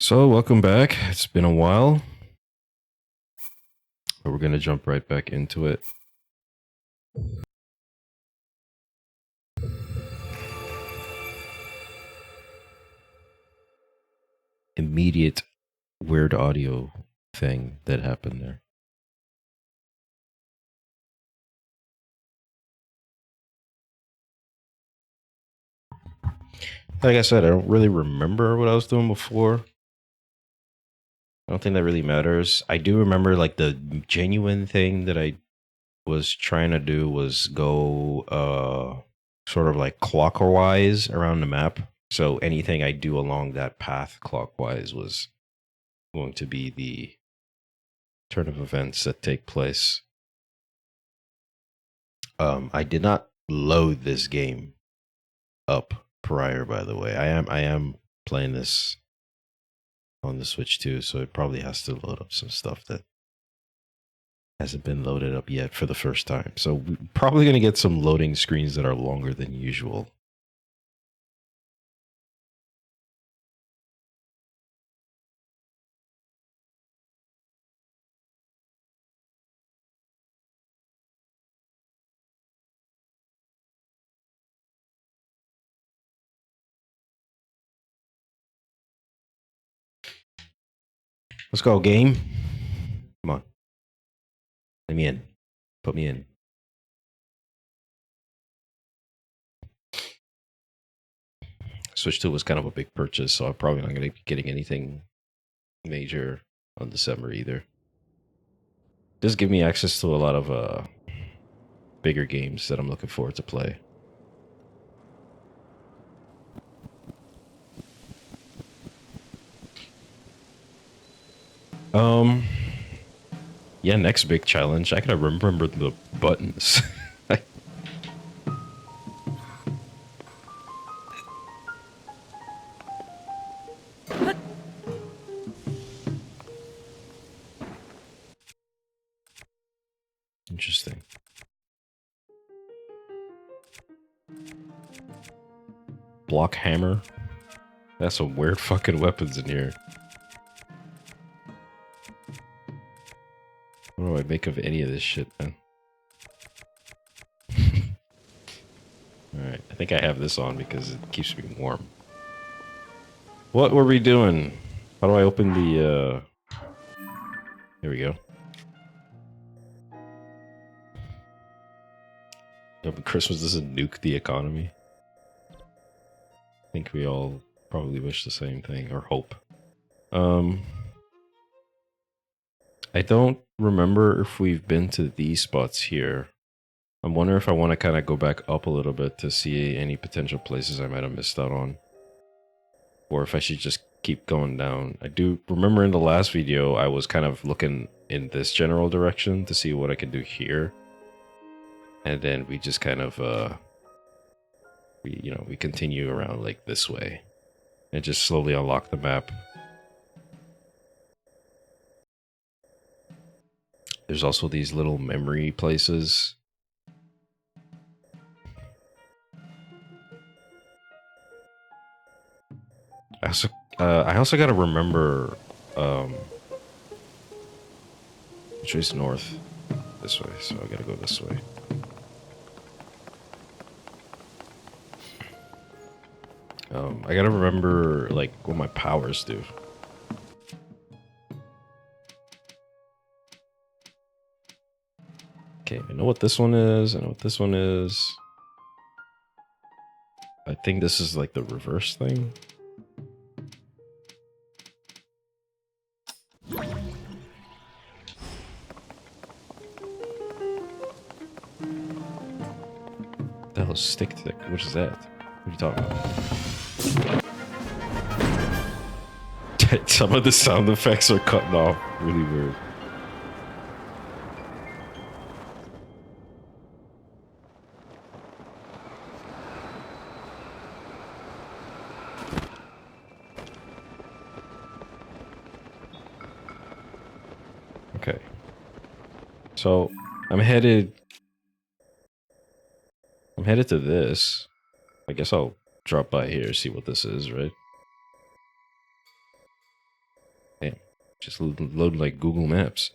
So, welcome back. It's been a while, but we're going to jump right back into it. Immediate weird audio thing that happened there. Like I said, I don't really remember what I was doing before. I don't think that really matters. I do remember like the genuine thing that I was trying to do was go sort of like clockwise around the map. So anything I do along that path clockwise was going to be the turn of events that take place. I did not load this game up prior, by the way. I am playing this on the Switch too, so it probably has to load up some stuff that hasn't been loaded up yet for the first time. So we're probably gonna get some loading screens that are longer than usual. Let's go, game. Come on. Let me in. Put me in. Switch 2 was kind of a big purchase, so I'm probably not going to be getting anything major on December either. Does give me access to a lot of bigger games that I'm looking forward to play. Yeah, next big challenge. I gotta remember the buttons. Interesting. Block hammer. That's some weird fucking weapons in here. What do I make of any of this shit, man? Alright, I think I have this on because it keeps me warm. What were we doing? How do I open the, Here we go. Christmas doesn't nuke the economy. I think we all probably wish the same thing, or hope. I don't remember if we've been to these spots here. I'm wondering if I want to kind of go back up a little bit to see any potential places I might have missed out on. Or if I should just keep going down. I do remember in the last video, I was kind of looking in this general direction to see what I could do here. And then we just kind of, we continue around like this way. And just slowly unlock the map. There's also these little memory places. I also got to remember which way's north. This way, so I gotta go this way. I gotta remember like what my powers do. Okay, I know what this one is. I know what this one is. I think this is like the reverse thing. The hell is stick? What is that? What are you talking about? Some of the sound effects are cutting off really weird. Okay. So I'm headed to this. I guess I'll drop by here, see what this is, right? Just load like Google Maps.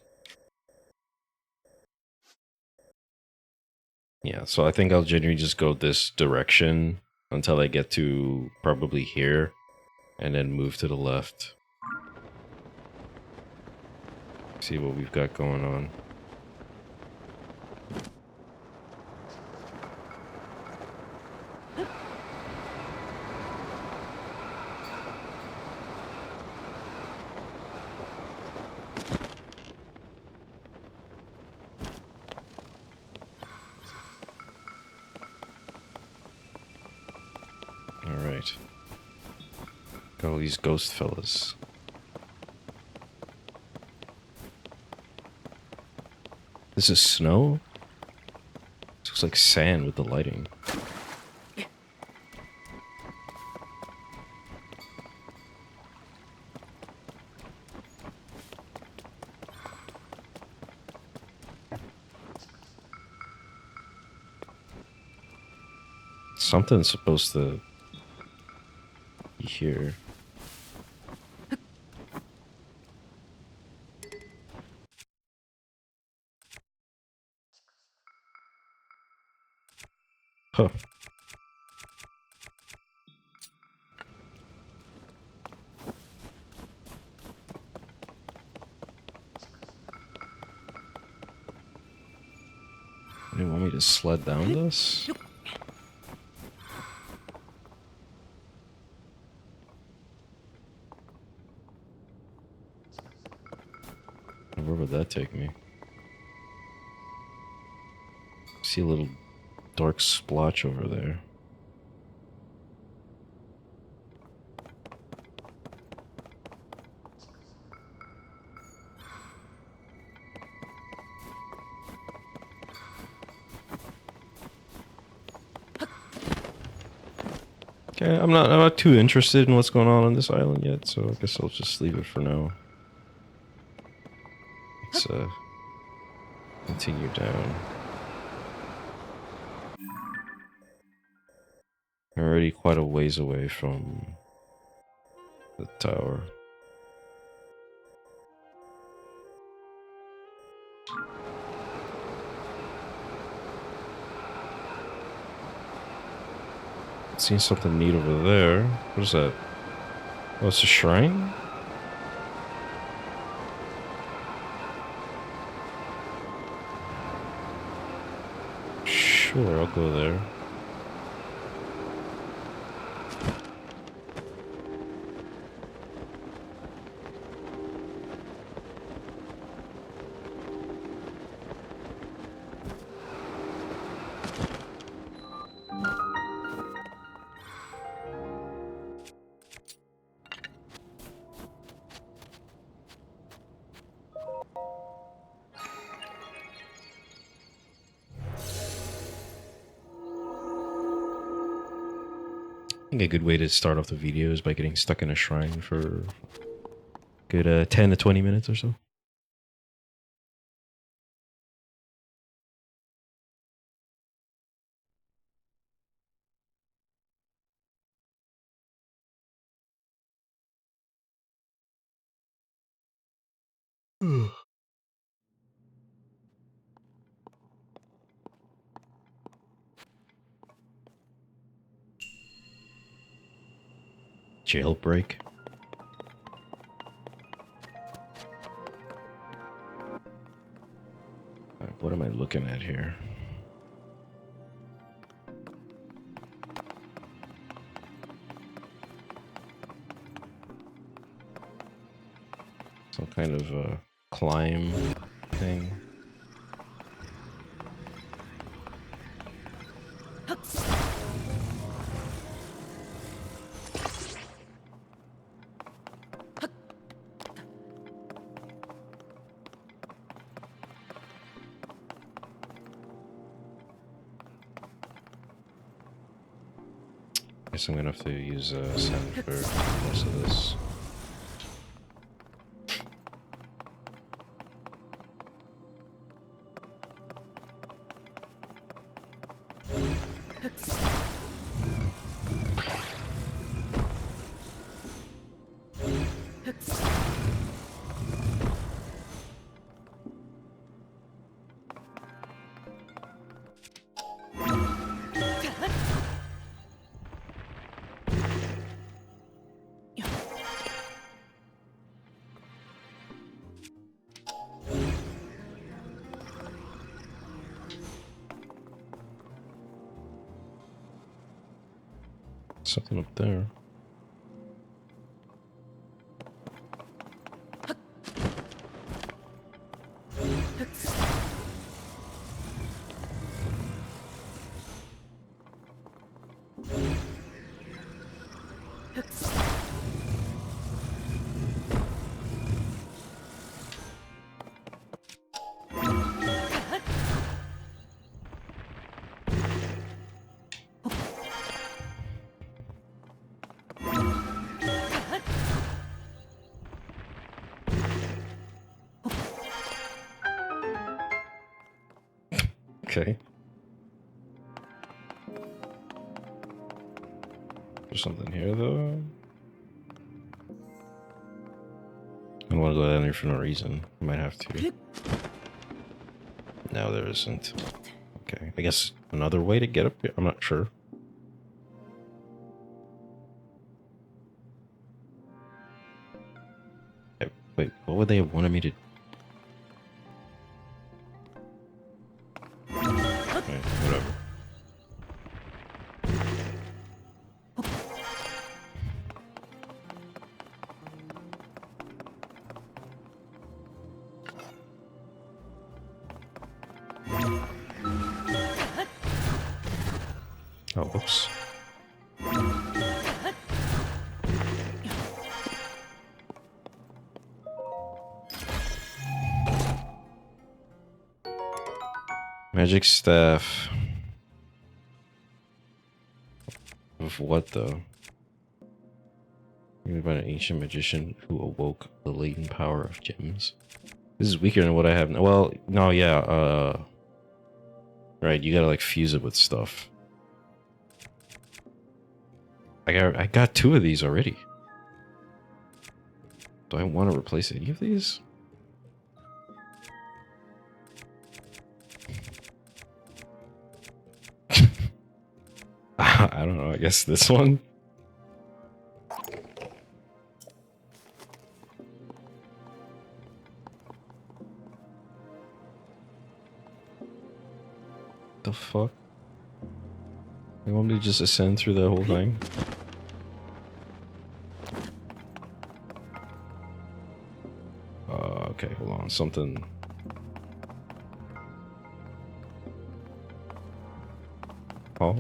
Yeah, so I think I'll genuinely just go this direction until I get to probably here, and then move to the left. See what we've got going on. Alright. Got all these ghost fellas. This is snow? This looks like sand with the lighting. Something's supposed to be here. Huh. They want me to sled down this? Where would that take me? See a little dark splotch over there. Okay, I'm not too interested in what's going on this island yet, so I guess I'll just leave it for now. Let's continue down. We're already quite a ways away from the tower. Seeing something neat over there. What is that? Oh, it's a shrine? Sure, I'll go there. I think a good way to start off the video is by getting stuck in a shrine for a good 10 to 20 minutes or so. Jailbreak. What am I looking at here? Some kind of climb thing. Guess I'm gonna have to use sand for most of this. Something up there. Okay. There's something here, though. I don't want to go down there for no reason. I might have to. No, there isn't. Okay. I guess another way to get up here? I'm not sure. Wait, what would they have wanted me to... Okay, whatever. Oh, whoops. Magic staff. Of what, though? Given by an ancient magician who awoke the latent power of gems. This is weaker than what I have now. Well, no, yeah, right, you gotta, like, fuse it with stuff. I got 2 of these already. Do I want to replace any of these? I don't know, I guess this one? The fuck? You want me to just ascend through the whole thing? Okay, hold on, something... Oh?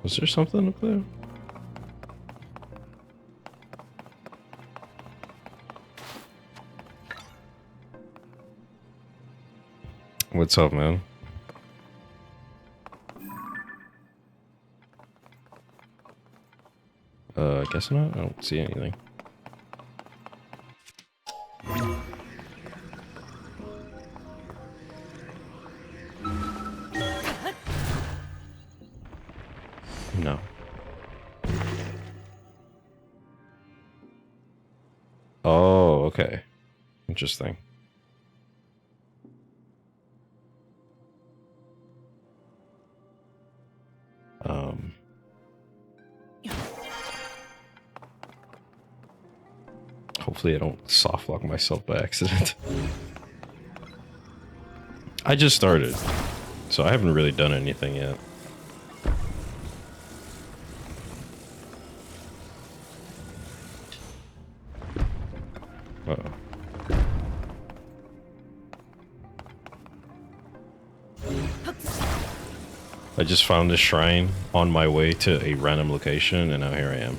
Was there something up there? What's up, man? I guess not. I don't see anything. No. Oh, okay. Interesting. Hopefully I don't soft lock myself by accident. I just started, so I haven't really done anything yet. Uh-oh. I just found this shrine on my way to a random location, and now here I am.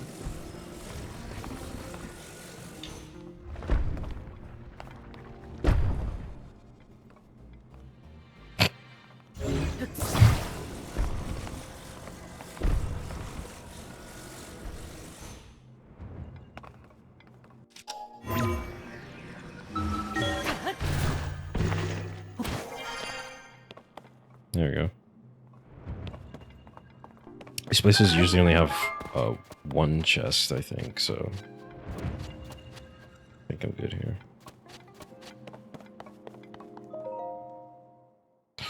There we go. These places usually only have one chest, I think, so I think I'm good here. How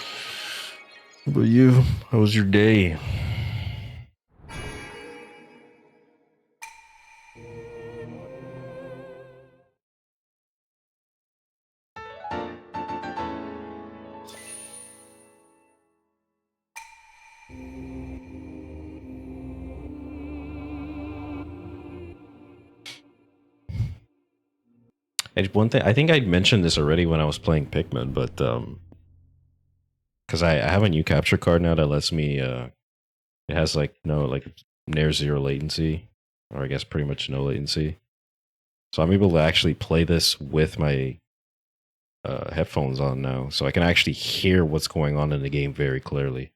about you? How was your day? And one thing, I think I mentioned this already when I was playing Pikmin, but because I have a new capture card now that lets me, it has like near zero latency, or I guess pretty much no latency. So I'm able to actually play this with my headphones on now, so I can actually hear what's going on in the game very clearly.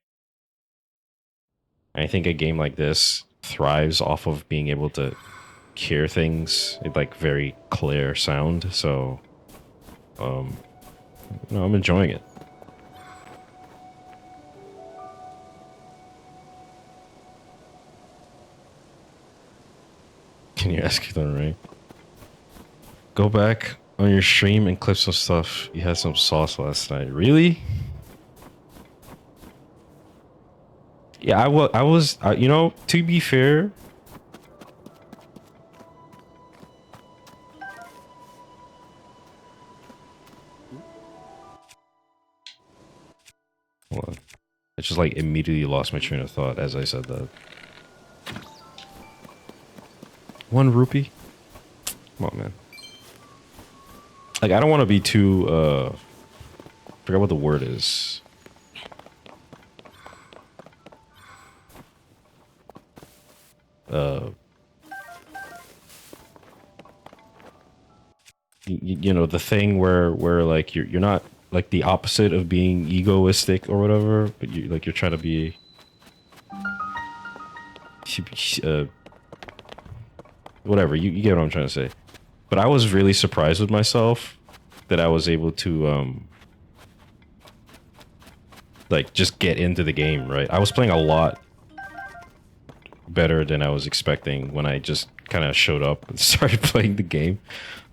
And I think a game like this thrives off of being able to hear things in like very clear sound. So, no, I'm enjoying it. Can you ask them, right? Go back on your stream and clip some stuff. You had some sauce last night. Really? Yeah, I was, you know, to be fair, hold on. I just like immediately lost my train of thought as I said that. 1 rupee? Come on, man. Like, I don't want to be too, I forgot what the word is. You know, the thing where like you're not like the opposite of being egoistic or whatever, but you're trying to be whatever, you get what I'm trying to say. But I was really surprised with myself that I was able to like just get into the game, right? I was playing a lot better than I was expecting when I just kind of showed up and started playing the game.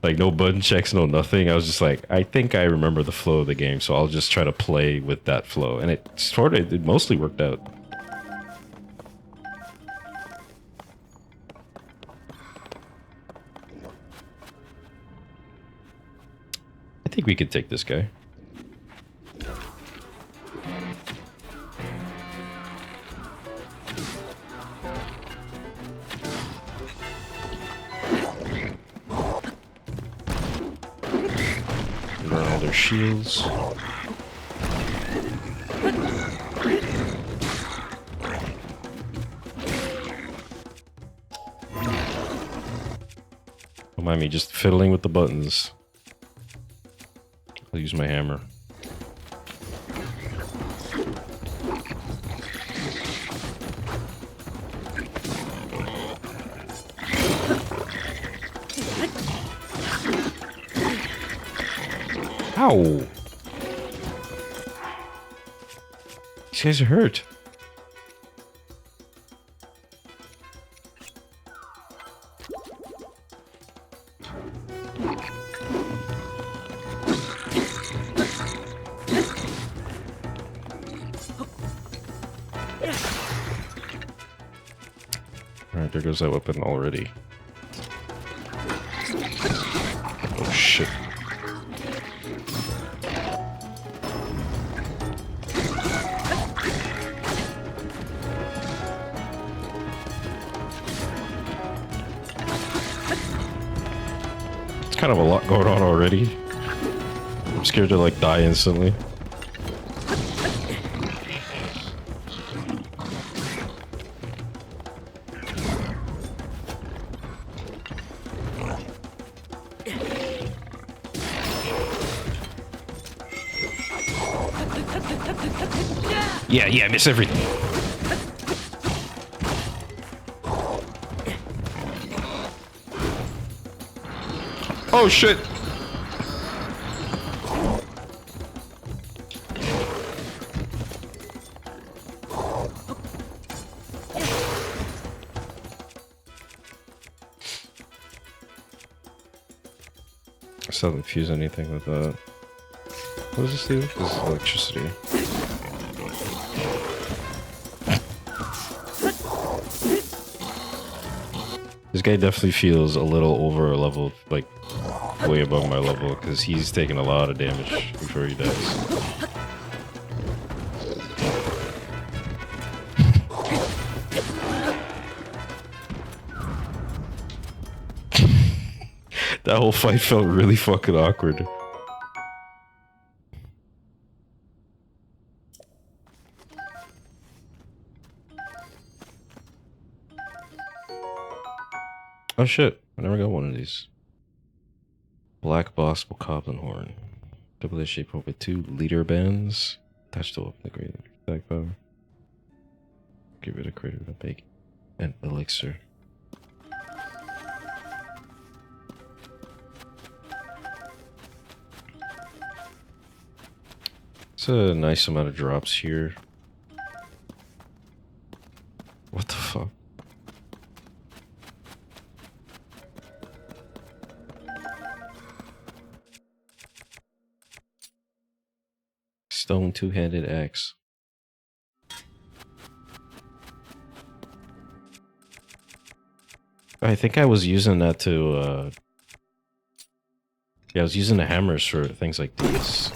Like, no button checks, no nothing. I was just like, I think I remember the flow of the game, so I'll just try to play with that flow. And it mostly worked out. I think we could take this guy. Burn all their shields. Don't mind me just fiddling with the buttons. I'll use my hammer. Ow! These guys are hurt. Alright, there goes that weapon already. Oh shit. It's kind of a lot going on already. I'm scared to like die instantly. Yeah, I miss everything. Oh shit! Still doesn't fuse anything with that. What does this do? This is electricity. This guy definitely feels a little over a level, like way above my level, because he's taking a lot of damage before he dies. That whole fight felt really fucking awkward. Oh shit, I never got one of these. Black Boss Goblin Horn. Double A shape with 2 leader bands. Attached to the great attack power. Give it a crater to bake. And elixir. It's a nice amount of drops here. What the fuck? Stone 2-handed axe. I think I was using that to, yeah, I was using the hammers for things like these.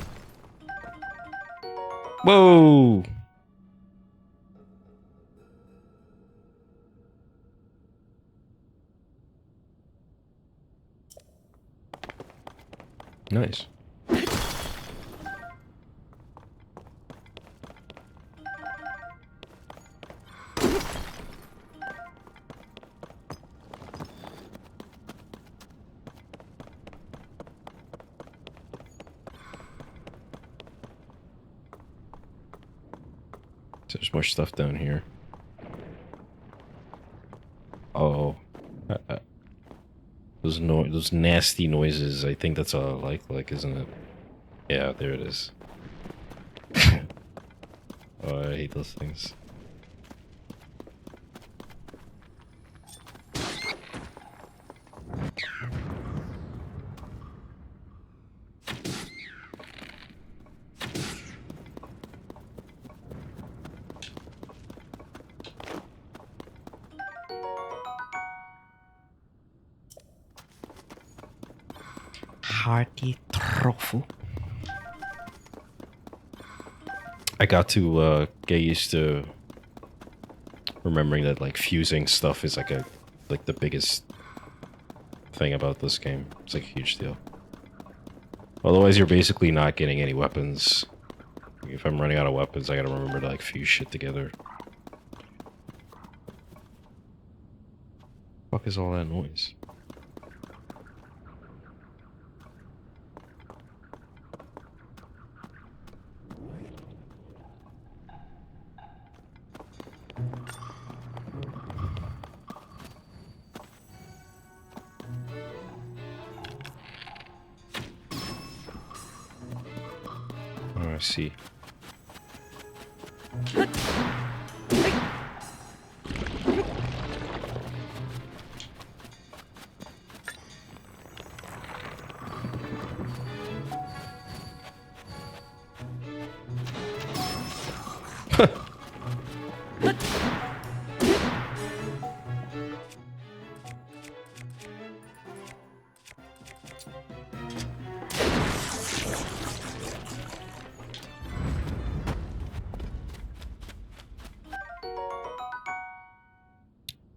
Whoa! Nice. There's more stuff down here. Oh. Those nasty noises. I think that's all I like, isn't it? Yeah, there it is. Oh, I hate those things. Hearty truffle. I got to get used to remembering that like fusing stuff is like the biggest thing about this game. It's like a huge deal. Otherwise, you're basically not getting any weapons. If I'm running out of weapons, I gotta remember to like fuse shit together. What the fuck is all that noise? Oh, I see.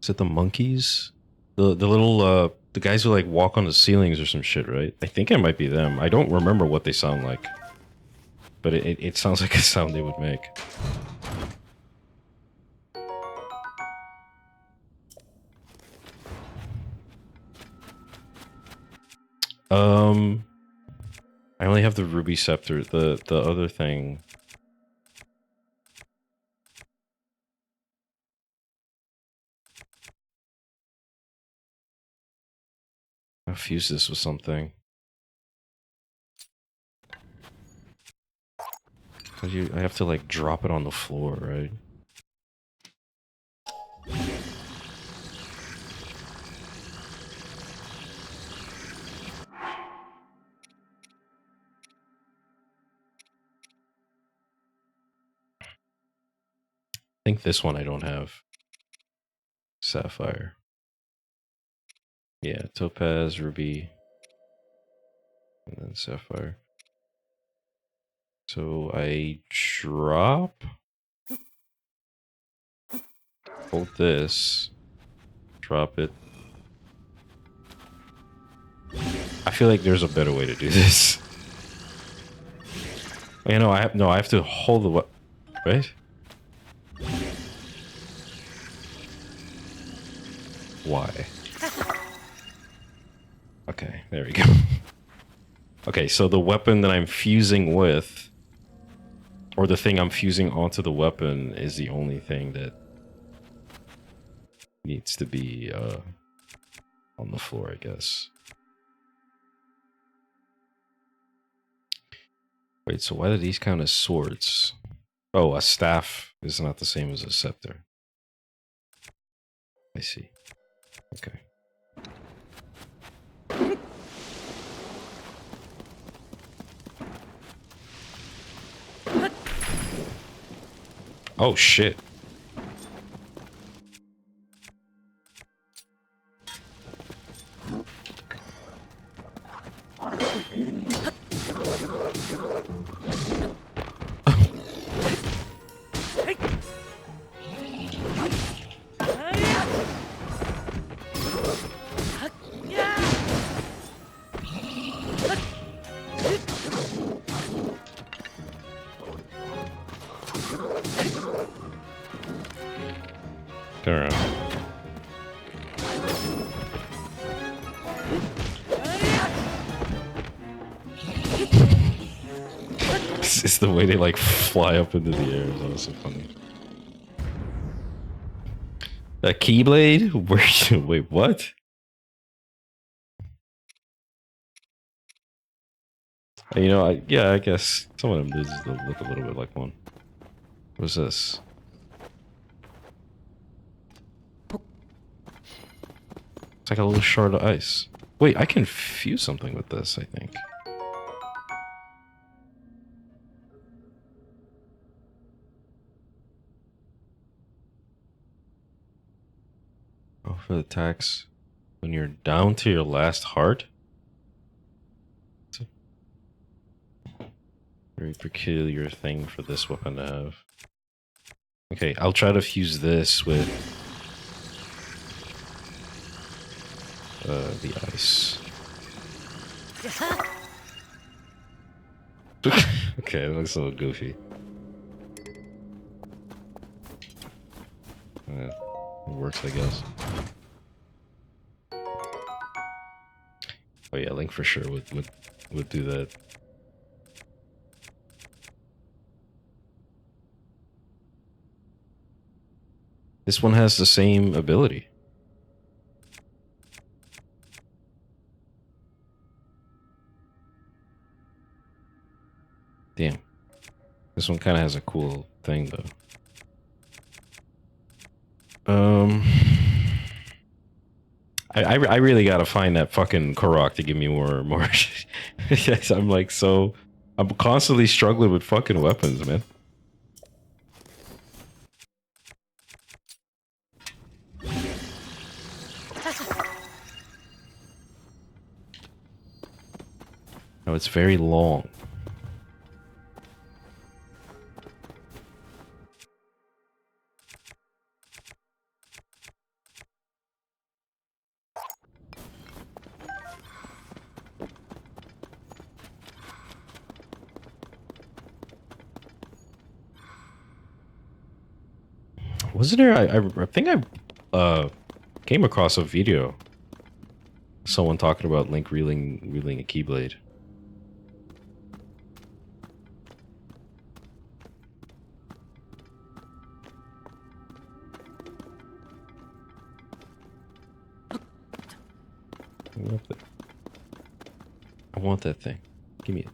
Is it the monkeys? The little the guys who like walk on the ceilings or some shit, right? I think it might be them. I don't remember what they sound like. But it sounds like a sound they would make. I only have the ruby scepter. The other thing. I'll fuse this with something. I have to like drop it on the floor, right? think this one I don't have. Sapphire. Yeah, topaz, ruby, and then sapphire. So I drop. Hold this. Drop it. I feel like there's a better way to do this. You know, I have to hold the what? Right? Why? Okay, there we go. Okay, so the weapon that I'm fusing with, or the thing I'm fusing onto the weapon, is the only thing that needs to be on the floor, I guess. Wait, so why do these count as swords? Oh, a staff is not the same as a scepter. I see. Okay. Oh, shit. Turn around. It's the way they like fly up into the air is also funny. A keyblade? Where? Wait, what? You know, I guess some of them does look a little bit like one. What's this? It's like a little shard of ice. Wait, I can fuse something with this, I think. Oh, for the attacks. When you're down to your last heart? It's a very peculiar thing for this weapon to have. Okay, I'll try to fuse this with the ice. Okay, that looks a little goofy. It works, I guess. Oh yeah, Link for sure would do that. This one has the same ability. Damn. This one kind of has a cool thing though. I really gotta find that fucking Korok to give me more. Yes, I'm constantly struggling with fucking weapons, man. No, it's very long. Wasn't there? I think I came across a video. Someone talking about Link wielding a Keyblade. I want that thing. Give me it.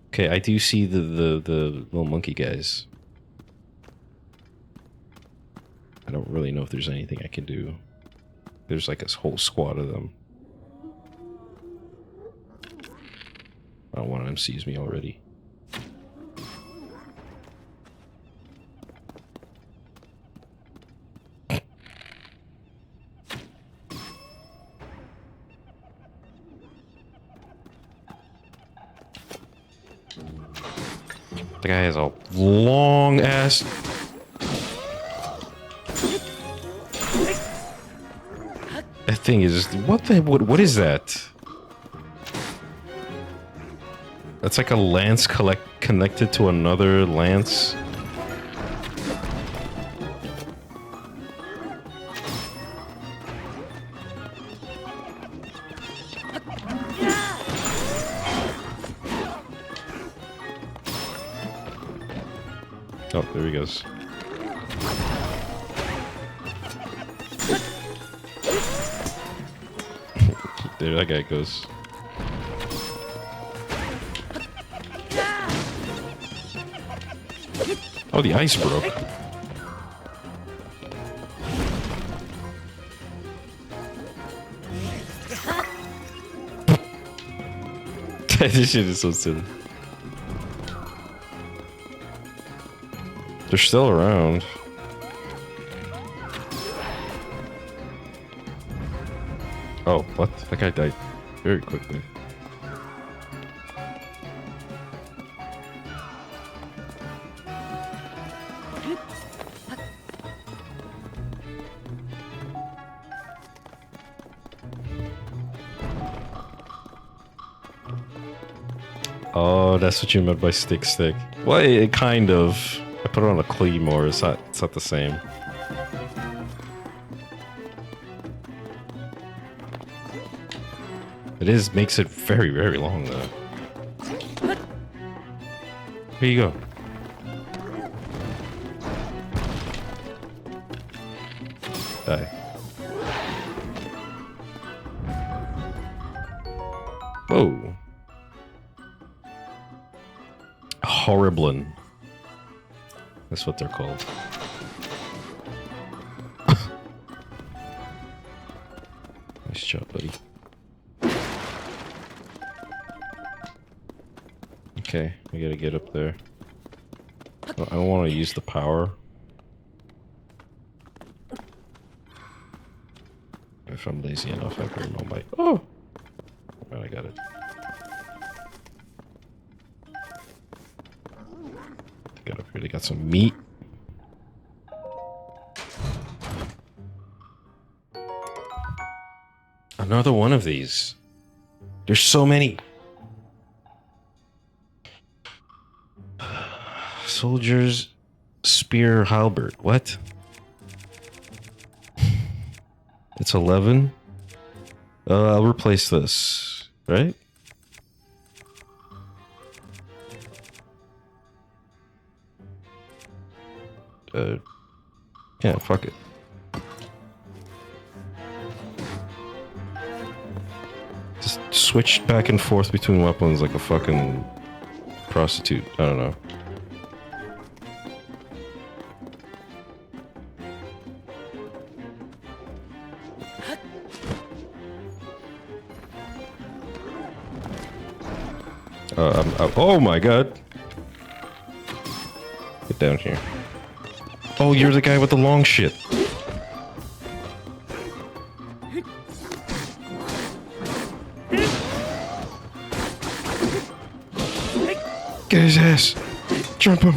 Okay, I do see the little monkey guys. I don't really know if there's anything I can do. There's like a whole squad of them. Oh, one of them sees me already. The guy has a long ass. That thing is what is that? That's like a lance connected to another lance. Oh, there he goes. There that guy goes. Oh, the ice broke. This shit is so silly. They're still around. Oh, what? That guy died very quickly. Oh, that's what you meant by stick. Well, it kind of. I put it on a claymore. It's not the same. It makes it very, very long though. Here you go. Die. Whoa. Horriblin. That's what they're called. Nice job, buddy. Okay, we gotta get up there. Well, I don't want to use the power. If I'm lazy enough, I can roll my... Oh! Right, I got it. Got up here, they got some meat. Another one of these. There's so many. Soldiers, spear, halberd. What? It's 11. I'll replace this, right? Yeah, fuck it. Just switch back and forth between weapons like a fucking prostitute. I don't know. Oh my god. Get down here. Oh, you're the guy with the long shit. Get his ass. Jump him.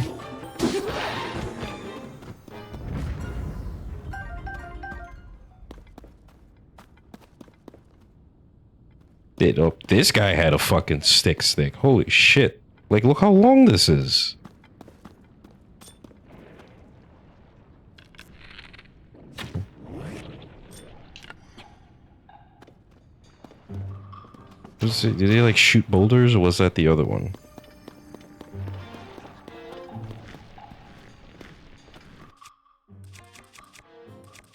Oh, this guy had a fucking stick. Holy shit. Like, look how long this is. Did they like shoot boulders or was that the other one?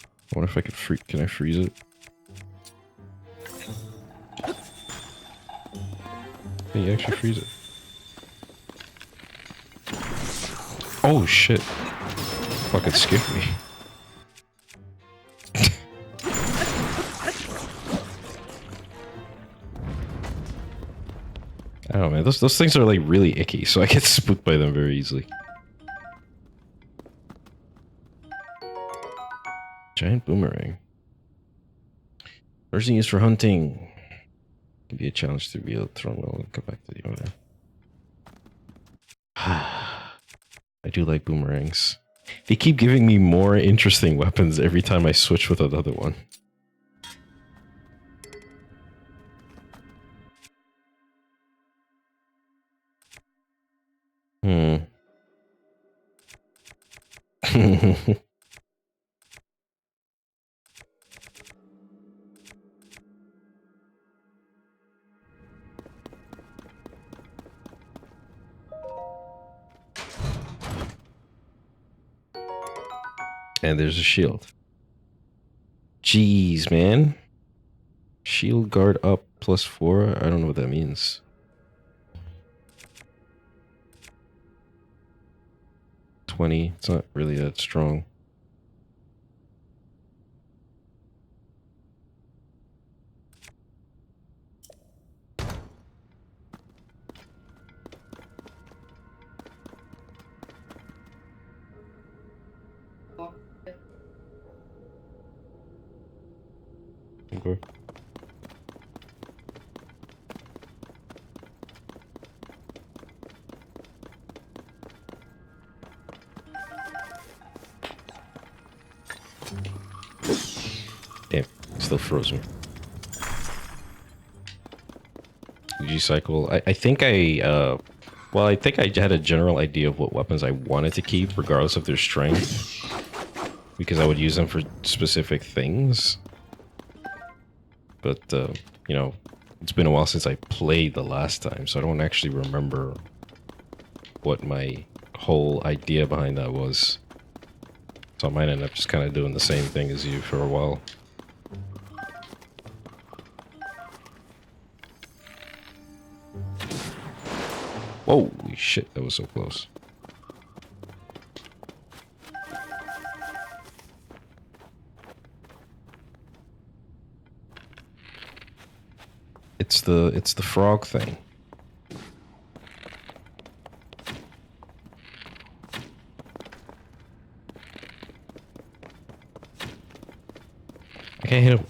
I wonder if I could can I freeze it? Can you actually freeze it? Oh shit. Fucking skipped me. I don't know, man. Those things are like really icky, so I get spooked by them very easily. Giant boomerang. Person used for hunting. Give you a challenge to be able to throw well and come back to the owner. I do like boomerangs. They keep giving me more interesting weapons every time I switch with another one. Hmm. And there's a shield. Jeez, man. Shield guard up +4. I don't know what that means. +20. It's not really that strong. Okay. Damn, still frozen. G-cycle. I think well, I think I had a general idea of what weapons I wanted to keep, regardless of their strength, because I would use them for specific things. But, you know, it's been a while since I played the last time, so I don't actually remember what my whole idea behind that was. So I might end up just kind of doing the same thing as you for a while. Holy shit, that was so close. It's the frog thing. I can't hit him.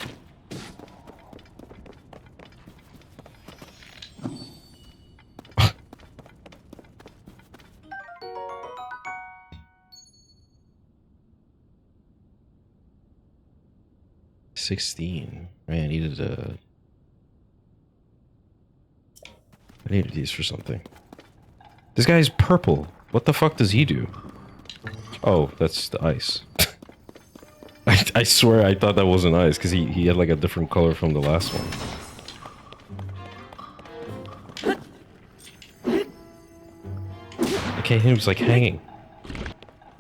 $16. Man, I needed these for something. This guy's purple. What the fuck does he do? Oh, that's the ice. I swear I thought that wasn't ice, because he had like a different color from the last one. Okay, he was like hanging.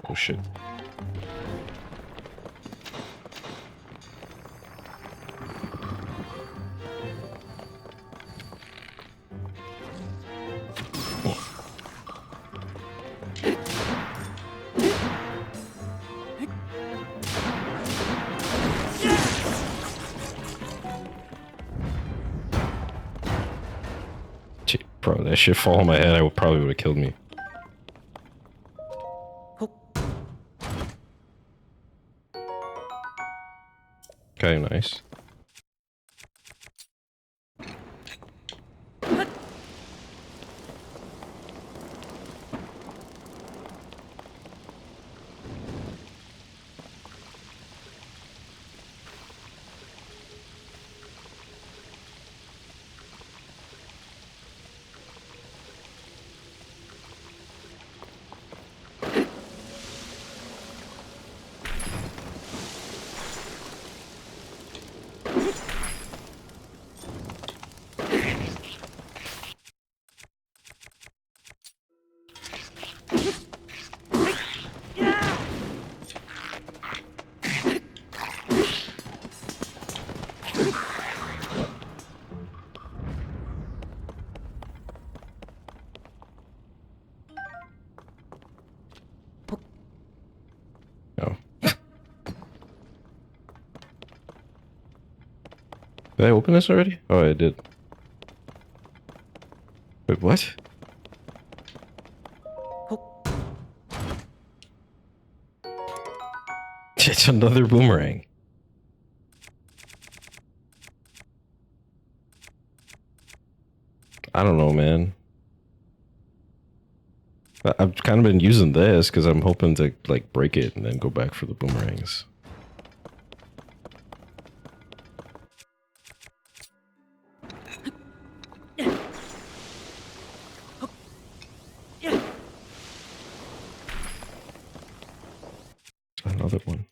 Oh shit. Bro, that shit fall on my head, I probably would have killed me. Okay, nice. No. Did I open this already? Oh, I did. Wait, what? It's another boomerang. I don't know, man. I've kind of been using this because I'm hoping to like break it and then go back for the boomerangs. Another one.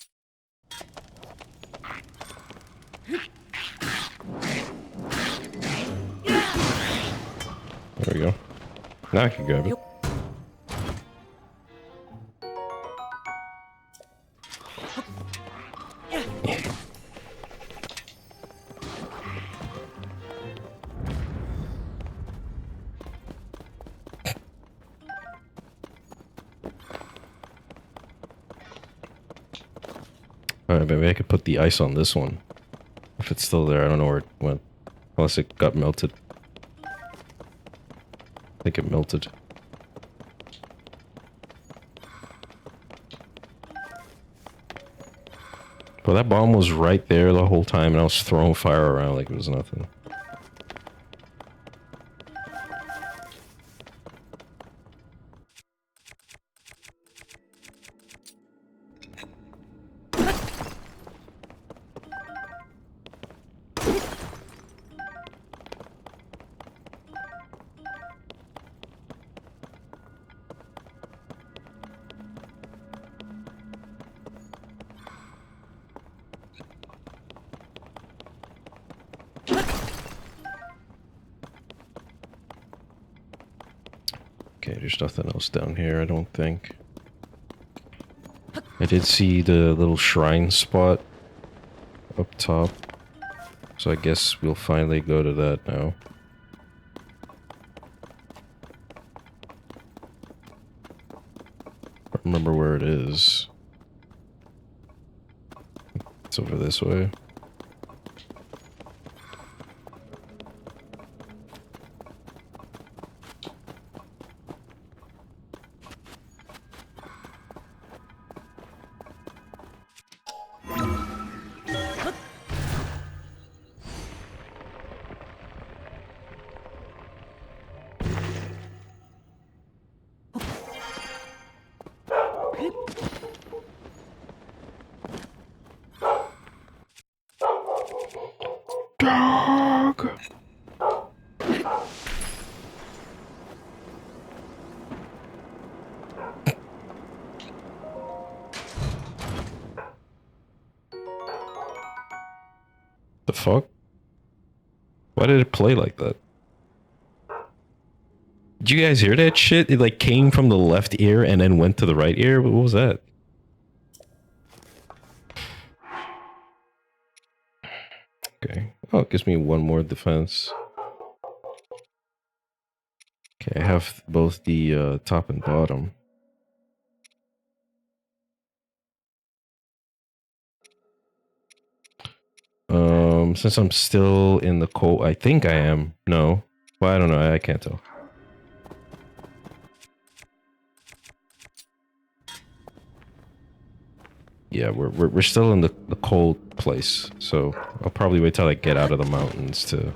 There we go. Now I can grab it. Alright, maybe I could put the ice on this one. If it's still there, I don't know where it went. Unless it got melted. I think it melted. But that bomb was right there the whole time, and I was throwing fire around like it was nothing. Okay, there's nothing else down here, I don't think. I did see the little shrine spot up top. So I guess we'll finally go to that now. I don't remember where it is. It's over this way. Dog! The fuck? Why did it play like that? Did you guys hear that shit? It like came from the left ear and then went to the right ear? What was that? Okay. Oh, it gives me one more defense. Okay, I have both the top and bottom. Since I'm still in the cold, I think I am. No. Well, I don't know. I can't tell. Yeah, we're still in the cold place, so I'll probably wait till I get out of the mountains to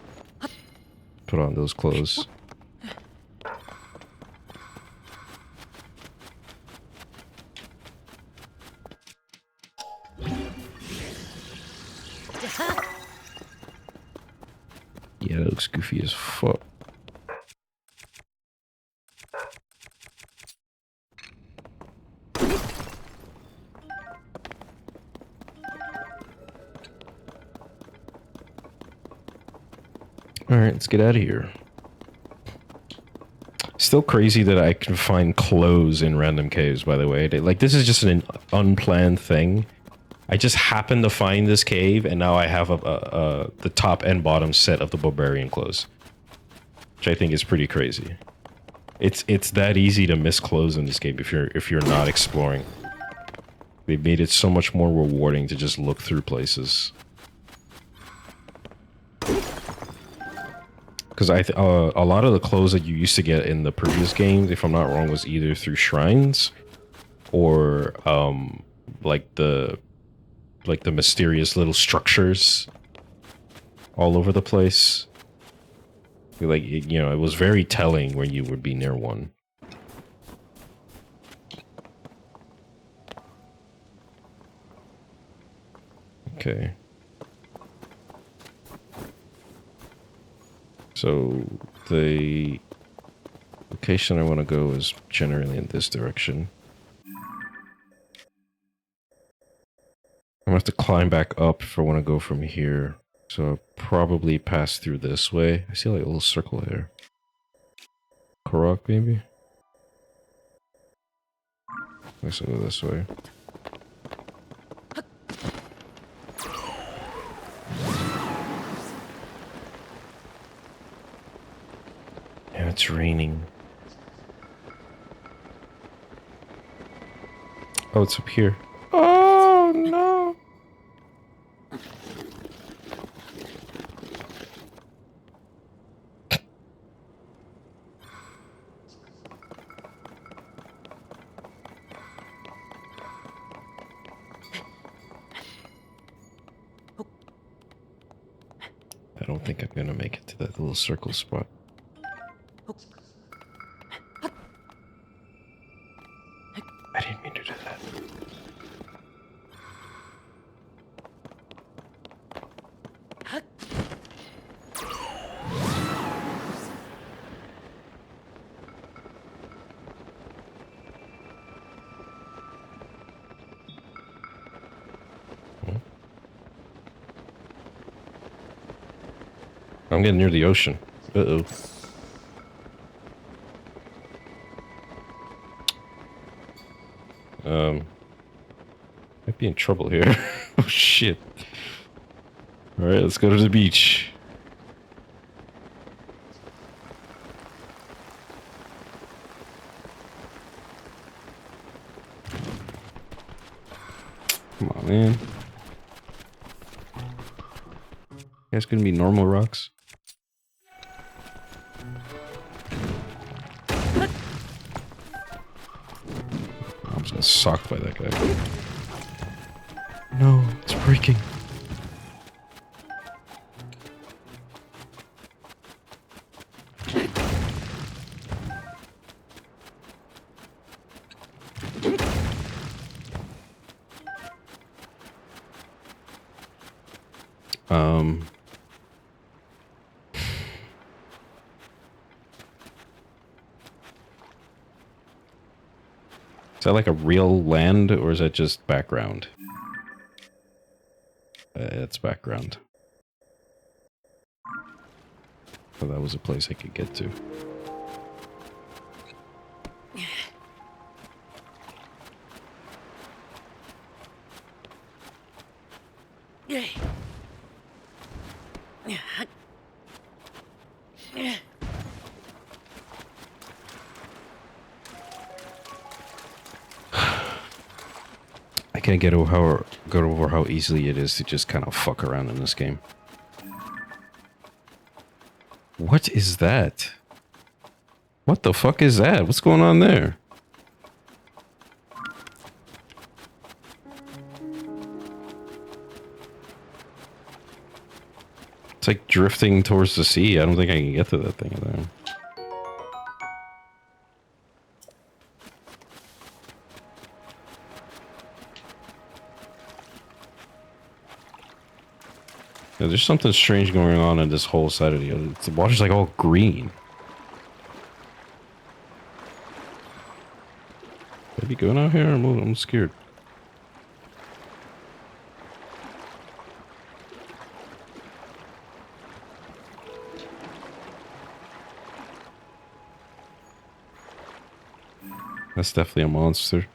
put on those clothes. Yeah, that looks goofy as fuck. Alright, let's get out of here. Still crazy that I can find clothes in random caves, by the way. Like, this is just an unplanned thing. I just happened to find this cave, and now I have the top and bottom set of the barbarian clothes. Which I think is pretty crazy. It's that easy to miss clothes in this game if you're not exploring. They made it so much more rewarding to just look through places. Because a lot of the clothes that you used to get in the previous games, if I'm not wrong, was either through shrines or like the mysterious little structures all over the place. Like, you know, it was very telling when you would be near one. Okay. So the location I want to go is generally in this direction. I'm gonna have to climb back up if I want to go from here. So I'll probably pass through this way. I see like a little circle here. Korok, maybe? Let's go this way. Yeah, it's raining. Oh, it's up here. Oh, no! I don't think I'm gonna make it to that little circle spot. I didn't mean to do that. I'm getting near the ocean. Uh-oh. Might be in trouble here. Oh, shit. Alright, let's go to the beach. Come on, man. Guys gonna be normal rocks? I'm just getting socked by that guy. No, it's breaking. Is that like a real land, or is that just background? It's background. So that was a place I could get to. I can't get over how easily it is to just kind of fuck around in this game. What is that? What the fuck is that? What's going on there? It's like drifting towards the sea. I don't think I can get to that thing there. Yeah, there's something strange going on in this whole side of the water's like all green. Should I be going out here? I'm scared. That's definitely a monster.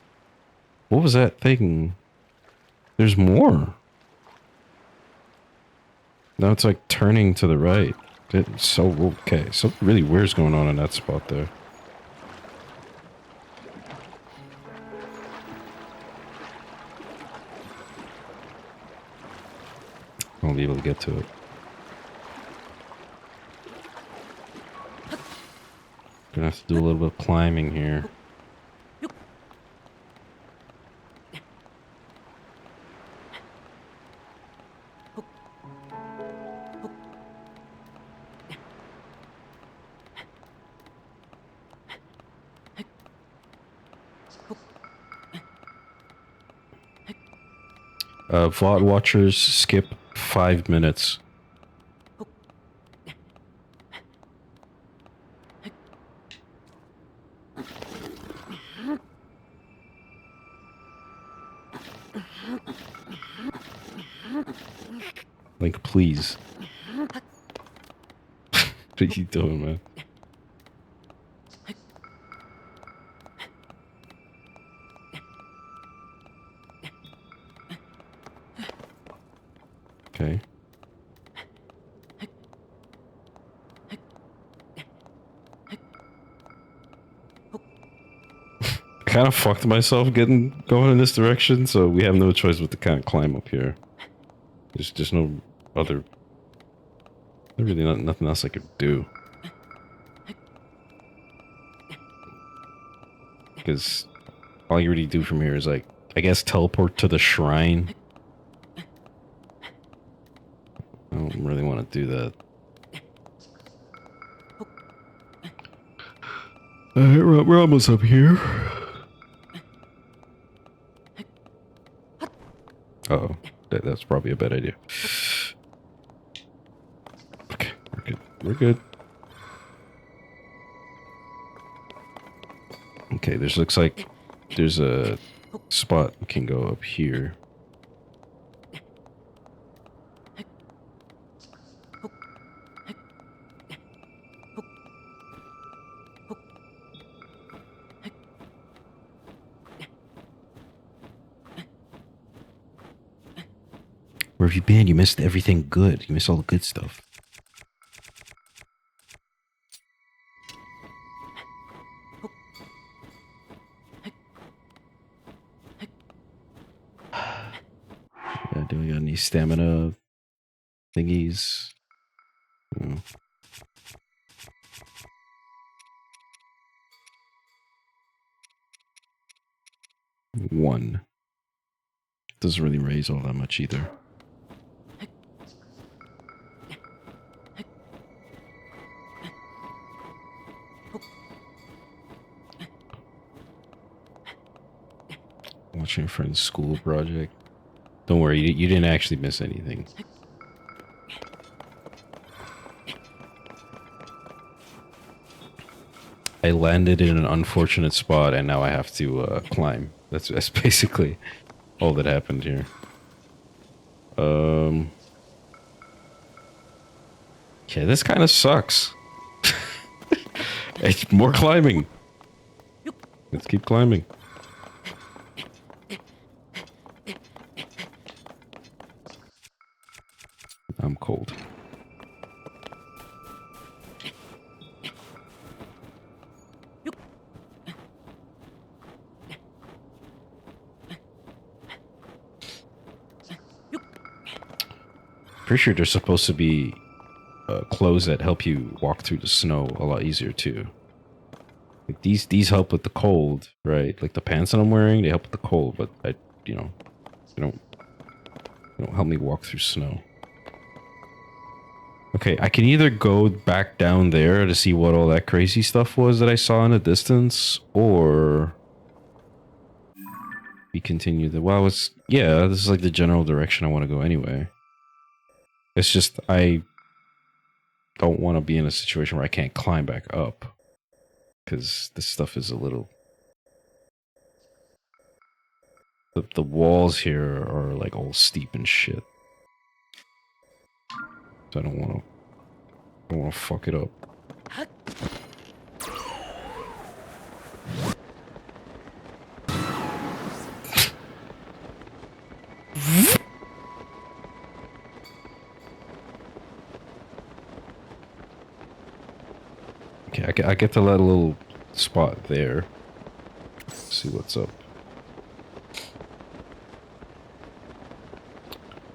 What was that thing? There's more. Now it's like turning to the right. It's so okay. Something really weird's going on in that spot there. I won't be able to get to it. Gonna have to do a little bit of climbing here. VOD watchers skip 5 minutes. Like, please. What are you doing, man? Okay. Kind of fucked myself going in this direction, so we have no choice but to kind of climb up here. There's just no other... There's really nothing else I could do. Because all you really do from here is, like, I guess teleport to the shrine. I don't really want to do that. Alright, we're almost up here. Uh-oh. That's probably a bad idea. Okay, we're good. We're good. Okay, this looks like there's a spot we can go up here. Where have you been? You missed everything good. You missed all the good stuff. Yeah, do we got any stamina thingies? No. One. Doesn't really raise all that much either. Watching a friend's school project. Don't worry, you didn't actually miss anything. I landed in an unfortunate spot and now I have to climb. That's basically all that happened here. Yeah, this kind of sucks. It's more climbing. Let's keep climbing. I'm cold. Pretty sure there's supposed to be clothes that help you walk through the snow a lot easier too. Like these help with the cold, right? Like the pants that I'm wearing, they help with the cold, but they don't help me walk through snow. Okay, I can either go back down there to see what all that crazy stuff was that I saw in the distance, or we continue the... Well, this is like the general direction I want to go anyway. It's just, I don't want to be in a situation where I can't climb back up. Because this stuff is a little... The walls here are like all steep and shit. So I don't want to fuck it up. Okay, I get to that little spot there. Let's see what's up.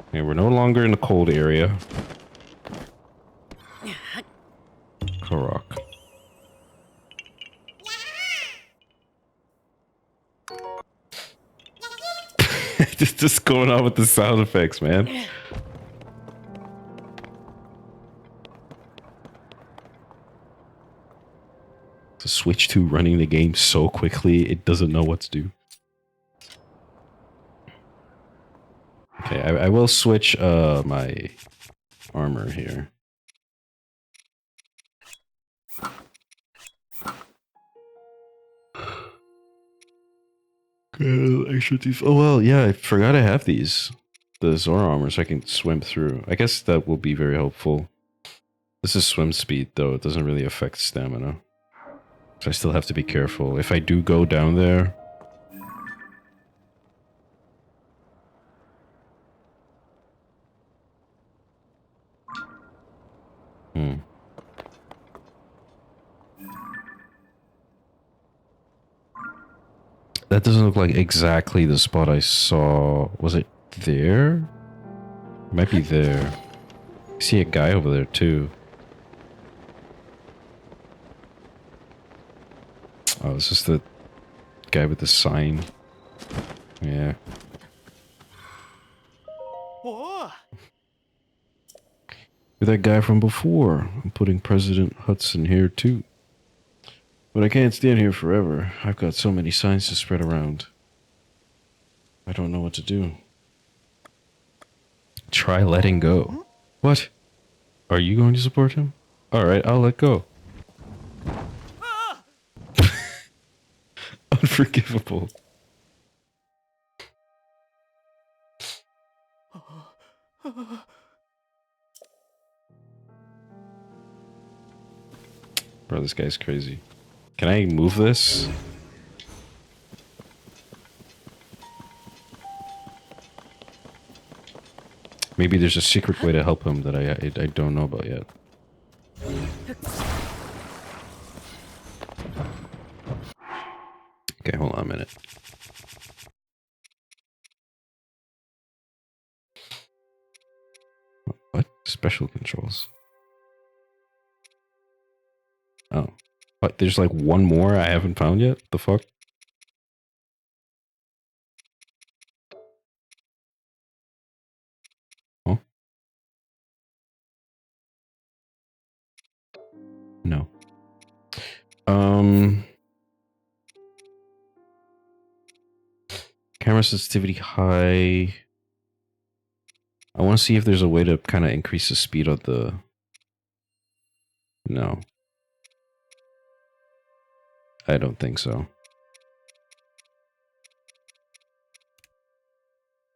Okay, we're no longer in the cold area. Korok. Just going on with the sound effects, man. To switch to running the game so quickly, it doesn't know what to do. Okay, I will switch my armor here. Extra teeth. Oh well, yeah, I forgot I have these. The Zora armor, so I can swim through. I guess that will be very helpful. This is swim speed, though. It doesn't really affect stamina. So I still have to be careful. If I do go down there... That doesn't look like exactly the spot I saw. Was it there? It might be there. I see a guy over there, too. Oh, this is the guy with the sign. Yeah. You're that guy from before. I'm putting President Hudson here, too. But I can't stand here forever. I've got so many signs to spread around. I don't know what to do. Try letting go. What? Are you going to support him? Alright, I'll let go. Unforgivable. Bro, this guy's crazy. Can I move this? Maybe there's a secret way to help him that I don't know about yet. Okay, hold on a minute. What? Special controls. Oh. What? There's like one more I haven't found yet? The fuck? Oh? No. Camera sensitivity high. I want to see if there's a way to kind of increase the speed of the... No. I don't think so.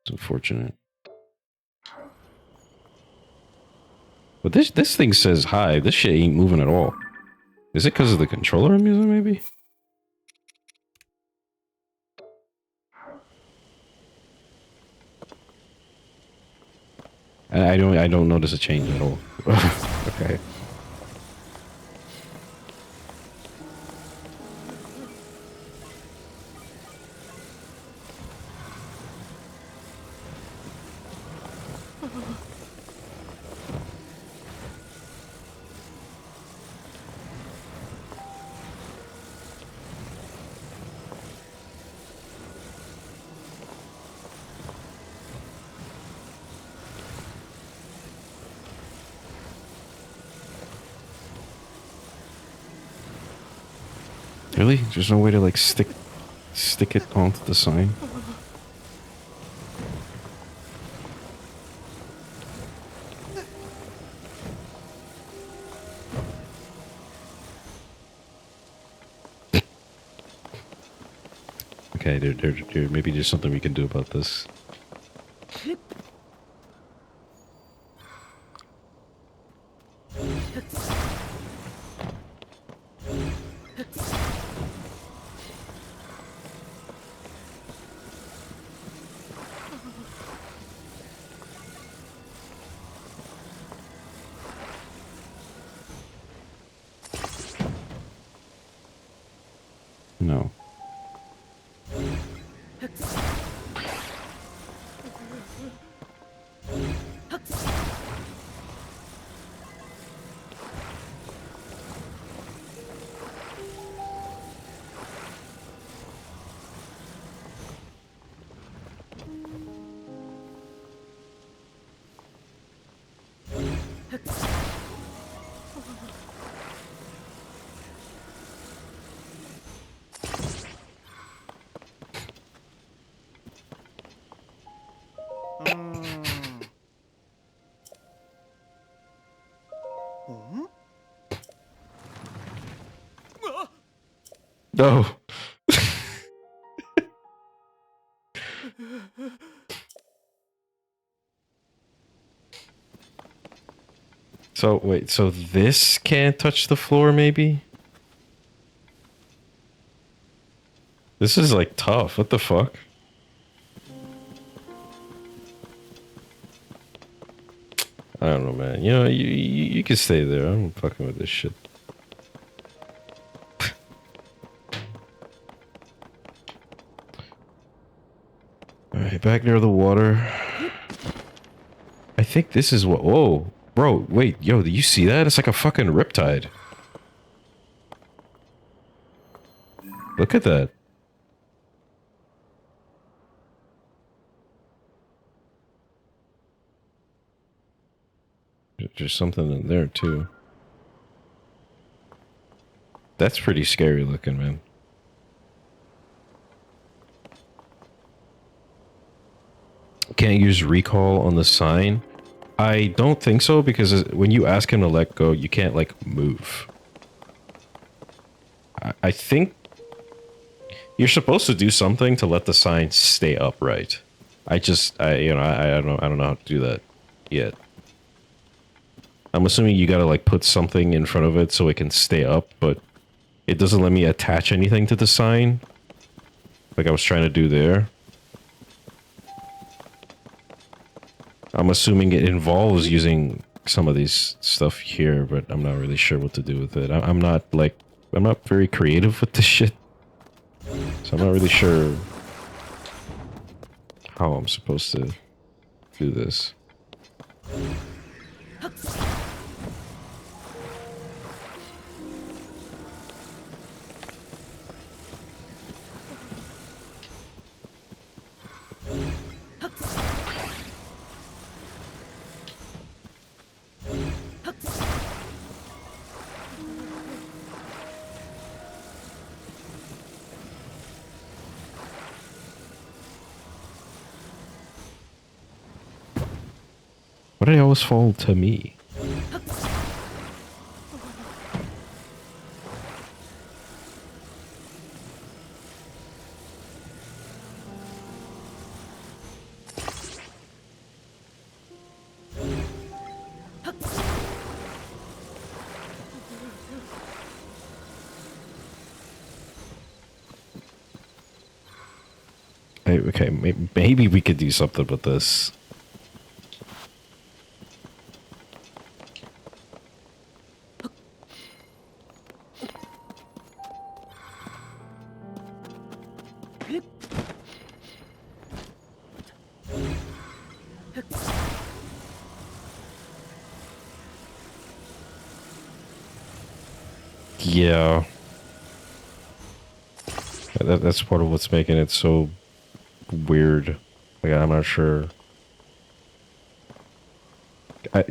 It's unfortunate. But this thing says high. This shit ain't moving at all. Is it because of the controller I'm using, maybe? I don't notice a change at all. Okay. Really? There's no way to like stick it onto the sign? Okay, there maybe there's something we can do about this. No. No. So wait, so this can't touch the floor maybe? This is like tough. What the fuck? I don't know, man. You know, you can stay there. I'm fucking with this shit. All right, back near the water. I think this is what. Whoa, bro! Wait, yo, do you see that? It's like a fucking riptide. Look at that. There's something in there too. That's pretty scary looking, man. Can't use recall on the sign. I don't think so, because when you ask him to let go, you can't, like, move. I think you're supposed to do something to let the sign stay upright. I don't know how to do that yet. I'm assuming you gotta, like, put something in front of it so it can stay up, but it doesn't let me attach anything to the sign, like I was trying to do there. I'm assuming it involves using some of these stuff here, but I'm not really sure what to do with it. I'm not very creative with this shit. So I'm not really sure how I'm supposed to do this. Why do they always fall to me? Okay, maybe we could do something with this. Yeah. That's part of what's making it so weird. Like, I'm not sure.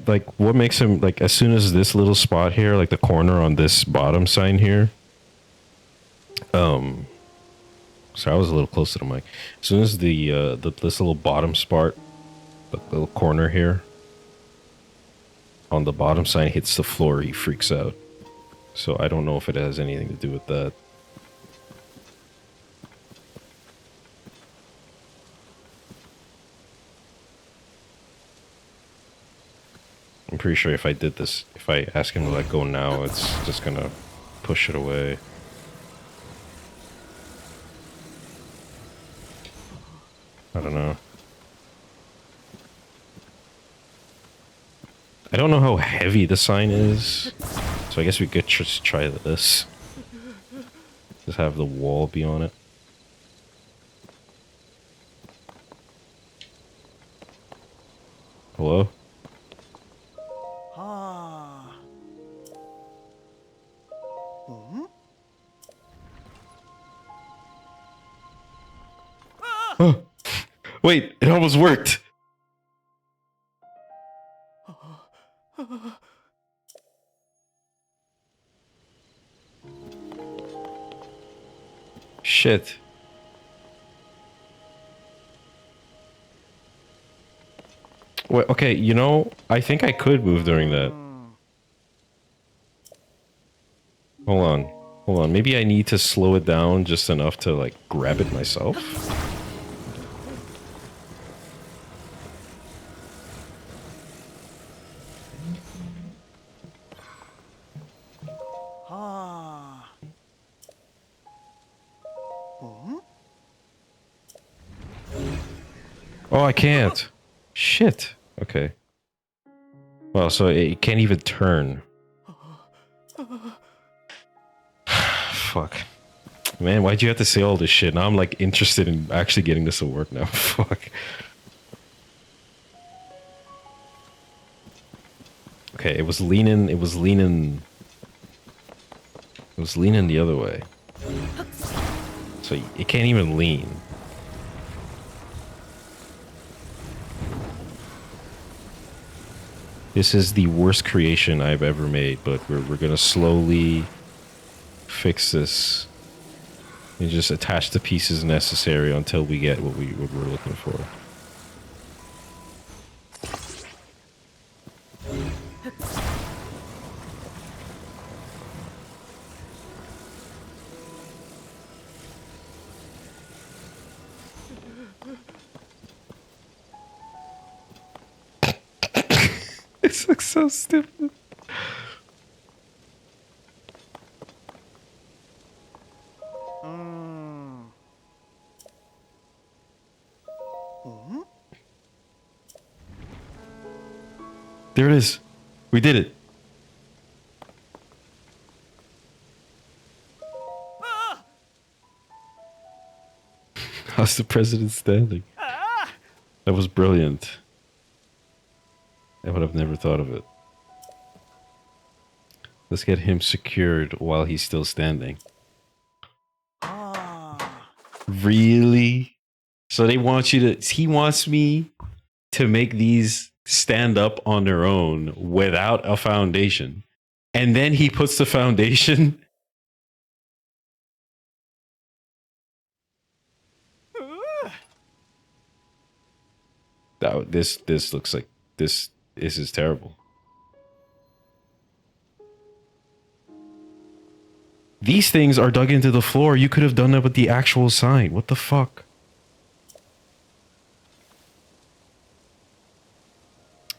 Like, what makes him, like, as soon as this little spot here, like the corner on this bottom sign here, so I was a little close to the mic. As soon as this little bottom spot, the little corner here, on the bottom sign hits the floor, he freaks out. So I don't know if it has anything to do with that. I'm pretty sure if I did this, if I ask him to let go now, it's just gonna push it away. I don't know. I don't know how heavy the sign is, so I guess we could just try this. Just have the wall be on it. Hello? Oh, wait, it almost worked. Shit. Wait, okay, you know, I think I could move during that. Hold on. Hold on. Maybe I need to slow it down just enough to, like, grab it myself? Ah. Hmm? Oh, I can't. Shit. Okay. Well, so it can't even turn. Fuck. Man, why'd you have to say all this shit? Now I'm, like, interested in actually getting this to work now. Fuck. Okay, it was leaning the other way. So it can't even lean. This is the worst creation I've ever made, but we're gonna slowly fix this and just attach the pieces necessary until we get what we're looking for. This looks so stupid. Hmm. Hmm? There it is. We did it. Ah! How's the president standing? Ah! That was brilliant. I would have never thought of it. Let's get him secured while he's still standing. Ah. Really? So they want you to... He wants me to make these stand up on their own without a foundation. And then he puts the foundation... That, this looks like... This is terrible. These things are dug into the floor. You could have done that with the actual sign. What the fuck?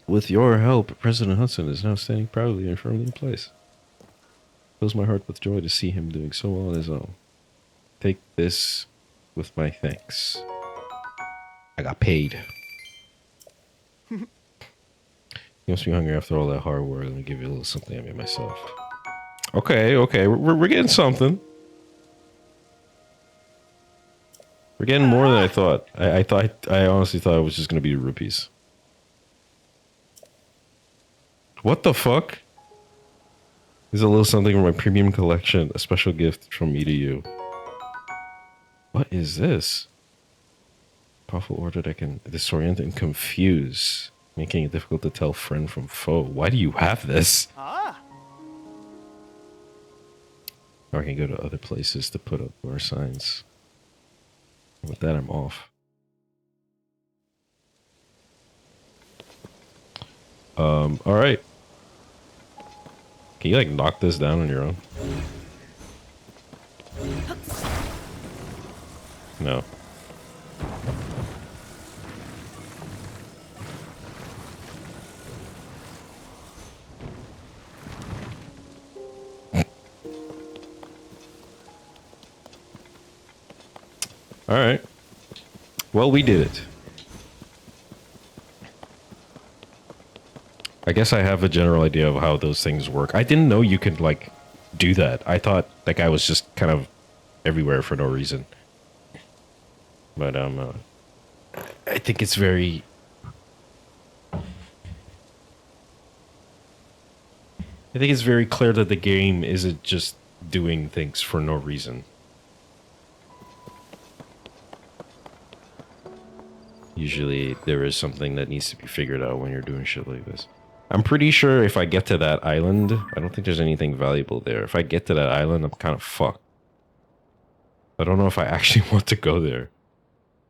With your help, President Hudson is now standing proudly and firmly in place. Fills my heart with joy to see him doing so well on his own. Take this with my thanks. I got paid. You must be hungry after all that hard work. Let me give you a little something I made myself. Okay, okay, we're getting something. We're getting more than I thought. I honestly thought it was just gonna be rupees. What the fuck? There's a little something from my premium collection. A special gift from me to you. What is this? Powerful order that can disorient and confuse, making it difficult to tell friend from foe. Why do you have this? Ah. Or I can go to other places to put up more signs. With that, I'm off. All right. Can you like knock this down on your own? No. All right. Well, we did it. I guess I have a general idea of how those things work. I didn't know you could like do that. I thought that guy was just kind of everywhere for no reason. But I think it's very... I think it's very clear that the game isn't just doing things for no reason. Usually there is something that needs to be figured out when you're doing shit like this. I'm pretty sure if I get to that island, I don't think there's anything valuable there. If I get to that island, I'm kind of fucked. I don't know if I actually want to go there.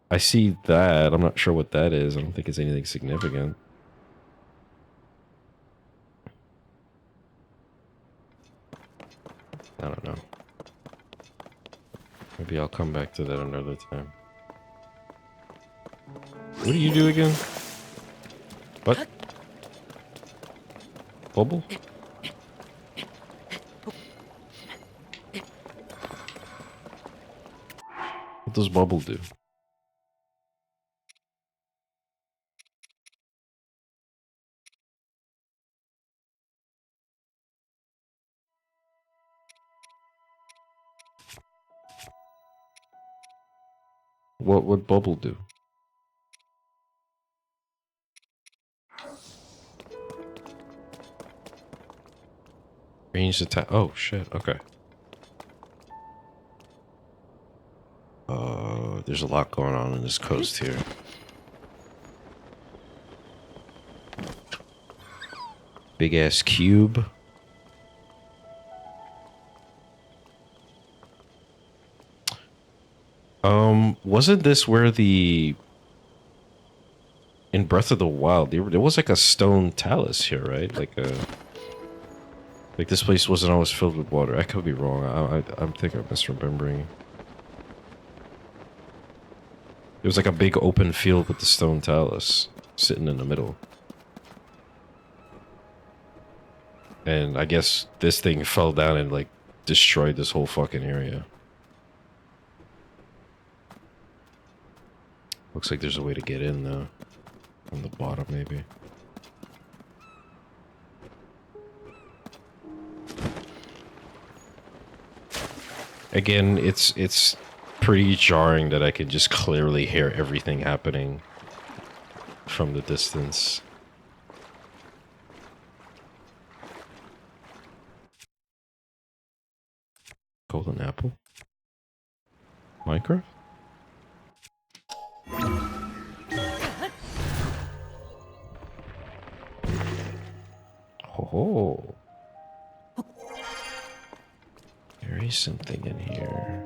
I see that. I'm not sure what that is. I don't think it's anything significant. I don't know. Maybe I'll come back to that another time. What do you do again? What? Bubble? What does Bubble do? What would Bubble do? Range attack. Oh shit. Okay. There's a lot going on in this coast here. Big ass cube. Wasn't this where the in Breath of the Wild there was like a stone talus here, right? Like this place wasn't always filled with water. I could be wrong. I think I'm misremembering. It was like a big open field with the stone talus sitting in the middle. And I guess this thing fell down and like destroyed this whole fucking area. Looks like there's a way to get in though. On the bottom maybe. Again, it's pretty jarring that I can just clearly hear everything happening from the distance. Golden apple? Minecraft? Oh. There is something in here.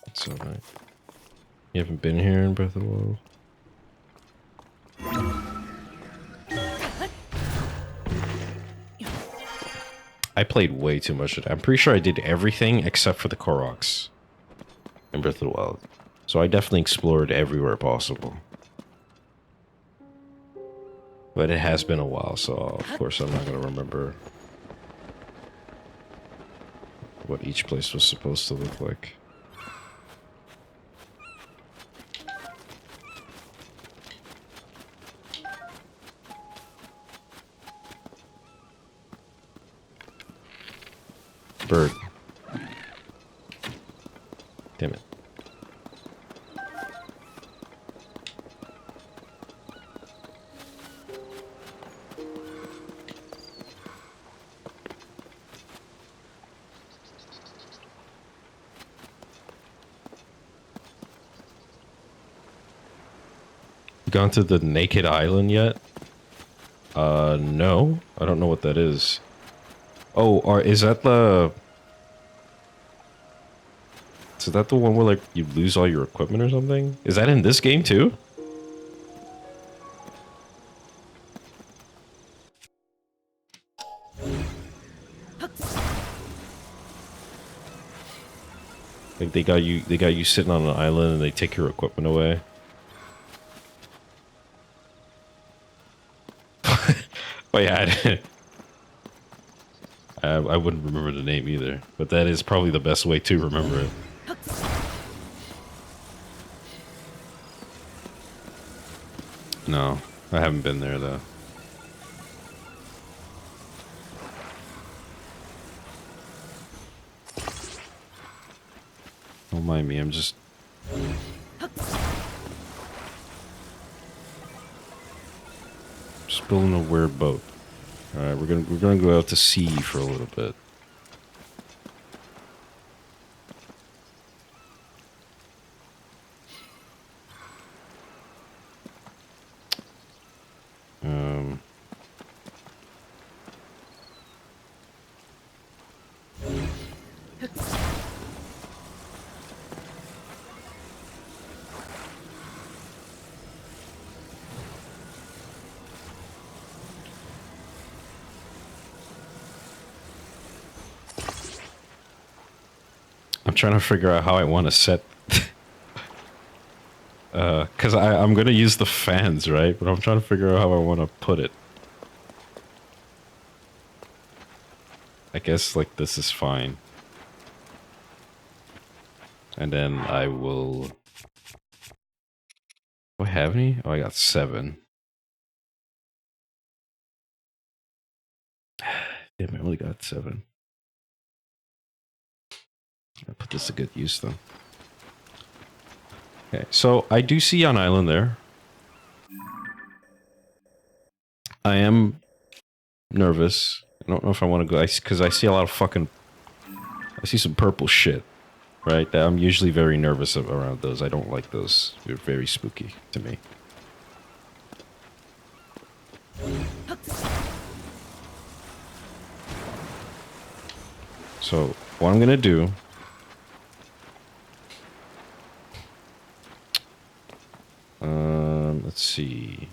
That's alright. You haven't been here in Breath of the Wild? I played way too much of it. I'm pretty sure I did everything except for the Koroks in Breath of the Wild. So I definitely explored everywhere possible. But it has been a while, so of course I'm not going to remember what each place was supposed to look like. Bird. Damn it. Gone to the Naked Island yet? No. I don't know what that is. Oh, is that the... Is that the one where, like, you lose all your equipment or something? Is that in this game, too? Like, they got you sitting on an island and they take your equipment away. Oh, yeah, I wouldn't remember the name either, but that is probably the best way to remember it. No, I haven't been there though. Don't mind me, I'm just building a weird boat. All right, we're gonna go out to sea for a little bit. trying to figure out how I want to set. Because I'm gonna use the fans, right? But I'm trying to figure out how I want to put it. I guess like this is fine. And then I will... Do I have any? Oh, I got 7. Damn, I only got 7. I'll put this to good use though. Okay, so I do see an island there. I am nervous. I don't know if I want to go, because I see a lot of fucking... I see some purple shit, right? I'm usually very nervous around those. I don't like those. They're very spooky to me. So, what I'm gonna do... let's see...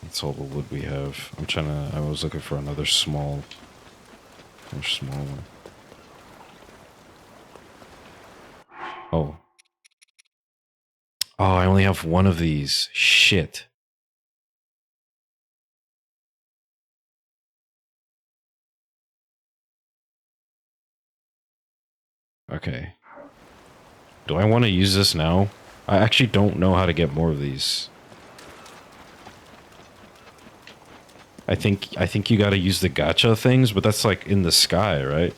That's all the wood we have. I was looking for another small one. Oh. Oh, I only have one of these. Shit. Okay. Do I want to use this now? I actually don't know how to get more of these. I think you gotta use the gacha things, but that's like in the sky, right?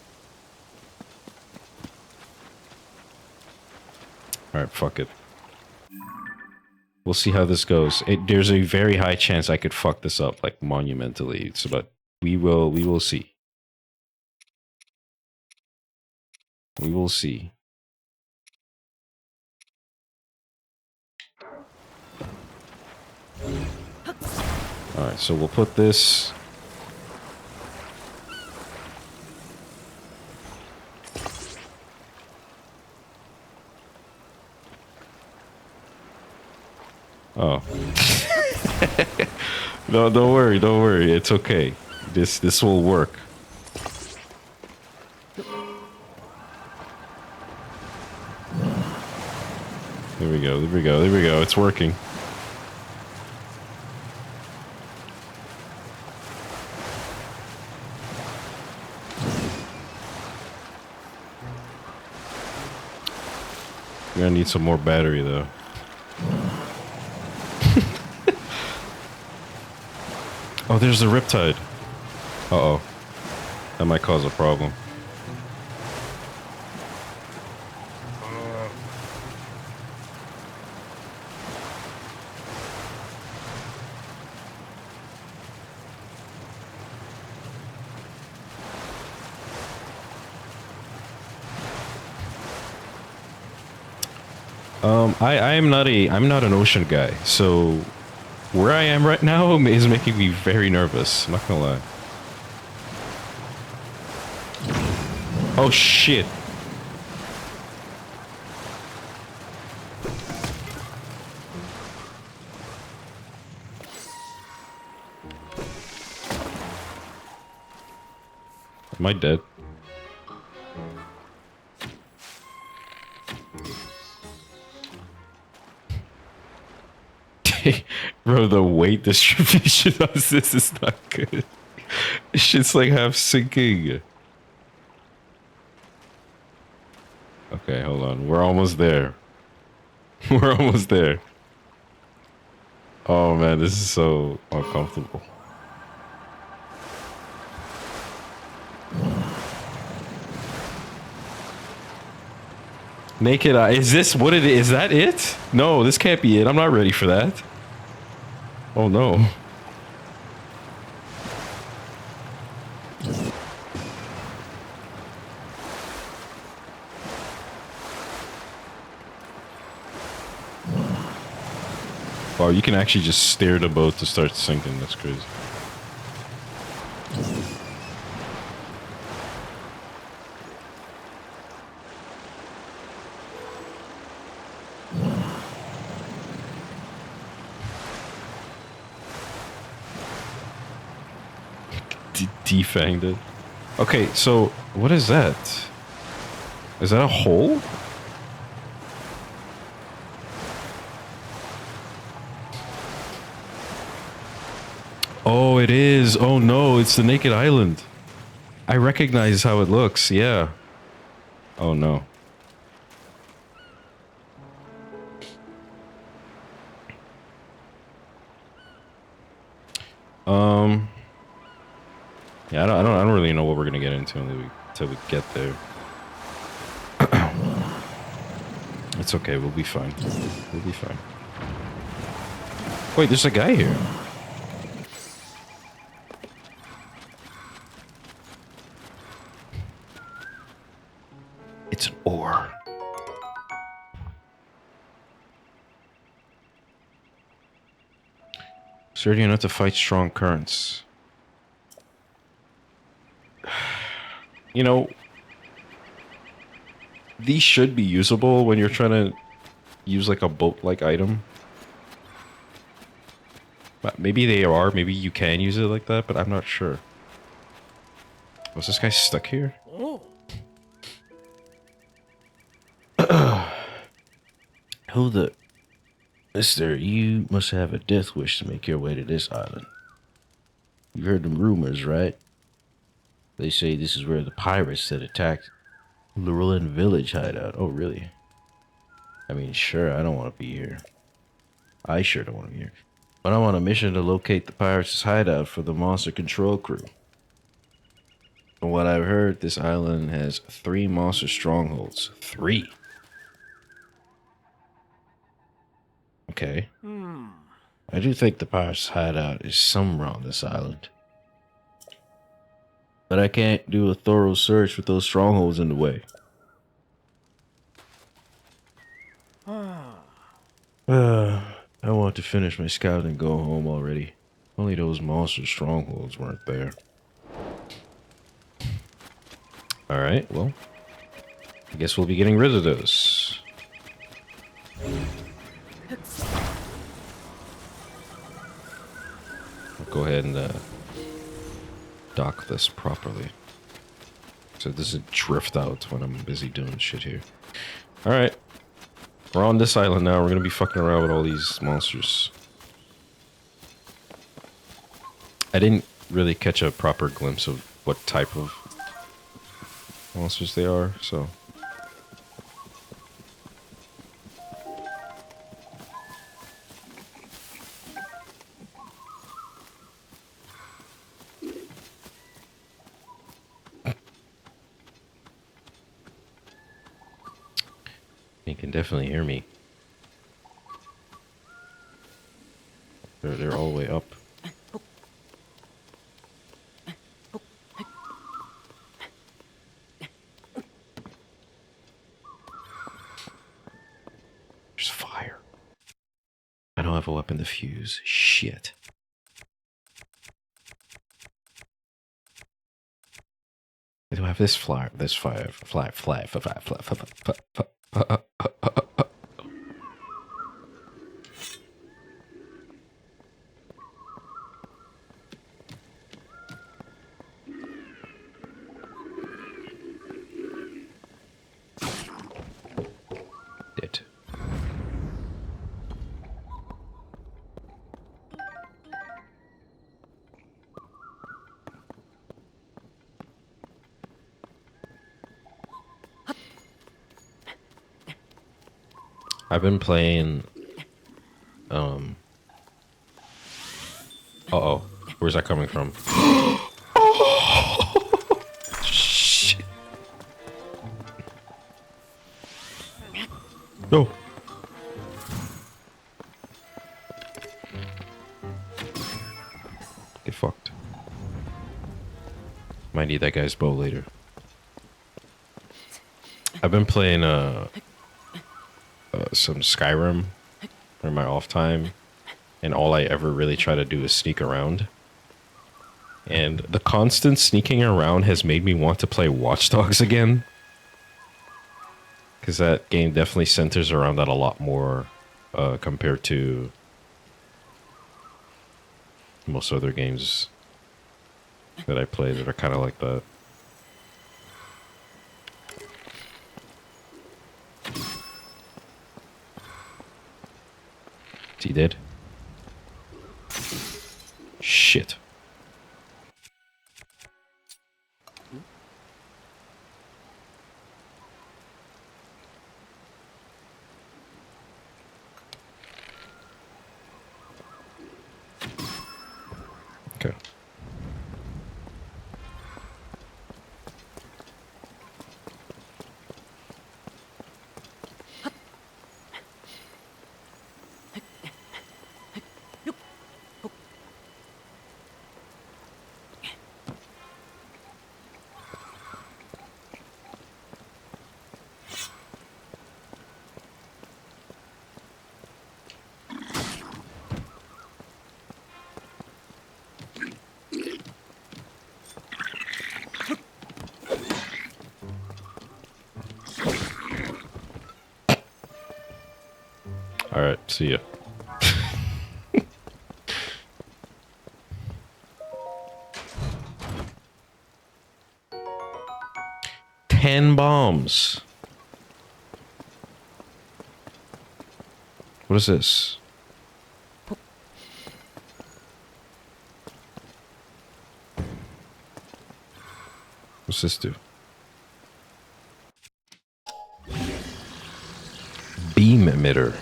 Alright, fuck it. We'll see how this goes. There's a very high chance I could fuck this up, like, monumentally. So, but we will see. We will see. Alright, so we'll put this... Oh. No, don't worry. It's okay. This will work. There we go. It's working. We're gonna need some more battery though. Oh, there's the riptide. Uh-oh. That might cause a problem. I'm not an ocean guy, so where I am right now is making me very nervous. I'm not gonna lie. Oh shit. Am I dead? Bro, the weight distribution on this is not good. This shit's like half sinking. Okay, hold on. We're almost there. We're almost there. Oh man, this is so uncomfortable. Naked Eye. Is this what it is? Is that it? No, this can't be it. I'm not ready for that. Oh no. Wow, you can actually just steer the boat to start sinking. That's crazy. defanged it. Okay, so what is that? Is that a hole? Oh, it is. Oh no, it's the naked island. I recognize how it looks. Yeah. Oh no. Yeah, I don't really know what we're gonna get into until we get there. It's okay. We'll be fine. We'll be fine. Wait, there's a guy here. It's an ore. Sturdy enough to fight strong currents. You know, these should be usable when you're trying to use like a boat-like item. But maybe they are. Maybe you can use it like that, but I'm not sure. Was this guy stuck here? Oh. Who the... Mister, you must have a death wish to make your way to this island. You heard them rumors, right? They say this is where the pirates that attacked Llewellyn Village hide out. Oh, really? I mean, sure, I don't want to be here. I sure don't want to be here. But I'm on a mission to locate the pirates' hideout for the monster control crew. From what I've heard, this island has 3 monster strongholds. 3? Okay. I do think the pirates' hideout is somewhere on this island. But I can't do a thorough search with those strongholds in the way. I want to finish my scout and go home already. Only those monster strongholds weren't there. Alright, well. I guess we'll be getting rid of those. I'll go ahead and dock this properly. So it doesn't drift out when I'm busy doing shit here. Alright. We're on this island now. We're gonna be fucking around with all these monsters. I didn't really catch a proper glimpse of what type of monsters they are, so... You can definitely hear me. They're all the way up. There's fire. I don't have a weapon to fuse. Shit. I do have this fire. This fire. Fly. Dead. I've been playing, uh-oh. Where's that coming from? Shit. No. Get fucked. Might need that guy's bow later. I've been playing, some Skyrim in my off time, and all I ever really try to do is sneak around. And the constant sneaking around has made me want to play Watch Dogs again. Because that game definitely centers around that a lot more compared to most other games. that I play that are kind of like that. Is he dead? Shit. Okay. All right, see ya. 10 bombs. What is this? What's this do? Beam emitter.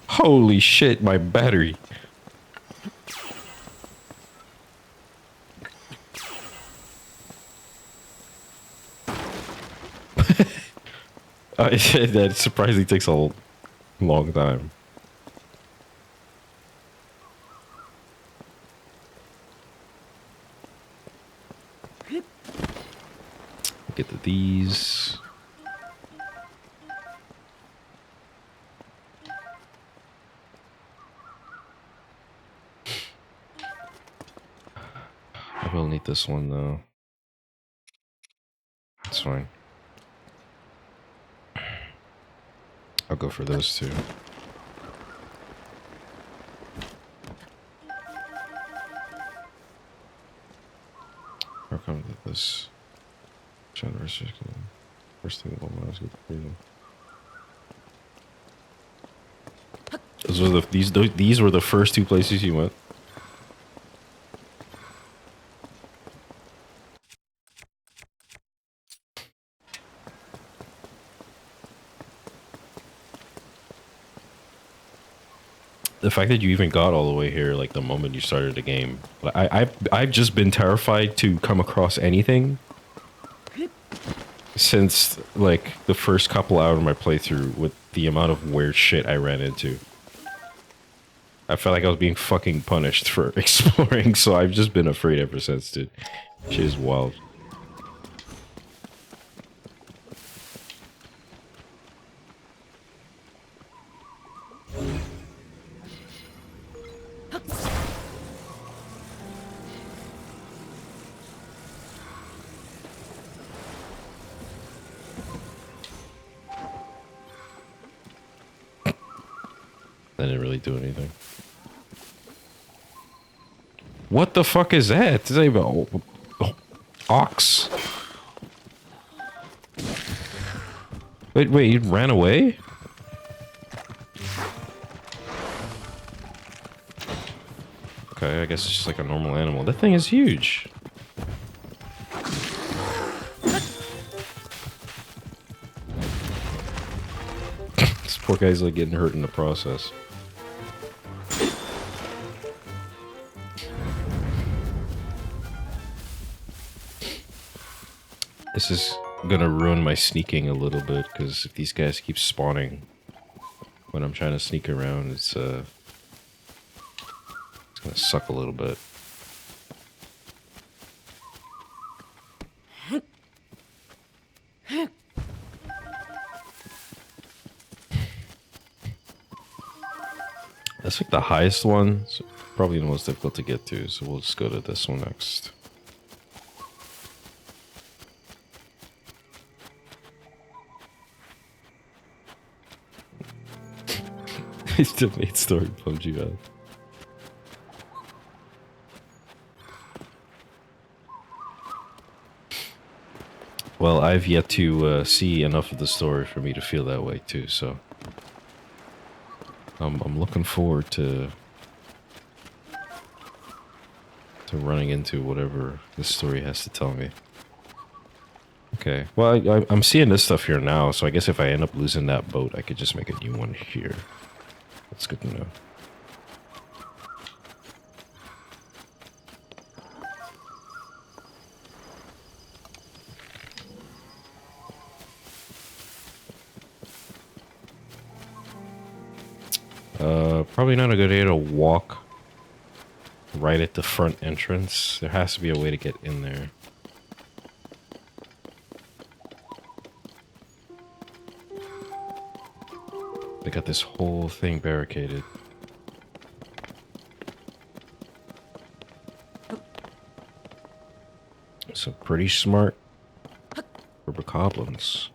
Holy shit, my battery. That surprisingly takes a long time. Get to these. I will need this one though. That's fine. I'll go for those two. I'll come to this. First thing I was good. Those were these were the first two places you went. The fact that you even got all the way here, like the moment you started the game, I've just been terrified to come across anything since like the first couple hours of my playthrough with the amount of weird shit I ran into. I felt like I was being fucking punished for exploring, so I've just been afraid ever since, dude. Shit is wild. That didn't really do anything. What the fuck is that? Is that even ox? Wait, you ran away? Okay, I guess it's just like a normal animal. That thing is huge. This poor guy's like getting hurt in the process. This is gonna ruin my sneaking a little bit, because if these guys keep spawning when I'm trying to sneak around, it's gonna suck a little bit. That's like the highest one, so probably the most difficult to get to, so we'll just go to this one next. It's the main story PUBG, man. Well, I've yet to see enough of the story for me to feel that way too, so I'm looking forward to running into whatever this story has to tell me. Okay, well, I'm seeing this stuff here now, so I guess if I end up losing that boat, I could just make a new one here. That's good to know. Probably not a good idea to walk right at the front entrance. There has to be a way to get in there. They got this whole thing barricaded. Some pretty smart rubber goblins.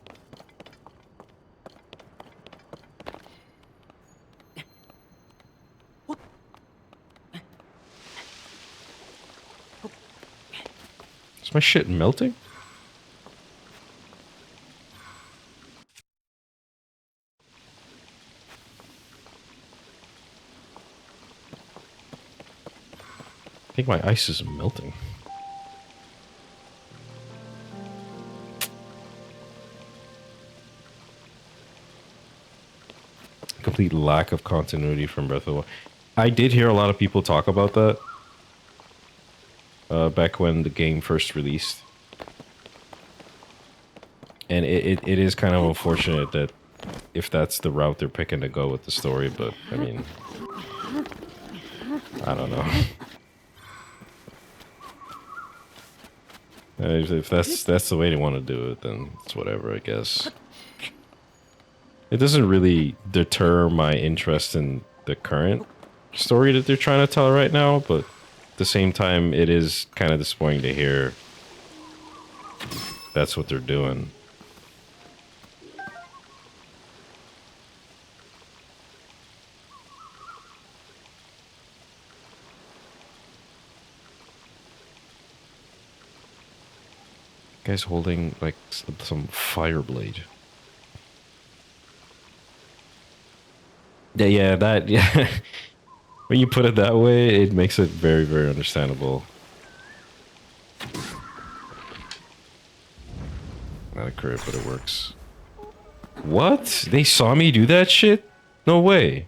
Is my shit melting? I think my ice is melting. Complete lack of continuity from Breath of the Wild. I did hear a lot of people talk about that back when the game first released. And it is kind of unfortunate that if that's the route they're picking to go with the story, but I mean, I don't know. If that's the way they want to do it, then it's whatever, I guess. It doesn't really deter my interest in the current story that they're trying to tell right now, but at the same time, it is kind of disappointing to hear that's what they're doing. Guy's holding like some fire blade. Yeah, that, yeah. When you put it that way, it makes it very, very understandable. Not a crit, but it works. What? They saw me do that shit? No way.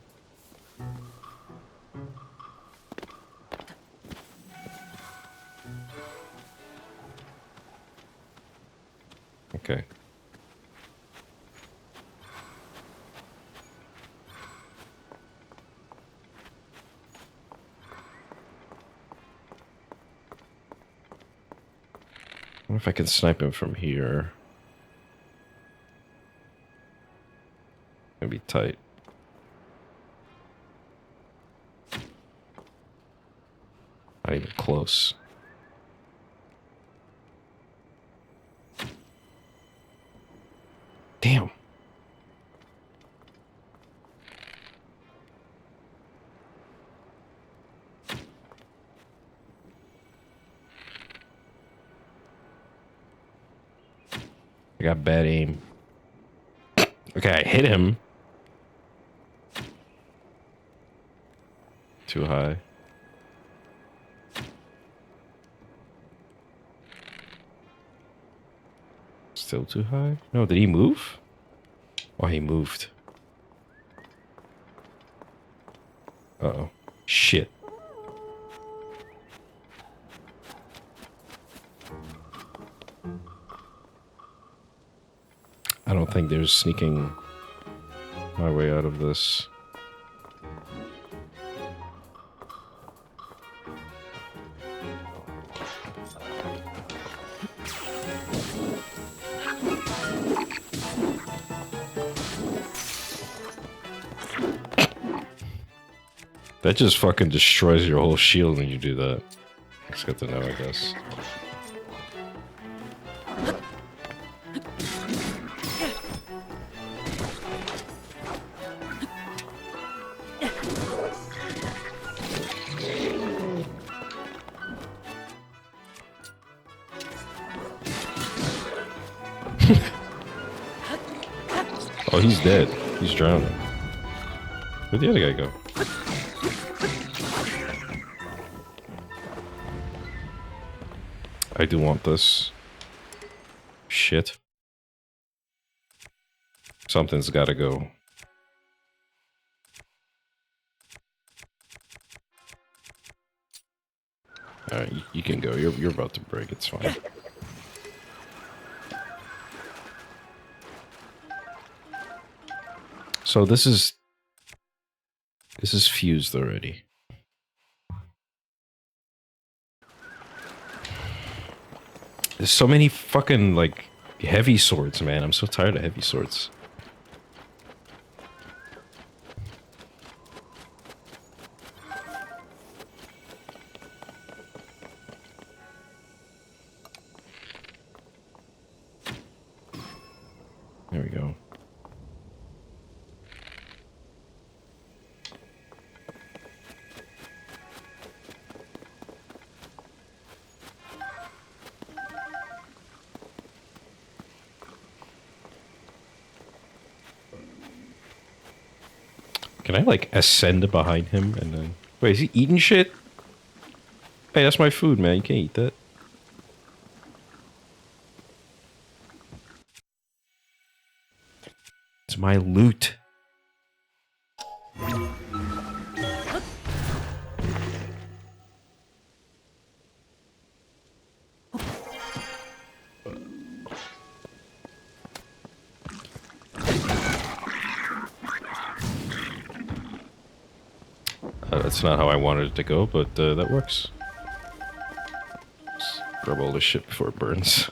Okay. I wonder if I can snipe him from here. Gonna be tight. Not even close. Damn. I got bad aim. Okay, I hit him. Too high. Still too high? No, did he move? Oh, he moved. Uh-oh. Shit. I don't think there's sneaking my way out of this. That just fucking destroys your whole shield when you do that. It's good to know, I guess. Oh, he's dead. He's drowning. Where'd the other guy go? I do want this. Shit. Something's gotta go. Alright, you can go. You're about to break. It's fine. So this is fused already. There's so many fucking like heavy swords, man. I'm so tired of heavy swords. There we go. Can I like ascend behind him and then... Wait, is he eating shit? Hey, that's my food, man. You can't eat that. It's my loot. That's not how I wanted it to go, but that works. Let's grab all this shit before it burns.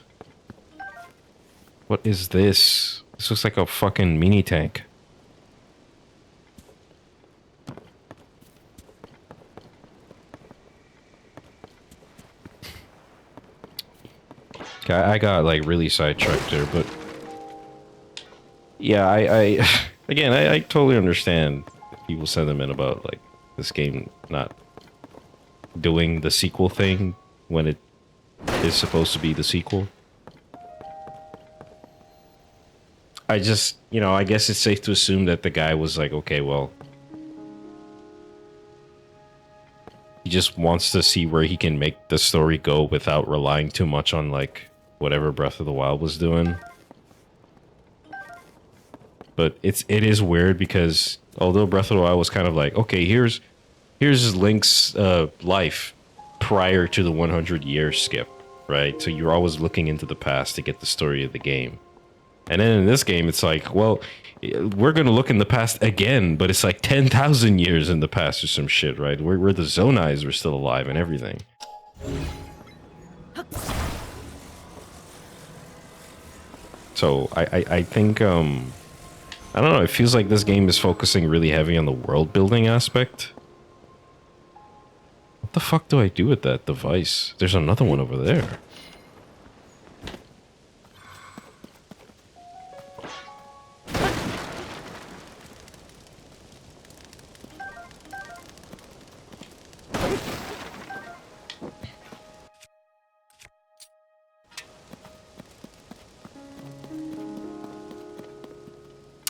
What is this? This looks like a fucking mini tank. Okay, I got like really sidetracked there, but yeah, I again, I totally understand people's sentiment about like this game not doing the sequel thing when it is supposed to be the sequel. I just, you know, I guess it's safe to assume that the guy was like, okay, well, he just wants to see where he can make the story go without relying too much on like whatever Breath of the Wild was doing. But it is weird because although Breath of the Wild was kind of like, okay, here's Link's life prior to the 100-year skip, right? So you're always looking into the past to get the story of the game. And then in this game, it's like, well, we're going to look in the past again, but it's like 10,000 years in the past or some shit, right? Where the Zonais were still alive and everything. So I think, I don't know, it feels like this game is focusing really heavy on the world building aspect. What the fuck do I do with that device? There's another one over there.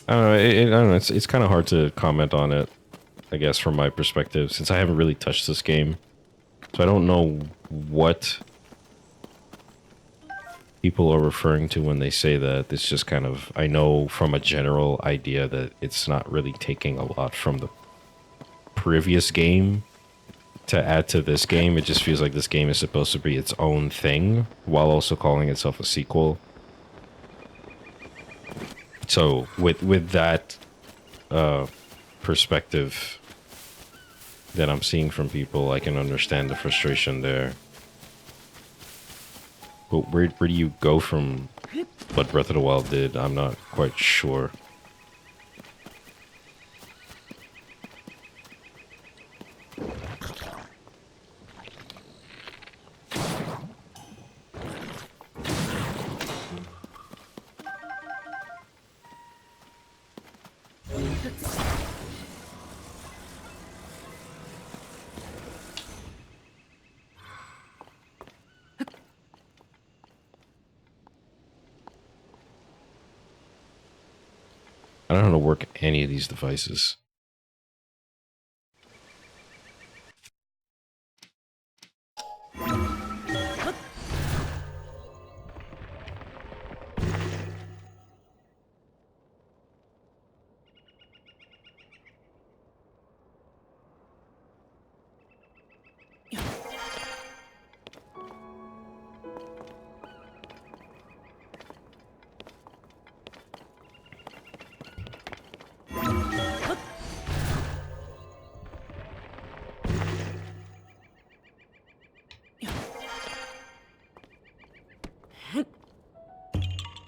I don't know. I don't know. It's kind of hard to comment on it, I guess, from my perspective, since I haven't really touched this game. So I don't know what people are referring to when they say that. It's just kind of, I know from a general idea that it's not really taking a lot from the previous game to add to this game. It just feels like this game is supposed to be its own thing while also calling itself a sequel. So with that perspective that I'm seeing from people, I can understand the frustration there. But where do you go from what Breath of the Wild did? I'm not quite sure. I don't know how to work any of these devices.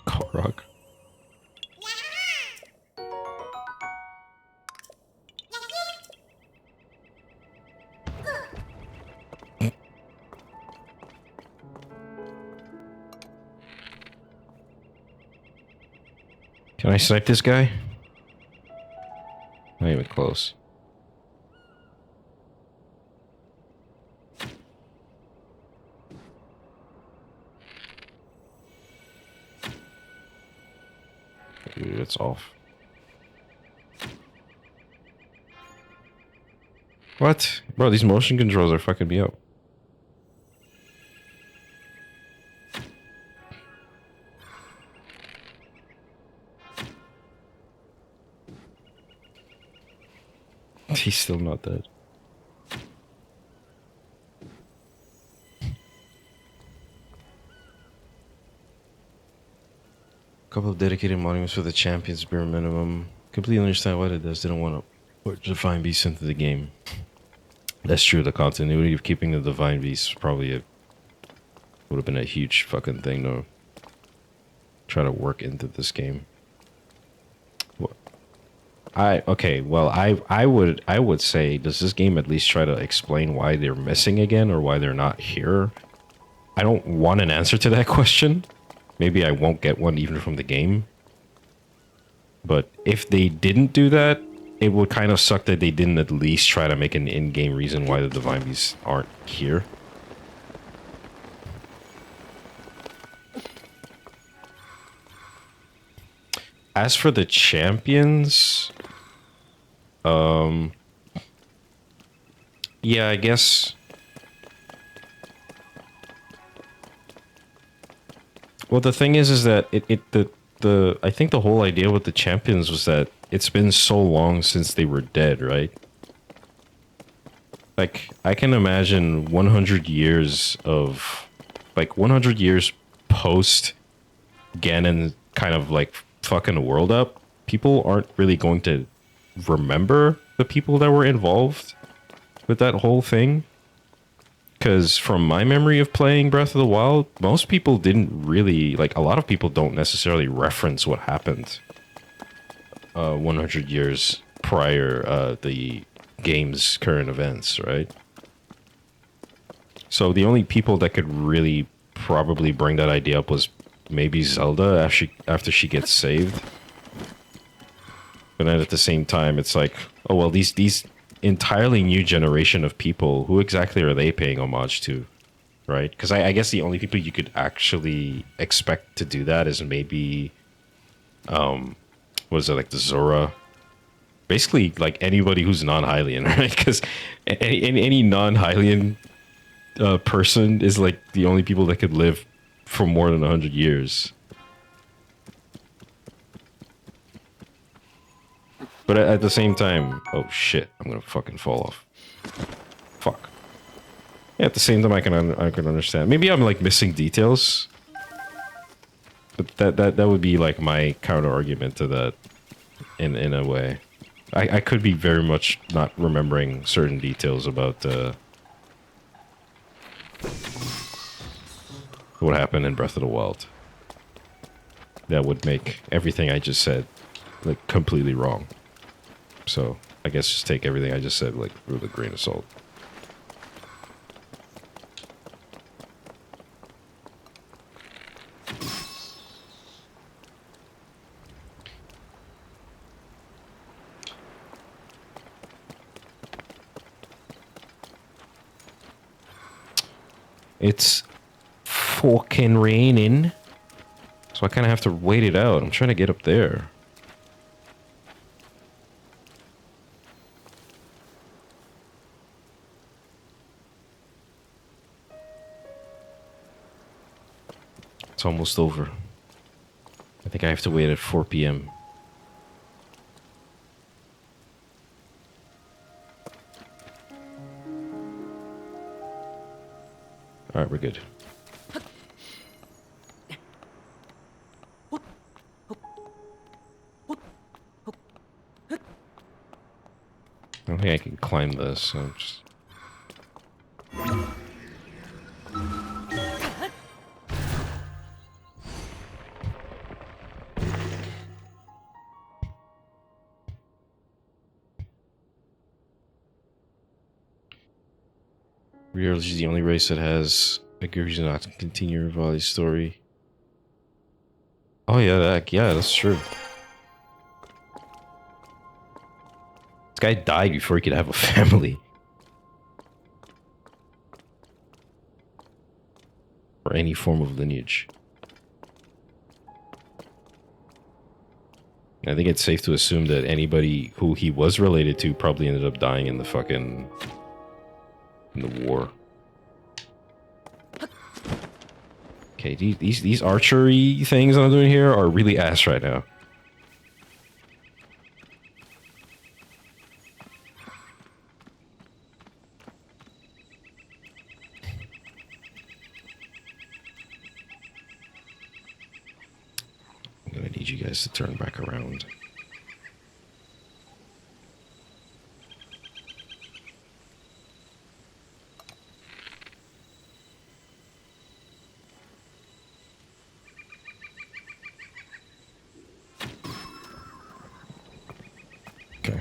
Korok. Can I snipe this guy? Not even close. Dude, it's off. What? Bro, these motion controls are fucking me up. He's still not dead. Couple of dedicated monuments for the champions, bare minimum. Completely understand why it does. Didn't want to put Divine Beasts into the game. That's true. The continuity of keeping the Divine Beasts probably would have been a huge fucking thing to try to work into this game. I would say, does this game at least try to explain why they're missing again or why they're not here? I don't want an answer to that question. Maybe I won't get one even from the game. But if they didn't do that, it would kind of suck that they didn't at least try to make an in-game reason why the Divine Beasts aren't here. As for the champions, yeah, I guess. Well, the thing is that I think the whole idea with the champions was that it's been so long since they were dead, right? Like, I can imagine 100 years of, like, 100 years post Ganon kind of like fucking the world up. People aren't really going to remember the people that were involved with that whole thing. Because from my memory of playing Breath of the Wild, most people didn't really, like, a lot of people don't necessarily reference what happened 100 years prior the game's current events, right? So the only people that could really probably bring that idea up was maybe Zelda after she gets saved. But then at the same time, it's like, oh, well, these entirely new generation of people, who exactly are they paying homage to, right? Because I guess the only people you could actually expect to do that is maybe, was it like the Zora? Basically, like anybody who's non-Hylian, right? Because any non-Hylian person is like the only people that could live for more than 100 years. But at the same time, oh shit, I'm gonna fucking fall off. Fuck. Yeah, at the same time, I can understand. Maybe I'm like missing details, but that would be like my counter argument to that, in a way. I could be very much not remembering certain details about what happened in Breath of the Wild. That would make everything I just said like completely wrong. So I guess just take everything I just said like with a grain of salt. It's fucking raining, so I kind of have to wait it out. I'm trying to get up there. It's almost over. I think I have to wait at 4 p.m. All right, we're good. I don't think I can climb this, so I'm just... Real is the only race that has a good reason not to continue Rivali's story. Oh yeah, that's true. This guy died before he could have a family. Or any form of lineage. I think it's safe to assume that anybody who he was related to probably ended up dying in the fucking... in the war. Okay, these archery things I'm doing here are really ass right now. I'm gonna need you guys to turn back around. Okay.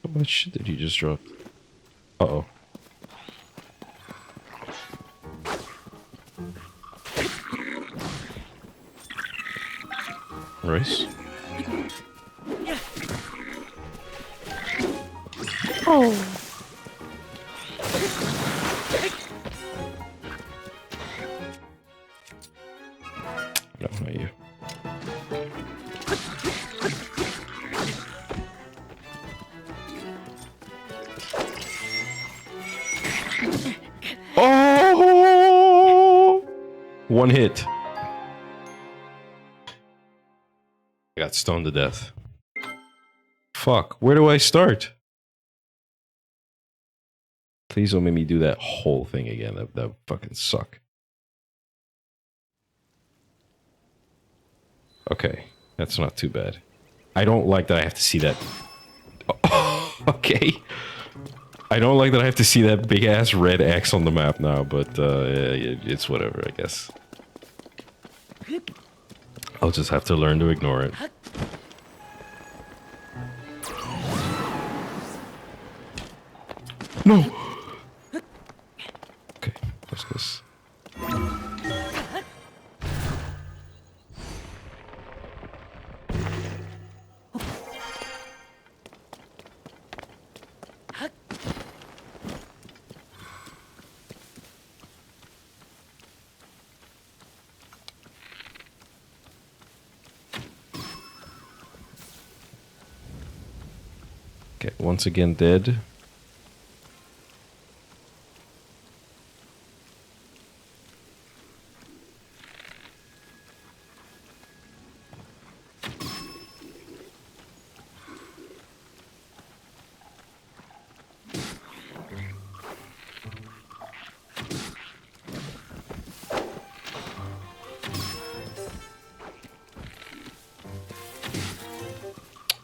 How much shit did you just drop? Uh-oh. Rice? Oh. No, not you. Oh! One hit. I got stoned to death. Fuck, where do I start? Please don't make me do that whole thing again. That would fucking suck. Okay, that's not too bad. I don't like that I have to see that. Okay. I don't like that I have to see that big ass red X on the map now, but it's whatever, I guess. I'll just have to learn to ignore it. No! Okay, what's this? Okay, once again dead.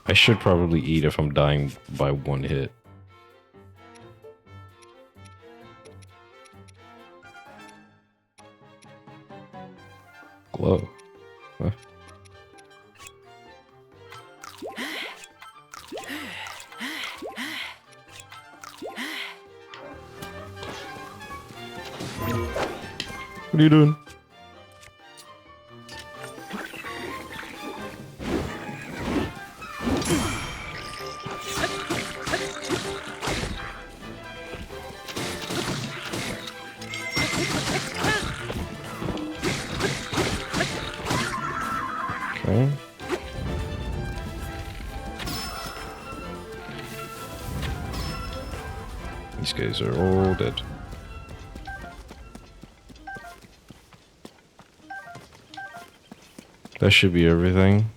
I should probably eat if I'm dying by one hit. Glow. Huh? What are you doing? Okay. These guys are all dead. That should be everything.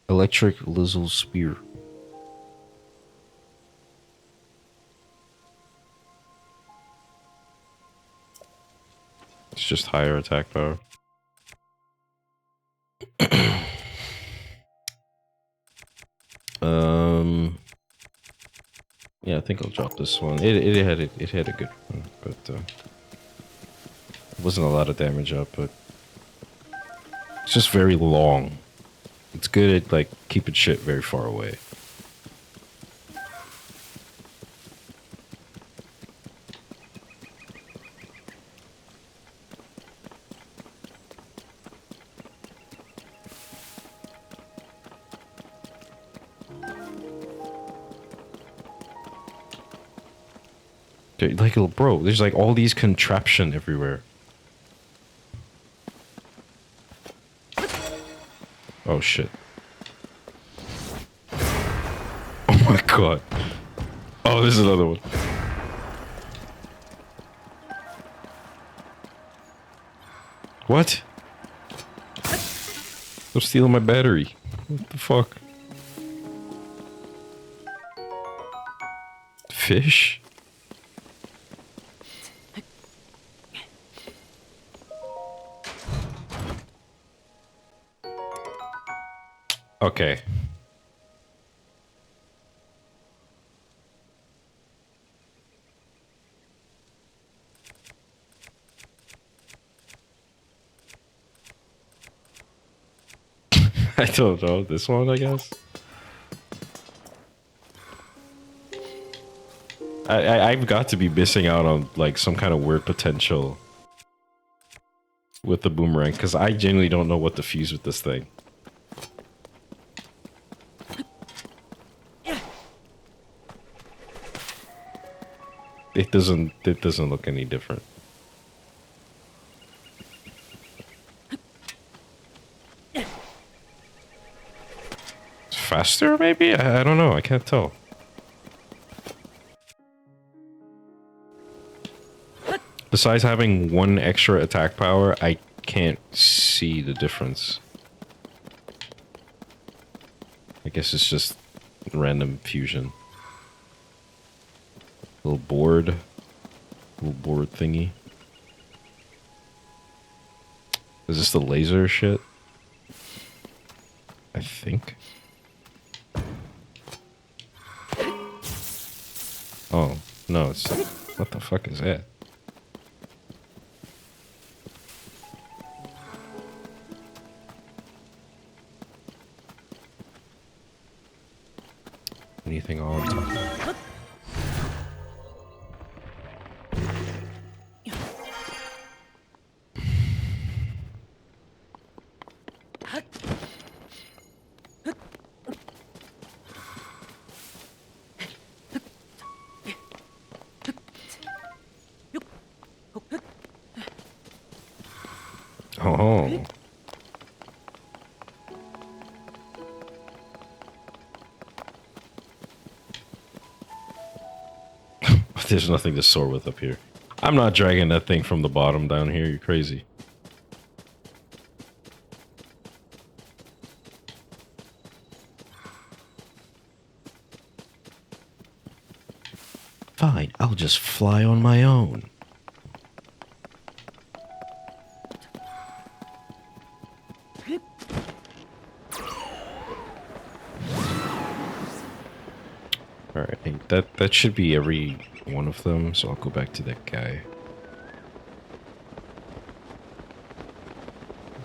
Electric Lizzle Spear. It's just higher attack power. Yeah, I think I'll drop this one. It had a good one, but it wasn't a lot of damage up, but it's just very long. It's good at like keeping shit very far away. Like, bro, there's like all these contraption everywhere. Oh shit. Oh my god. Oh, there's another one. What? They're stealing my battery. What the fuck? Fish? Okay. I don't know. This one, I guess? I've got to be missing out on, like, some kind of weird potential with the boomerang, because I genuinely don't know what to fuse with this thing. It doesn't look any different. It's faster, maybe? I don't know. I can't tell. Besides having one extra attack power, I can't see the difference. I guess it's just random fusion. Little board thingy. Is this the laser shit? I think. Oh, no, it's... What the fuck is that? Anything on top? Oh. There's nothing to soar with up here. I'm not dragging that thing from the bottom down here. You're crazy. Fine, I'll just fly on my own. Alright, that should be every one of them, so I'll go back to that guy.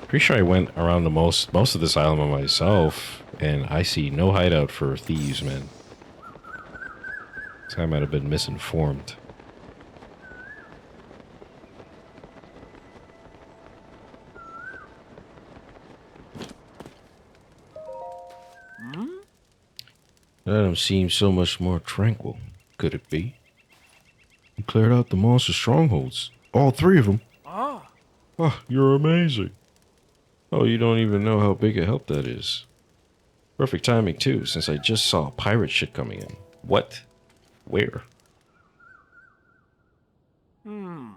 Pretty sure I went around the most of this island by myself, and I see no hideout for thieves, man. So I might have been misinformed. That seems so much more tranquil. Could it be? You cleared out the monster strongholds. All 3 of them. Ah. Oh, you're amazing. Oh, you don't even know how big a help that is. Perfect timing, too, since I just saw pirate shit coming in. What? Where? Hmm.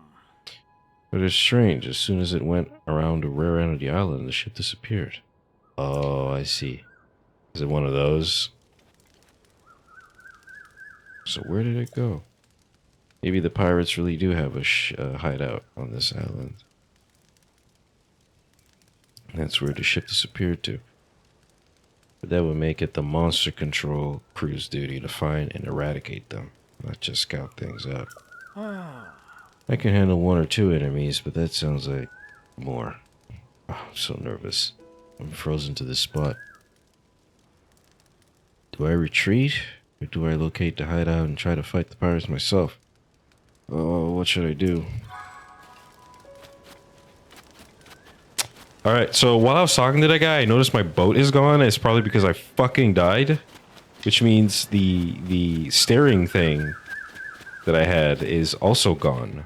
But it's strange. As soon as it went around a rare entity island, the ship disappeared. Oh, I see. Is it one of those? So where did it go? Maybe the pirates really do have a hideout on this island. That's where the ship disappeared to. But that would make it the monster control crew's duty to find and eradicate them, not just scout things out. Ah. I can handle 1 or 2 enemies, but that sounds like more. Oh, I'm so nervous. I'm frozen to this spot. Do I retreat? Or do I locate the hideout and try to fight the pirates myself? Oh, what should I do? Alright, so while I was talking to that guy, I noticed my boat is gone. It's probably because I fucking died. Which means the steering thing that I had is also gone.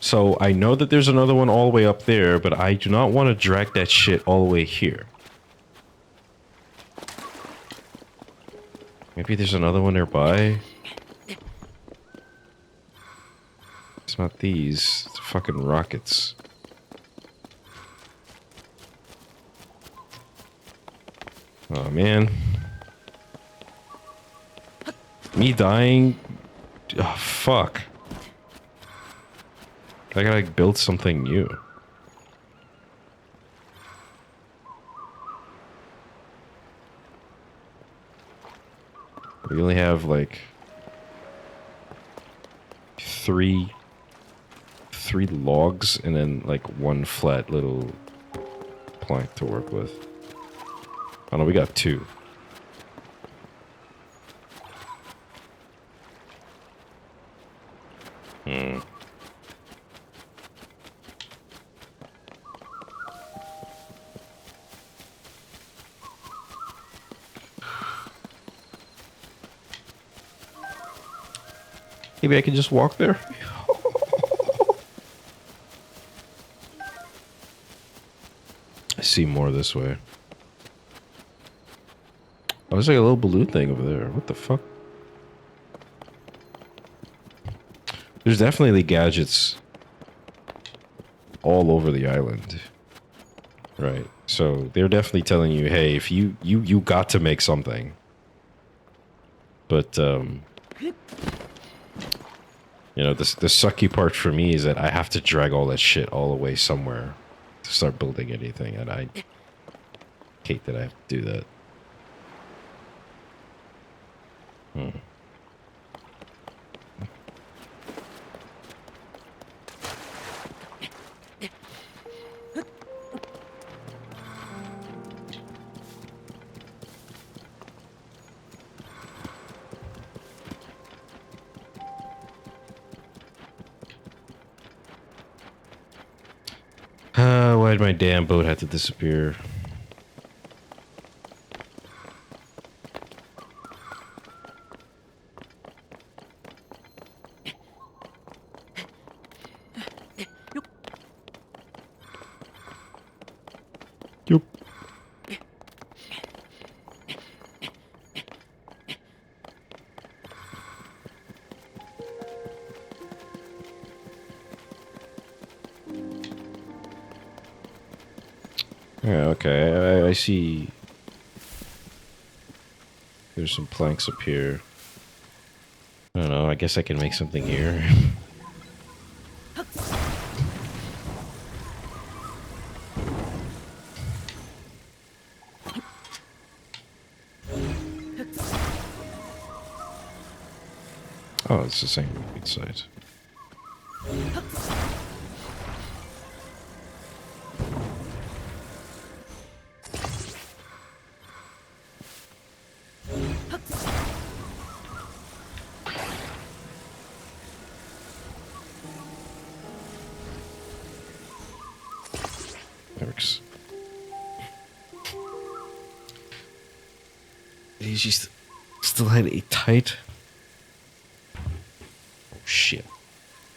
So I know that there's another one all the way up there, but I do not want to drag that shit all the way here. Maybe there's another one nearby? It's not these. It's fucking rockets. Oh, man. Me dying? Oh, fuck. I gotta build something new. We only have, like... three logs and then, like, 1 flat little plank to work with. Oh, no, we got 2. Hmm. Maybe I can just walk there? I see more this way. Oh, there's like a little balloon thing over there. What the fuck? There's definitely gadgets all over the island. Right. So they're definitely telling you, hey, if you got to make something. But you know, the sucky part for me is that I have to drag all that shit all the way somewhere to start building anything, and I hate that I have to do that. Hmm. Why'd my damn boat have to disappear? Yup. Yeah, okay, I see. There's some planks up here. I don't know, I guess I can make something here. Oh, it's the same side. Works. Did you still had it tight? shit.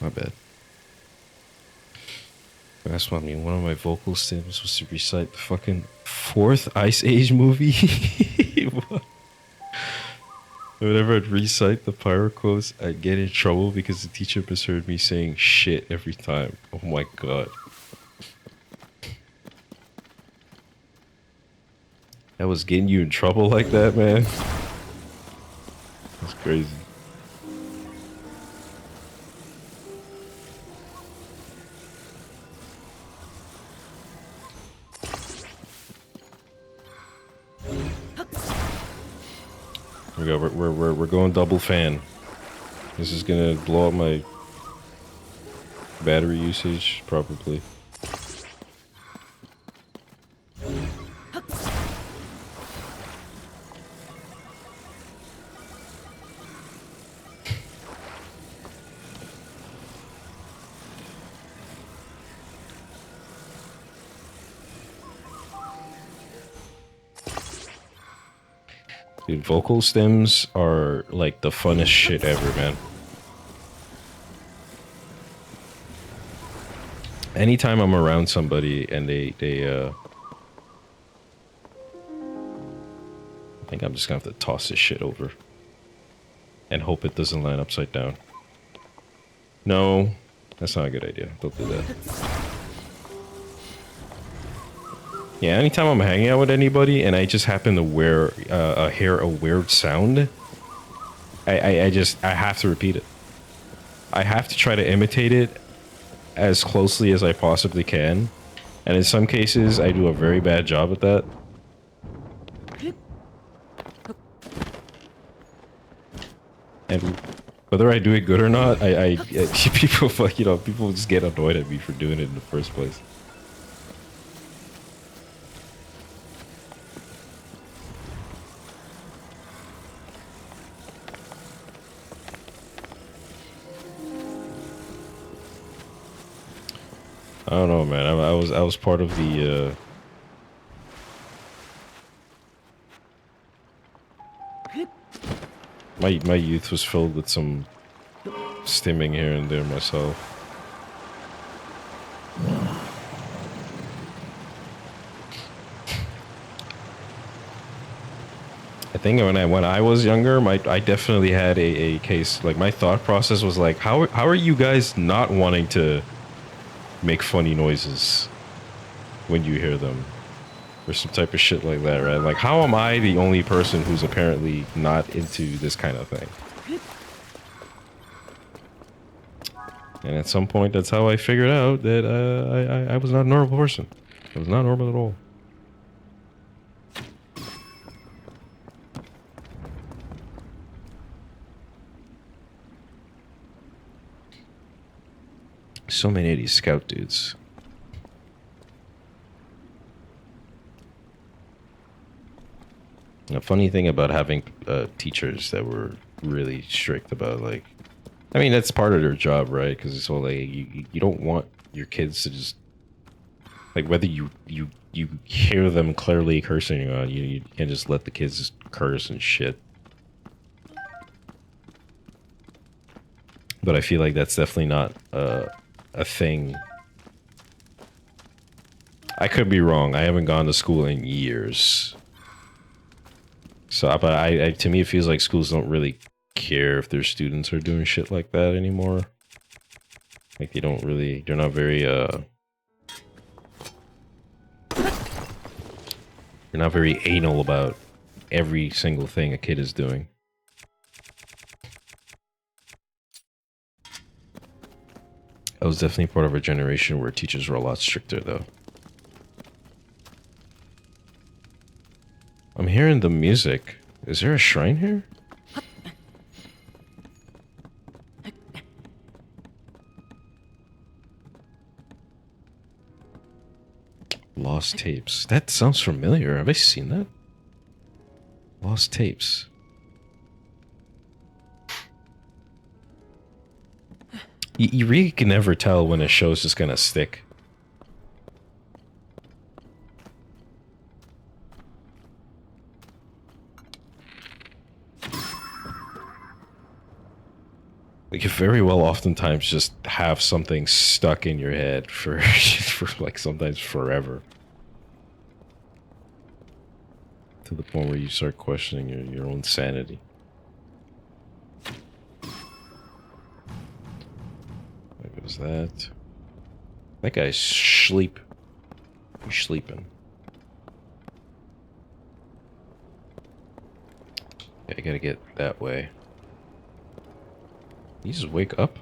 My bad. That's what I mean. One of my vocal stems was to recite the fucking fourth Ice Age movie. What? Whenever I'd recite the pyro quotes, I'd get in trouble because the teacher misheard me saying shit every time. Oh my god. That was getting you in trouble like that, man? That's crazy. Here we go. We're going double fan. This is gonna blow up my battery usage, probably. Dude, vocal stems are like the funnest shit ever, man. Anytime I'm around somebody and I think I'm just gonna have to toss this shit over. And hope it doesn't land upside down. No, that's not a good idea. Don't do that. Yeah, anytime I'm hanging out with anybody and I just happen to hear a weird sound, I have to repeat it. I have to try to imitate it as closely as I possibly can. And in some cases, I do a very bad job at that. And whether I do it good or not, people, you know, people just get annoyed at me for doing it in the first place. I don't know, man. I was part of the. My youth was filled with some stimming here and there myself. I think when I was younger, I definitely had a case. Like my thought process was like, how are you guys not wanting to make funny noises when you hear them? Or some type of shit like that, right? Like, how am I the only person who's apparently not into this kind of thing? And at some point, that's how I figured out that I was not a normal person. I was not normal at all. So many of these scout dudes. The funny thing about having teachers that were really strict about, like, I mean, that's part of their job, right? Because it's all like, you don't want your kids to just, like, whether you hear them clearly cursing or not, you can't just let the kids just curse and shit. But I feel like that's definitely not a thing. I could be wrong. I haven't gone to school in years. So, but to me, it feels like schools don't really care if their students are doing shit like that anymore. Like, they're not very, they're not very anal about every single thing a kid is doing. I was definitely part of a generation where teachers were a lot stricter, though. I'm hearing the music. Is there a shrine here? Lost tapes. That sounds familiar. Have I seen that? Lost tapes. You really can never tell when a show's just gonna stick. Like you very well oftentimes just have something stuck in your head for for like sometimes forever. To the point where you start questioning your own sanity. There goes that. That guy's sleep. He's sleeping. Okay, I gotta get that way. You just wake up?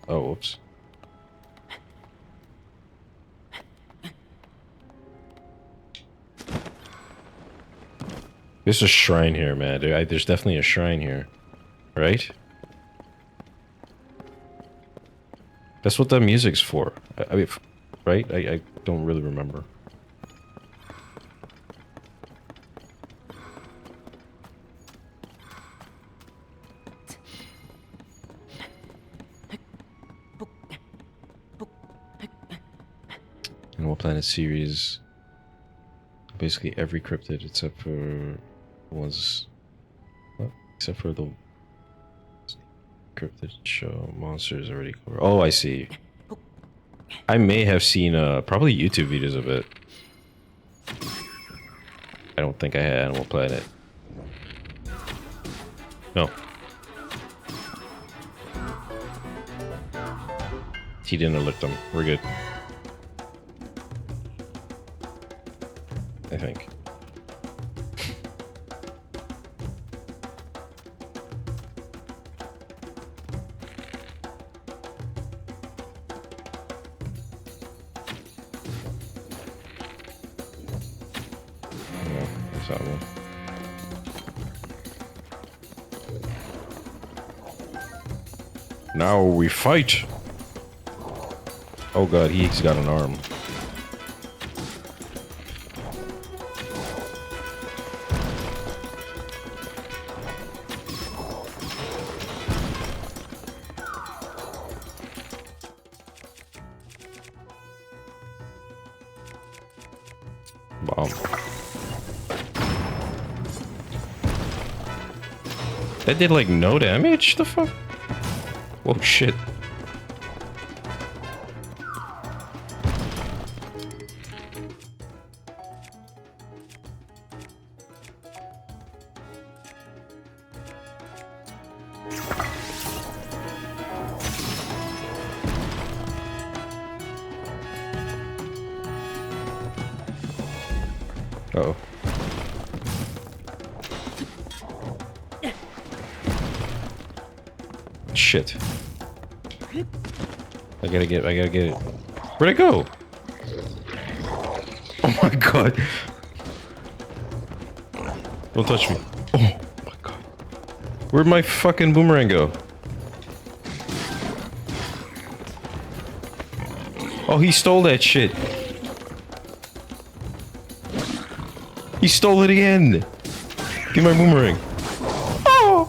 Oh, whoops. There's a shrine here, man. There's definitely a shrine here. Right? That's what that music's for. I mean, right? I don't really remember. Animal Planet series. Basically every cryptid except for ones. What? Except for the cryptid show monsters already covered. Oh, I see. I may have seen probably YouTube videos of it. I don't think I had Animal Planet. No. He didn't alert them. We're good. I think. No, that's not one. Now we fight! Oh god, he's got an arm. Bomb. That did like no damage? The fuck? Whoa, shit. Uh-oh. Shit. I gotta get it. Where'd it go? Oh my god. Don't touch me. Oh my god. Where'd my fucking boomerang go? Oh, he stole that shit. He stole it again. Give me my boomerang. Oh.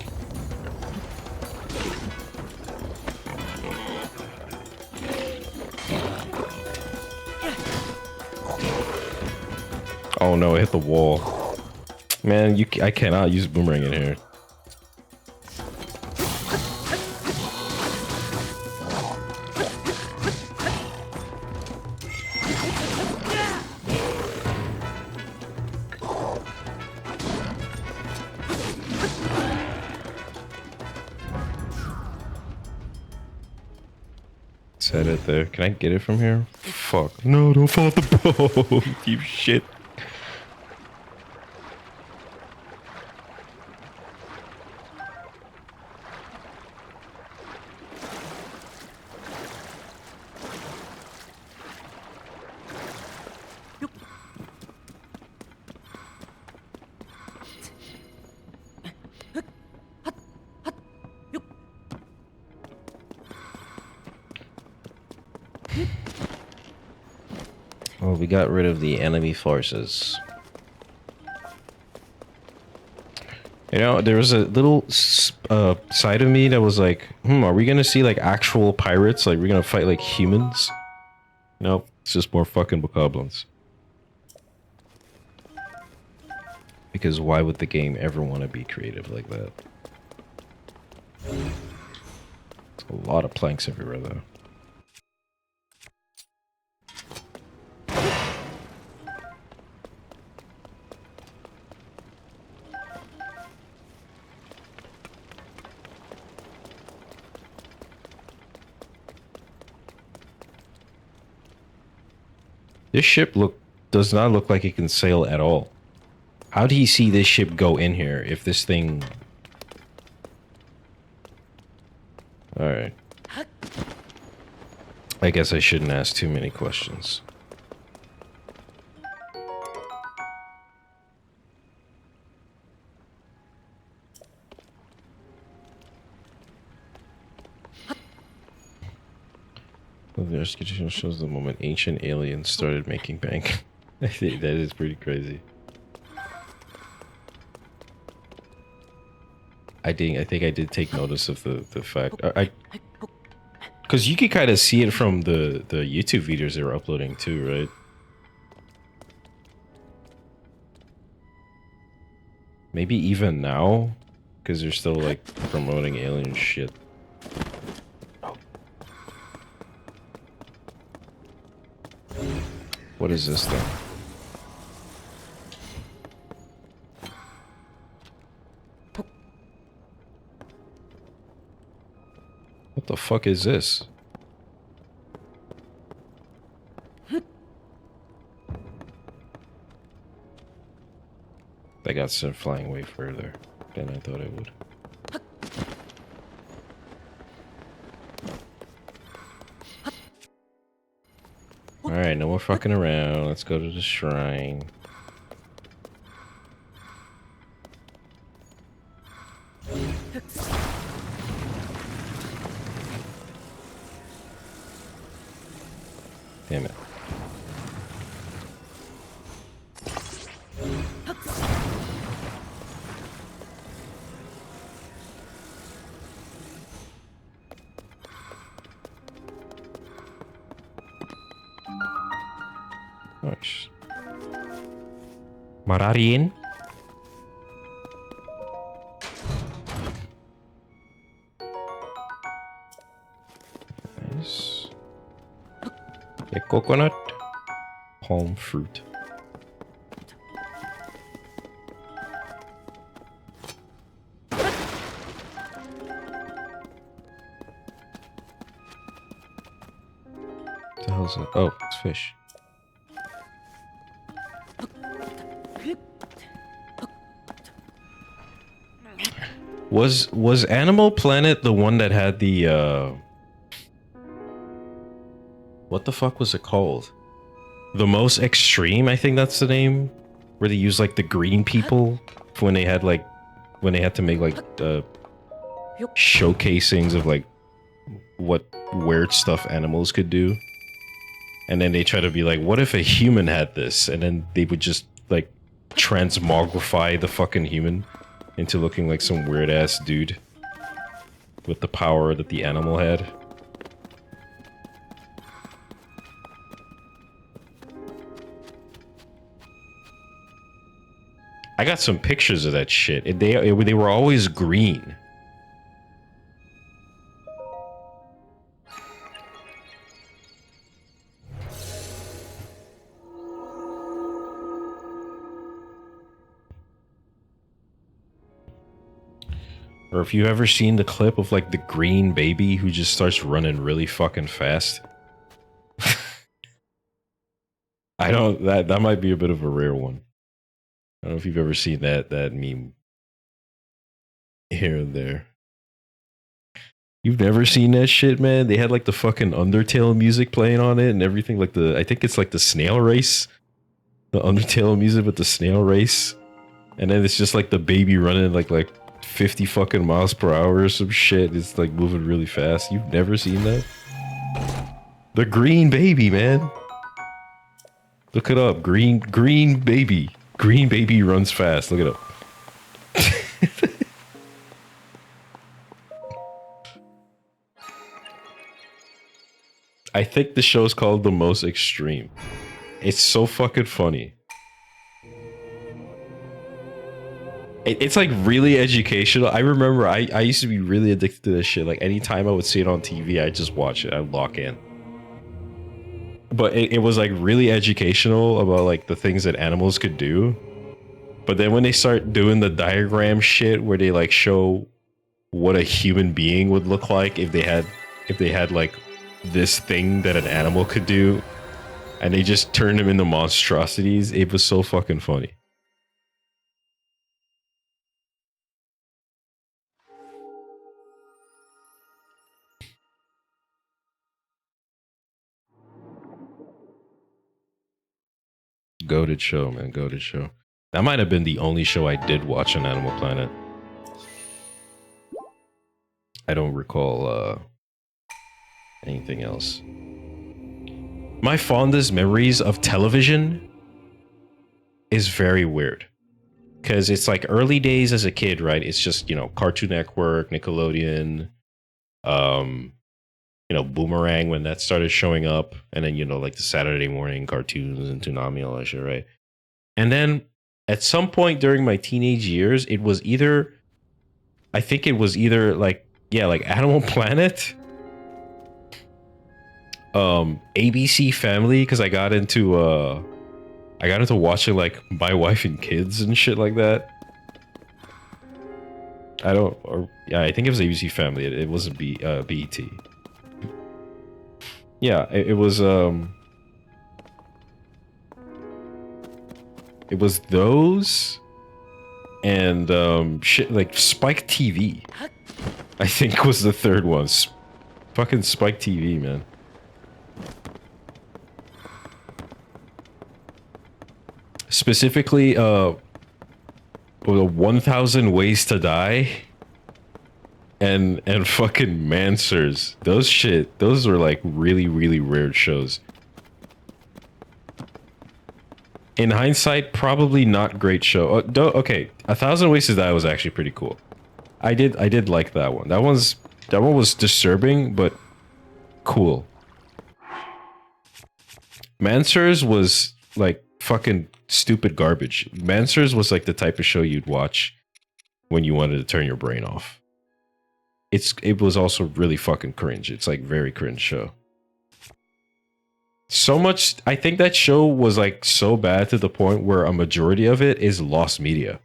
Oh no, it hit the wall. Man, I cannot use boomerang in here. Set it there. Can I get it from here? Fuck. No, don't fall off the boat. You shit. Well, we got rid of the enemy forces. You know, there was a little side of me that was like, are we gonna see like actual pirates? Like, we're gonna fight like humans? Nope, it's just more fucking bokoblins. Because why would the game ever want to be creative like that? There's a lot of planks everywhere, though. This ship does not look like it can sail at all. How do you see this ship go in here if this thing... Alright. I guess I shouldn't ask too many questions. The execution shows the moment ancient aliens started making bank. I think that is pretty crazy. I think I did take notice of the fact. Because you could kind of see it from the YouTube videos they were uploading too, right? Maybe even now, because they're still like promoting alien shit. What is this thing? What the fuck is this? That got sent flying way further than I thought it would. Alright, no more fucking around. Let's go to the shrine. Damn it. Nice. Mararin? Nice. A coconut. Palm fruit. What the hell is it? Oh, it's fish. Was Animal Planet the one that had the what the fuck was it called? The Most Extreme, I think that's the name, where they use like the green people when they had to make like showcasings of like what weird stuff animals could do. And then they try to be like, what if a human had this? And then they would just like transmogrify the fucking human into looking like some weird ass dude with the power that the animal had. I got some pictures of that shit. They were always green. Or if you've ever seen the clip of like the green baby who just starts running really fucking fast. I don't, that might be a bit of a rare one. I don't know if you've ever seen that meme here and there. You've never seen that shit, man? They had like the fucking Undertale music playing on it and everything, like I think it's like the snail race. The Undertale music with the snail race. And then it's just like the baby running like 50 fucking miles per hour or some shit. It's like moving really fast. You've never seen that? The green baby, man. Look it up. Green baby. Green baby runs fast. Look it up. I think the show's called The Most Extreme. It's so fucking funny. It's like really educational. I remember I used to be really addicted to this shit. Like anytime I would see it on TV, I just watch it. I'd lock in. But it was like really educational about like the things that animals could do. But then when they start doing the diagram shit where they like show what a human being would look like if they had like this thing that an animal could do, and they just turned them into monstrosities, it was so fucking funny. Goated show, man. Goated show. That might have been the only show I did watch on Animal Planet. I don't recall anything else. My fondest memories of television is very weird. Because it's like early days as a kid, right? It's just, you know, Cartoon Network, Nickelodeon, you know, Boomerang when that started showing up. And then, you know, like the Saturday morning cartoons and Toonami, all that shit, right? And then at some point during my teenage years, it was either, I think it was either like, yeah, like Animal Planet, ABC Family, because I got into watching like My Wife and Kids and shit like that. I think it was ABC Family. It wasn't BET. Yeah, it was those and shit like Spike TV. I think was the third one. Fucking Spike TV, man. Specifically, the 1,000 Ways to Die and fucking Mansers. Those were like really, really weird shows. In hindsight, probably not great show. Okay, 1,000 Ways to Die was actually pretty cool. I did like that one. That one was disturbing, but cool. Mansers was like fucking stupid garbage. Mansers was like the type of show you'd watch when you wanted to turn your brain off. It was also really fucking cringe. It's like very cringe show. So much, I think that show was like so bad to the point where a majority of it is lost media.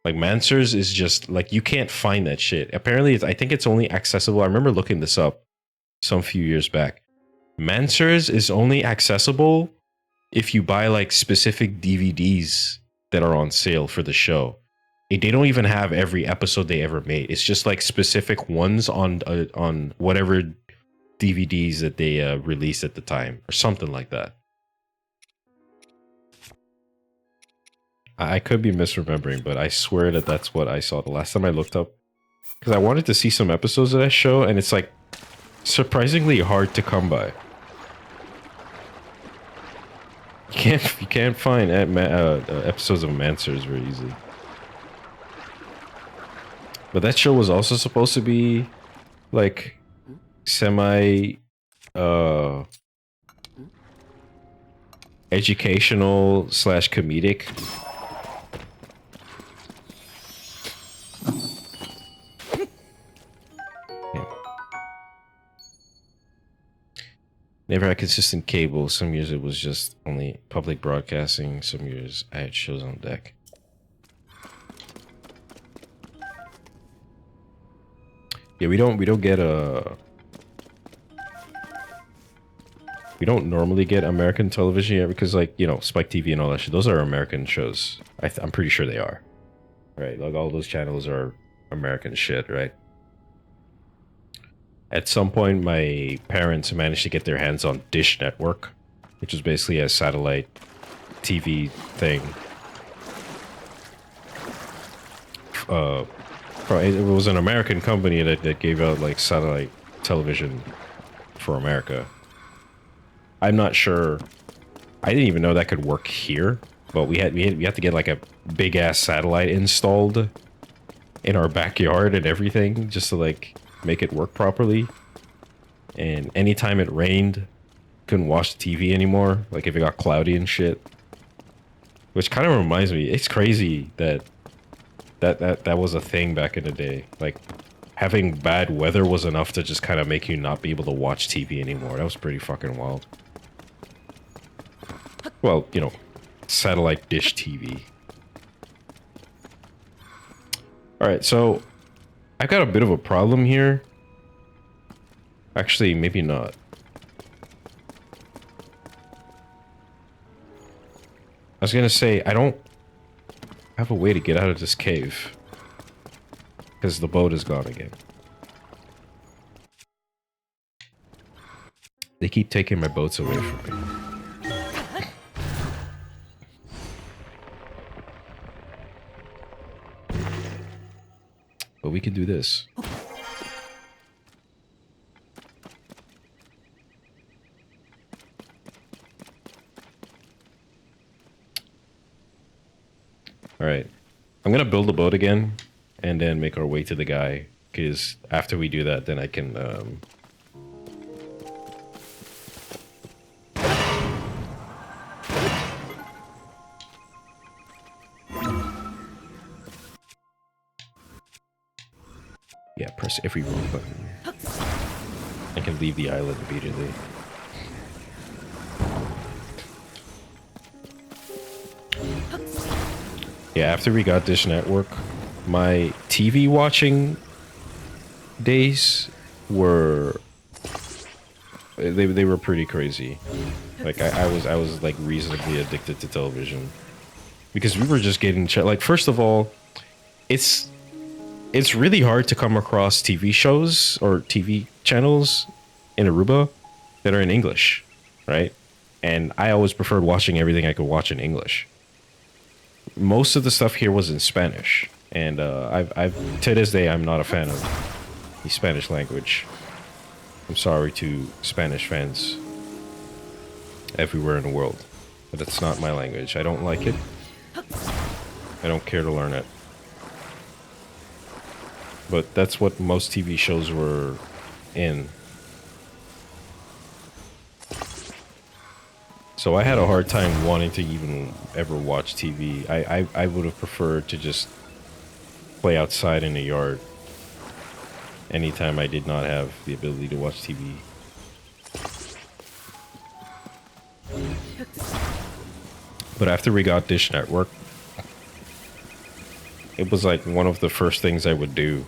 Like Mansers is just like, you can't find that shit. Apparently, I think it's only accessible. I remember looking this up some few years back. Mansers is only accessible if you buy like specific DVDs that are on sale for the show. They don't even have every episode they ever made. It's just like specific ones on whatever DVDs that they released at the time or something like that. I could be misremembering, but I swear that that's what I saw the last time I looked up, because I wanted to see some episodes of that show, and it's like surprisingly hard to come by. You can't find episodes of Mansers very easily. But that show was also supposed to be like semi educational / comedic. Yeah. Never had consistent cable. Some years it was just only public broadcasting. Some years I had shows on deck. Yeah, we don't get we don't normally get American television yet because, like, you know, Spike TV and all that shit, those are American shows. I'm pretty sure they are. Right? Like, all those channels are American shit, right? At some point, my parents managed to get their hands on Dish Network, which is basically a satellite TV thing. It was an American company that gave out, like, satellite television for America. I'm not sure. I didn't even know that could work here, but we had to get like a big ass satellite installed in our backyard and everything just to like make it work properly. And anytime it rained, couldn't watch the TV anymore. Like if it got cloudy and shit. Which kind of reminds me, it's crazy that That was a thing back in the day. Like, having bad weather was enough to just kind of make you not be able to watch TV anymore. That was pretty fucking wild. Well, you know, satellite dish TV. Alright, so I've got a bit of a problem here. Actually, maybe not. I was gonna say, I don't have a way to get out of this cave. Because the boat is gone again. They keep taking my boats away from me. But we can do this. Alright. I'm gonna build a boat again, and then make our way to the guy. Because after we do that, then I can, yeah, press every wrong button. I can leave the island immediately. Yeah, after we got Dish Network, my TV watching days were they were pretty crazy. Like I was like reasonably addicted to television because we were just getting like, first of all, it's really hard to come across TV shows or TV channels in Aruba that are in English, right? And I always preferred watching everything I could watch in English. Most of the stuff here was in Spanish, and I've to this day I'm not a fan of the Spanish language. I'm sorry to Spanish fans everywhere in the world, but it's not my language. I don't like it. I don't care to learn it. But that's what most TV shows were in. So I had a hard time wanting to even ever watch TV. I would have preferred to just play outside in the yard anytime I did not have the ability to watch TV. But after we got Dish Network, it was like one of the first things I would do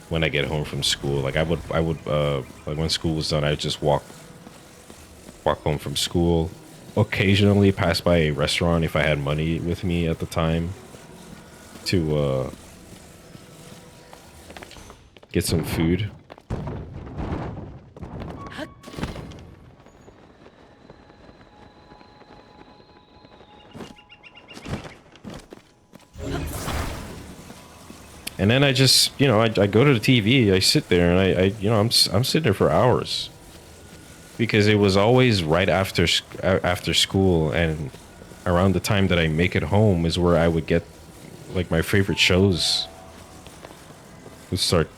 when I get home from school. Like I would like when school was done, I would just walk home from school, occasionally pass by a restaurant if I had money with me at the time to get some food. And then I just, you know, I go to the TV, I sit there, and I you know, I'm sitting there for hours. Because it was always right after school, and around the time that I make it home is where I would get like my favorite shows would start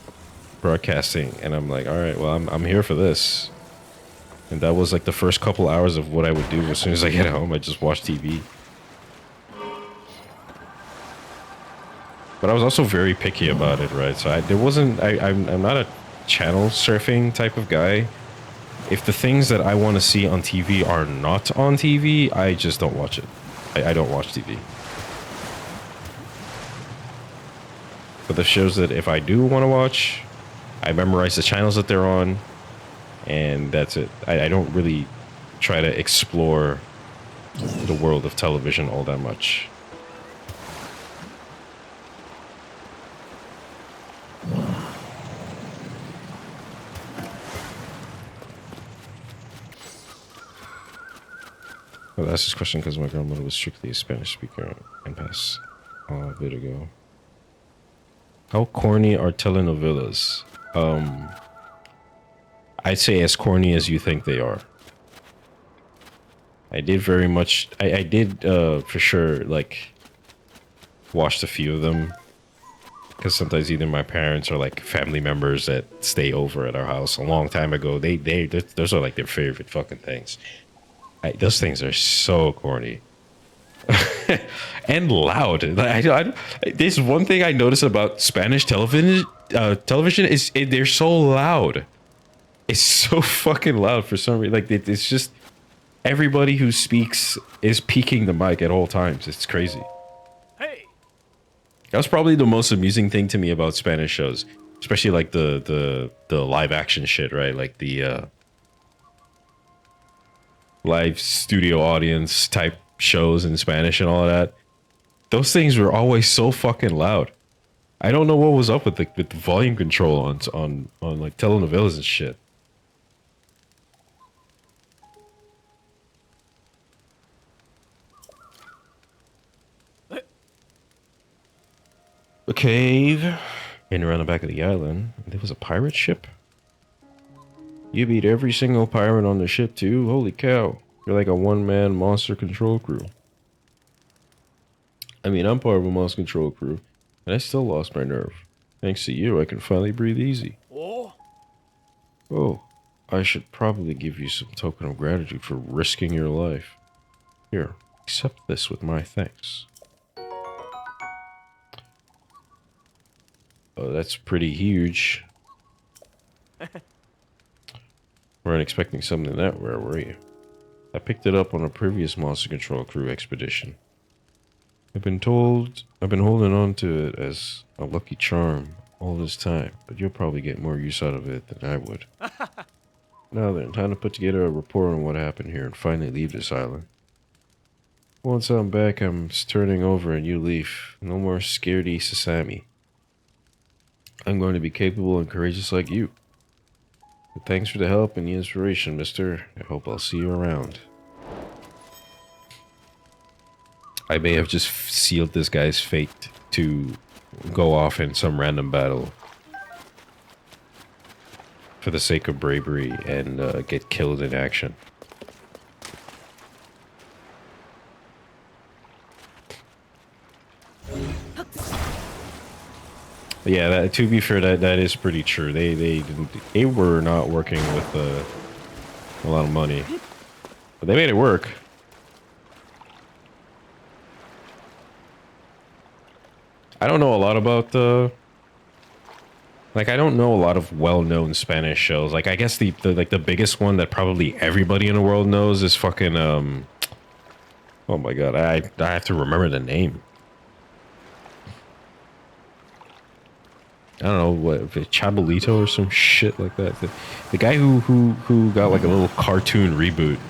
broadcasting, and I'm like, all right, well, I'm here for this. And that was like the first couple hours of what I would do as soon as I get home. I just watch TV. But I was also very picky about it, right? So I'm not a channel surfing type of guy. If the things that I want to see on TV are not on TV, I just don't watch it. I don't watch TV. But the shows that if I do want to watch, I memorize the channels that they're on, and that's it. I don't really try to explore the world of television all that much. Well, I asked this question because my grandmother was strictly a Spanish speaker and passed a bit ago. How corny are telenovelas? I'd say as corny as you think they are. I did very much. I did for sure like watched a few of them because sometimes either my parents or like family members that stay over at our house a long time ago. Those are like their favorite fucking things. Those things are so corny. And loud. There's one thing I notice about Spanish television. Television is they're so loud. It's so fucking loud for some reason. Like it's just everybody who speaks is peaking the mic at all times. It's crazy. Hey. That's probably the most amusing thing to me about Spanish shows, especially like the live action shit, right? Like the live studio audience type shows in Spanish and all of that. Those things were always so fucking loud. I don't know what was up with the volume control on like telenovelas and shit. A cave. And around the back of the island, there was a pirate ship. You beat every single pirate on the ship too? Holy cow. You're like a one-man monster control crew. I mean, I'm part of a monster control crew, and I still lost my nerve. Thanks to you, I can finally breathe easy. Oh. Oh, I should probably give you some token of gratitude for risking your life. Here, accept this with my thanks. Oh, that's pretty huge. Weren't expecting something that rare, were you? I picked it up on a previous monster control crew expedition. I've been holding on to it as a lucky charm all this time, but you'll probably get more use out of it than I would. Now then, time to put together a report on what happened here and finally leave this island. Once I'm back, I'm turning over a new leaf. No more scaredy sesame. I'm going to be capable and courageous like you. But thanks for the help and the inspiration, mister. I hope I'll see you around. I may have just sealed this guy's fate to go off in some random battle for the sake of bravery and get killed in action. Yeah, that, to be fair, that is pretty true. They were not working with a lot of money, but they made it work. I don't know a lot about like I don't know a lot of well-known Spanish shows. Like I guess the biggest one that probably everybody in the world knows is fucking oh my god, I have to remember the name. I don't know what, Chabolito or some shit like that. The guy who got like a little cartoon reboot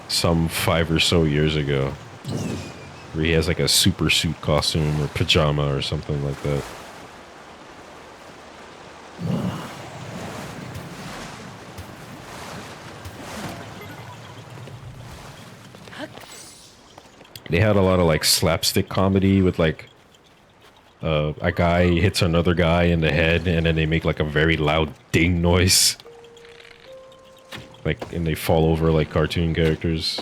some 5 or so years ago, where he has like a super suit costume or pajama or something like that. They had a lot of like slapstick comedy with like a guy hits another guy in the head and then they make like a very loud ding noise. Like, and they fall over like cartoon characters.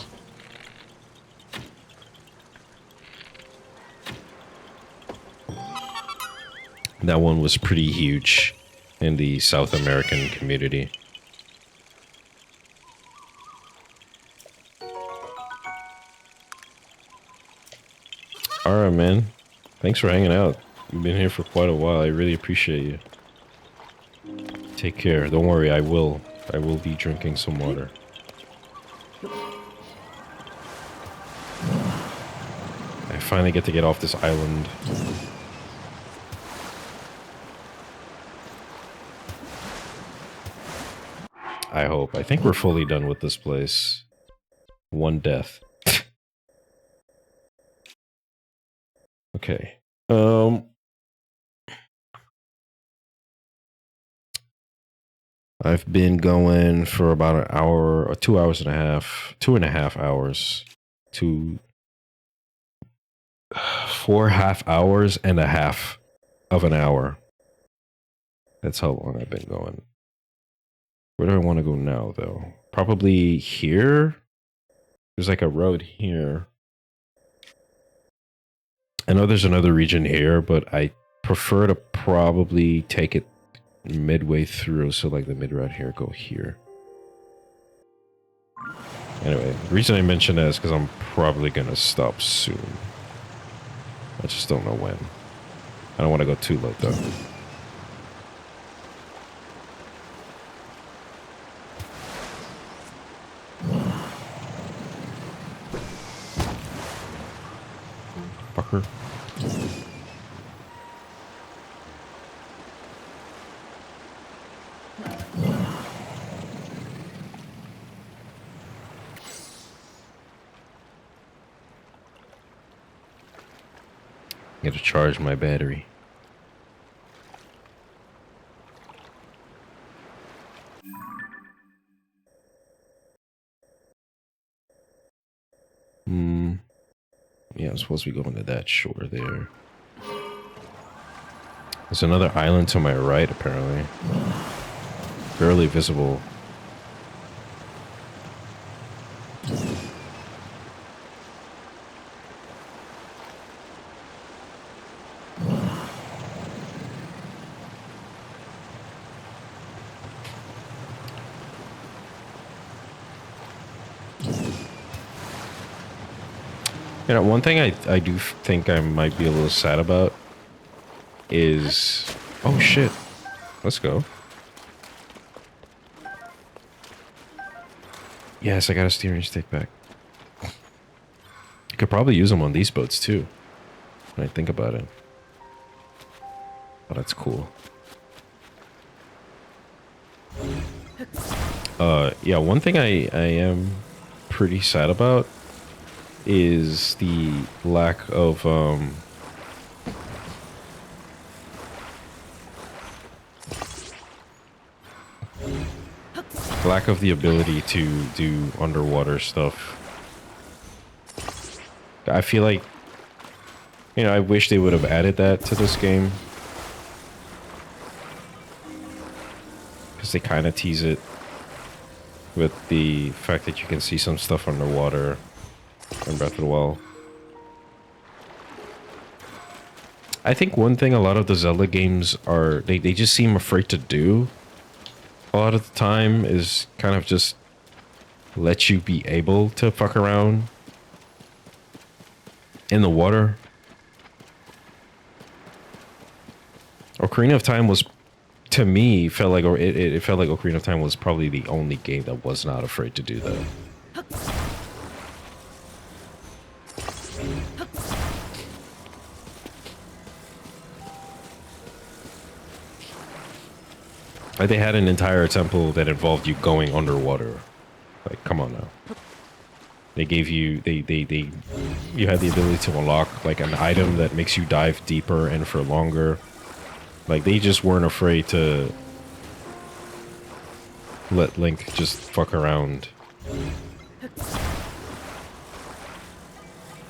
That one was pretty huge in the South American community. Alright, man. Thanks for hanging out. You've been here for quite a while. I really appreciate you. Take care. Don't worry, I will be drinking some water. I finally get to get off this island. I hope. I think we're fully done with this place. One death. Okay. I've been going for about an hour or 2 hours and a half, 2.5 hours to 4.5 hours and a half of an hour. That's how long I've been going. Where do I want to go now, though? Probably here? There's like a road here. I know there's another region here, but I prefer to probably take it midway through. So like the mid route here, go here. Anyway, the reason I mention that is because I'm probably gonna stop soon. I just don't know when. I don't want to go too low though. Fucker. Gotta charge my battery. Yeah, I'm supposed to be going to that shore there. There's another island to my right, apparently. Barely visible. You know, one thing I do think I might be a little sad about is... Oh, shit. Let's go. Yes, I got a steering stick back. Could probably use them on these boats, too. When I think about it. Oh, that's cool. Yeah, one thing I am pretty sad about is the lack of, the ability to do underwater stuff. I feel like, you know, I wish they would have added that to this game. Because they kind of tease it with the fact that you can see some stuff underwater in Breath of the Wild. I think one thing a lot of the Zelda games are, they just seem afraid to do a lot of the time is kind of just let you be able to fuck around in the water. Ocarina of Time was, to me, felt like, or it felt like Ocarina of Time was probably the only game that was not afraid to do that. Like they had an entire temple that involved you going underwater. Like, come on now. They gave you, you had the ability to unlock like an item that makes you dive deeper and for longer. Like they just weren't afraid to let Link just fuck around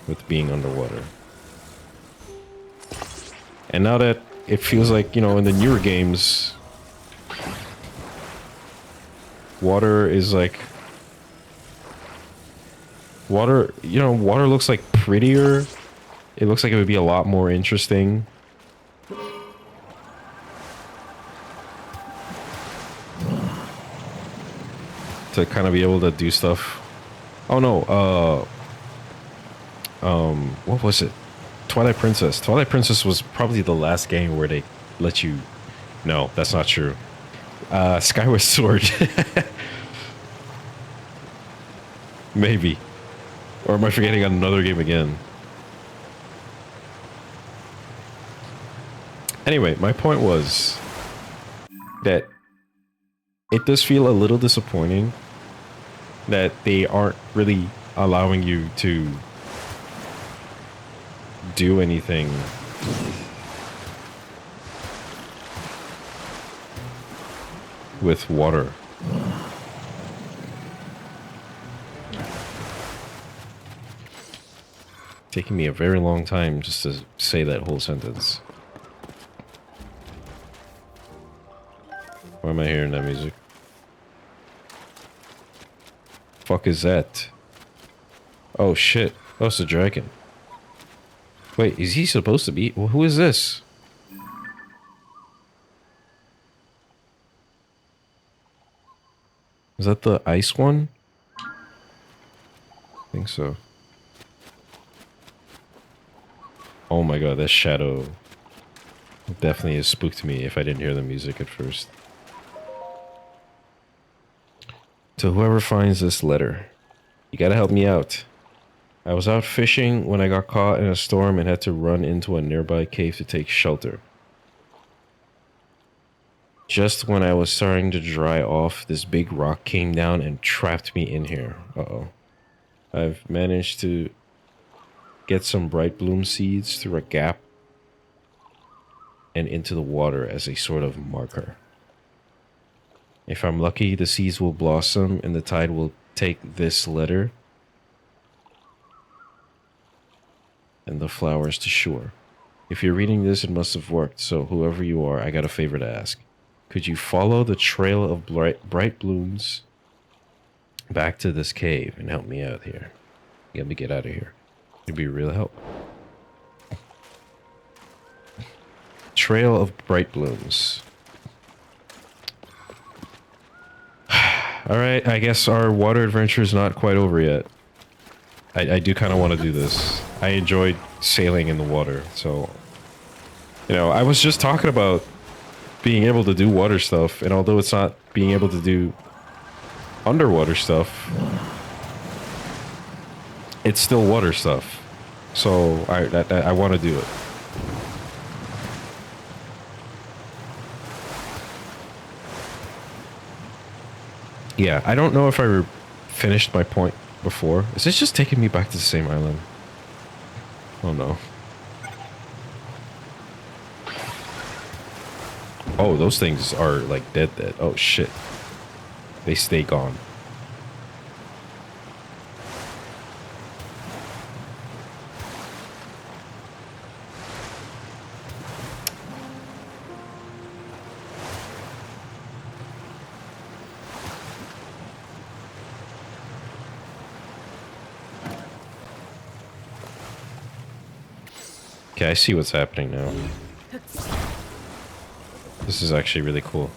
with being underwater. And now that it feels like, you know, in the newer games, water is like, water, you know, water looks like prettier. It looks like it would be a lot more interesting. To kind of be able to do stuff. Oh no, what was it? Twilight Princess. Twilight Princess was probably the last game where they let you... No, that's not true. Skyward Sword. Maybe. Or am I forgetting another game again? Anyway, my point was that it does feel a little disappointing that they aren't really allowing you to do anything with water. Taking me a very long time just to say that whole sentence. Why am I hearing that music? Fuck is that? Oh shit. Oh, it's a dragon. Wait, is he supposed to be? Well, who is this? Is that the ice one? think so. Oh my god, that shadow definitely has spooked me if I didn't hear the music at first. To whoever finds this letter, you gotta help me out. I was out fishing when I got caught in a storm and had to run into a nearby cave to take shelter. Just when I was starting to dry off, this big rock came down and trapped me in here. Uh-oh. I've managed to get some bright bloom seeds through a gap and into the water as a sort of marker. If I'm lucky, the seeds will blossom and the tide will take this letter and the flowers to shore. If you're reading this, it must have worked, so whoever you are, I got a favor to ask. Could you follow the trail of bright blooms back to this cave and help me out here? Let me get out of here. It'd be a real help. Trail of bright blooms. Alright, I guess our water adventure is not quite over yet. I do kind of want to do this. I enjoyed sailing in the water, so... You know, I was just talking about being able to do water stuff, and although it's not being able to do underwater stuff, it's still water stuff. So I want to do it. Yeah, I don't know if I finished my point before. Is this just taking me back to the same island? Oh no. Oh, those things are like dead. Oh shit. They stay gone. Okay, I see what's happening now. This is actually really cool.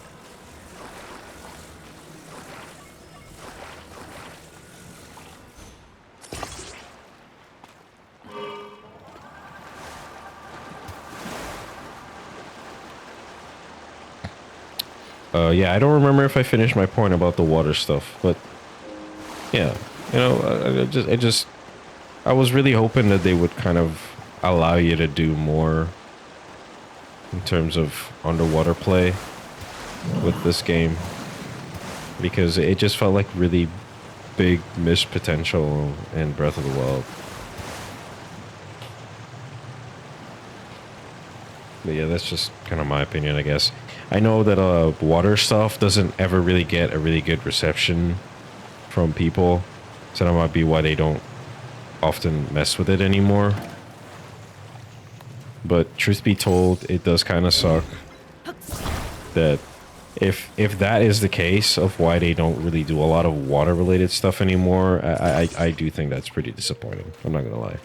Yeah, I don't remember if I finished my point about the water stuff, but yeah, you know, I was really hoping that they would kind of allow you to do more in terms of underwater play with this game, because it just felt like really big missed potential in Breath of the Wild. But yeah, that's just kind of my opinion, I guess. I know that water stuff doesn't ever really get a really good reception from people, so that might be why they don't often mess with it anymore. But truth be told, it does kind of suck that if that is the case of why they don't really do a lot of water related stuff anymore, I do think that's pretty disappointing. I'm not gonna lie.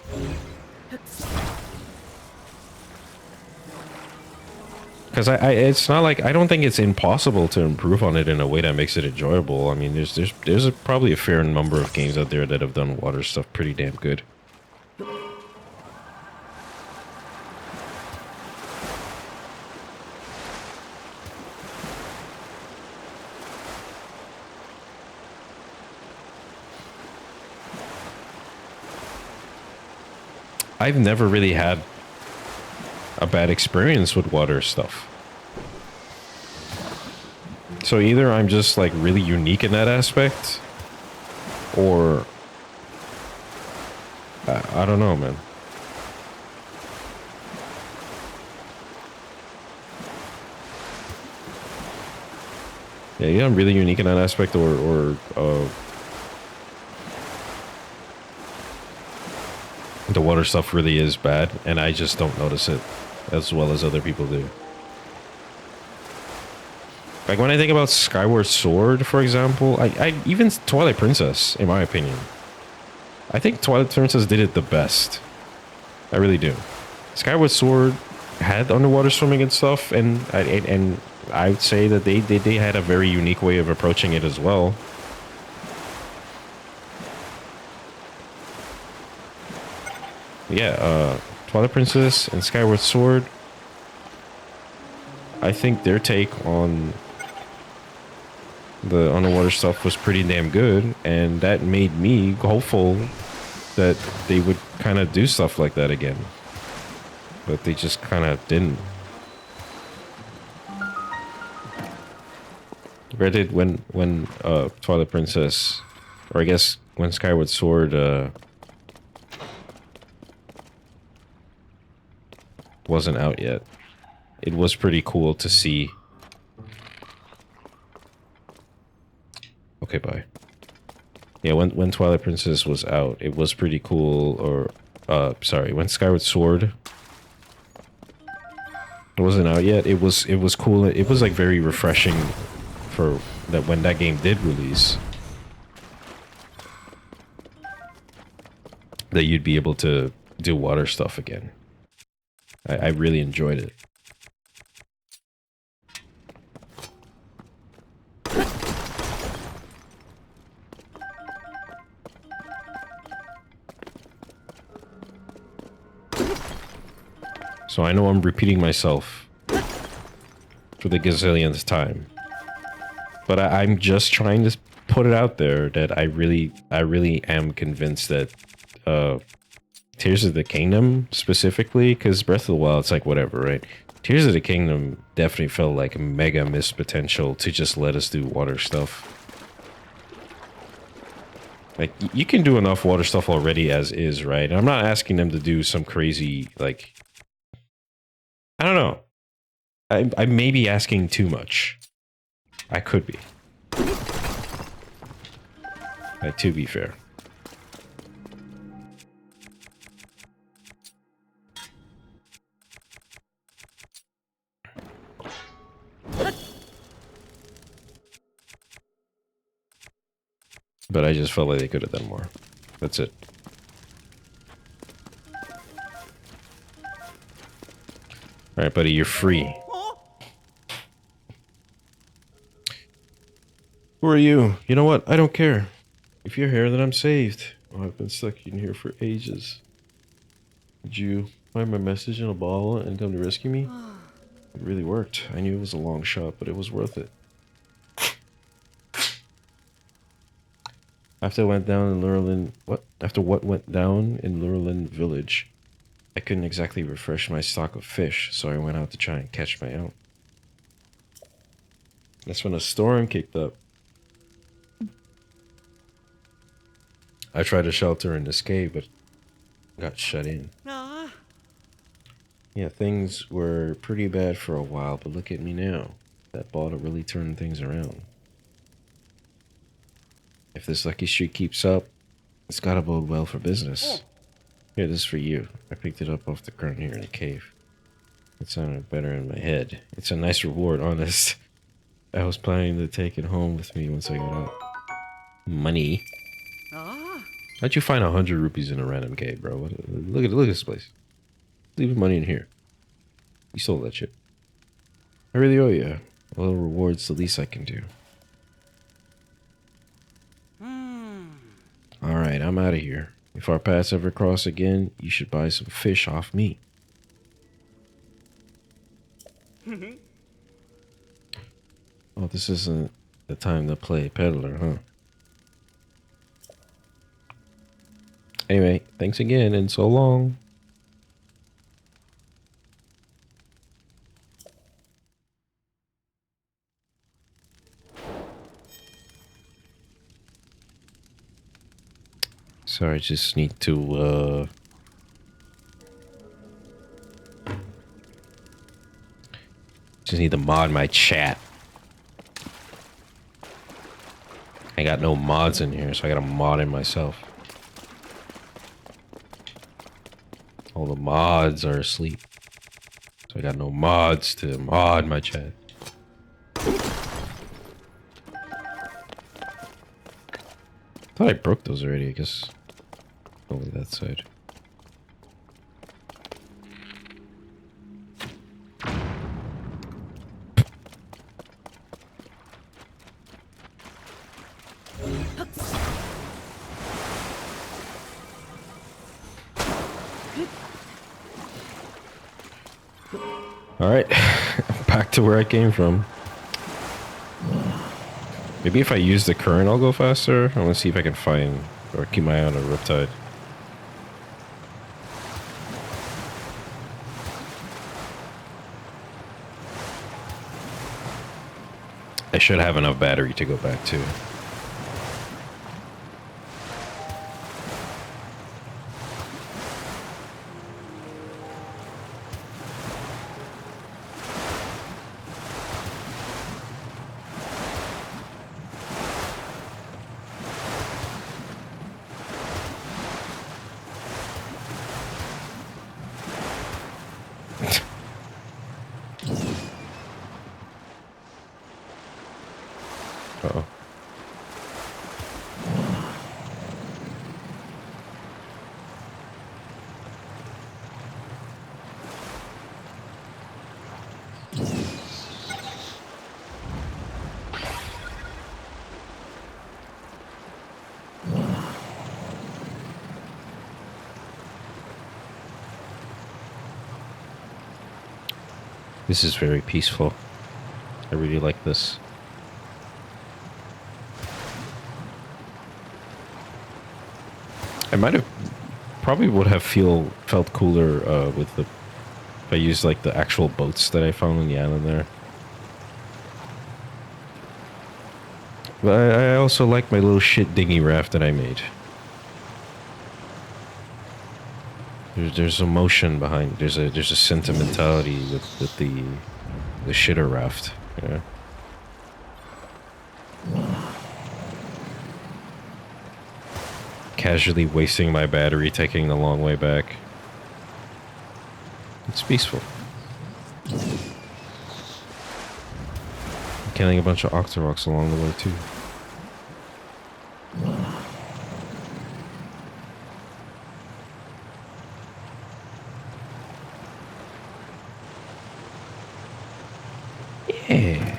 Because it's not like, I don't think it's impossible to improve on it in a way that makes it enjoyable. I mean, there's probably a fair number of games out there that have done water stuff pretty damn good. I've never really had a bad experience with water stuff. So either I'm just like really unique in that aspect, or I don't know, man. Yeah, I'm really unique in that aspect, or the water stuff really is bad, and I just don't notice it as well as other people do. Like when I think about Skyward Sword, for example, I even Twilight Princess, in my opinion, I think Twilight Princess did it the best. I really do. Skyward Sword had underwater swimming and stuff, and I would say that they had a very unique way of approaching it as well. Yeah, Twilight Princess and Skyward Sword. I think their take on the underwater stuff was pretty damn good, and that made me hopeful that they would kind of do stuff like that again. But they just kind of didn't. Granted, when Twilight Princess, or I guess when Skyward Sword wasn't out yet, it was pretty cool to see. Okay, bye. Yeah, when Twilight Princess was out, it was pretty cool. Or, sorry, when Skyward Sword wasn't out yet, it was cool. It was like very refreshing for that when that game did release, that you'd be able to do water stuff again. I really enjoyed it. So I know I'm repeating myself for the gazillionth time, but I'm just trying to put it out there that I really am convinced that Tears of the Kingdom specifically, because Breath of the Wild, it's like whatever, right? Tears of the Kingdom definitely felt like a mega missed potential to just let us do water stuff. Like, you can do enough water stuff already as is, right? And I'm not asking them to do some crazy, like, I don't know. I may be asking too much. I could be. To be fair. But I just felt like they could have done more. That's it. Alright, buddy, you're free. Who are you? You know what? I don't care. If you're here, then I'm saved. Oh, I've been stuck in here for ages. Did you find my message in a bottle and come to rescue me? It really worked. I knew it was a long shot, but it was worth it. After what went down in Lurelin Village, I couldn't exactly refresh my stock of fish, so I went out to try and catch my own. That's when a storm kicked up. I tried to shelter in this cave, but got shut in. Yeah, things were pretty bad for a while, but look at me now. That bottle really turned things around. If this lucky streak keeps up, it's gotta bode well for business. Here, this is for you. I picked it up off the ground here in the cave. It sounded better in my head. It's a nice reward, honest. I was planning to take it home with me once I got out. Money? How'd you find 100 rupees in a random cave, bro? Look at this place. Leaving money in here. You stole that shit. I really owe you. A little reward's the least I can do. Alright, I'm out of here. If our paths ever cross again, you should buy some fish off me. Oh, this isn't the time to play peddler, huh? Anyway, thanks again, and so long. Sorry, I just need to, just need to mod my chat. I got no mods in here, so I gotta mod it myself. All the mods are asleep. So I got no mods to mod my chat. Thought I broke those already, I guess. Over that side. All right, back to where I came from. Maybe if I use the current, I'll go faster. I want to see if I can find or keep my eye on a riptide. I should have enough battery to go back to. Uh-oh. This is very peaceful. I really like this. I might have probably would have felt cooler with the if I used like the actual boats that I found on the island there. But I also like my little shit dinghy raft that I made. There's emotion behind. There's a sentimentality with the shitter raft. Yeah. Casually wasting my battery, taking the long way back. It's peaceful. Killing a bunch of Octoroks along the way too. Yeah.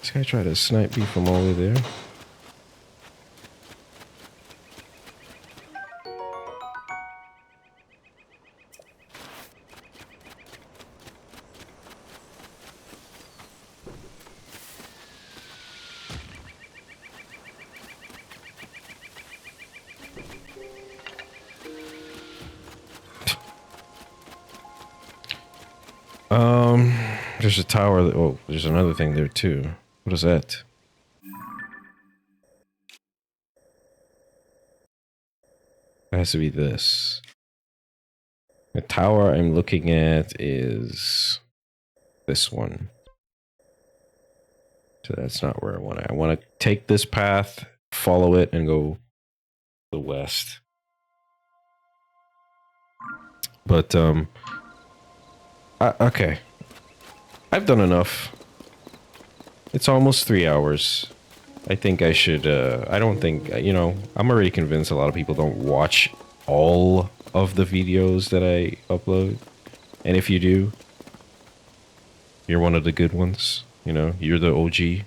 This guy tried to snipe me from all the way there. There's a tower that, oh, there's another thing there too. What is that? It has to be this. The tower I'm looking at is this one. So that's not where I want to. I want to take this path, follow it, and go the west. But okay. I've done enough. It's almost 3 hours. I think I should, I don't think, you know, I'm already convinced a lot of people don't watch all of the videos that I upload. And if you do, you're one of the good ones. You know, you're the OG.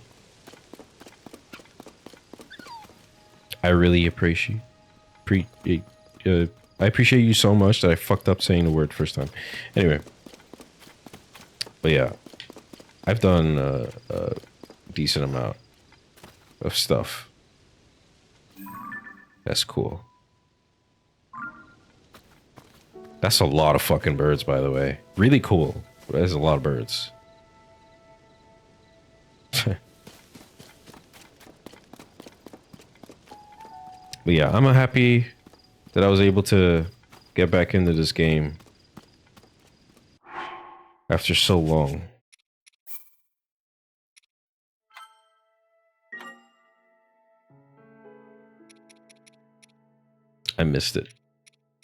I really appreciate, I appreciate you so much that I fucked up saying the word first time. Anyway. But yeah. I've done a decent amount of stuff. That's cool. That's a lot of fucking birds, by the way. Really cool. There's a lot of birds. But yeah, I'm happy that I was able to get back into this game after so long. I missed it.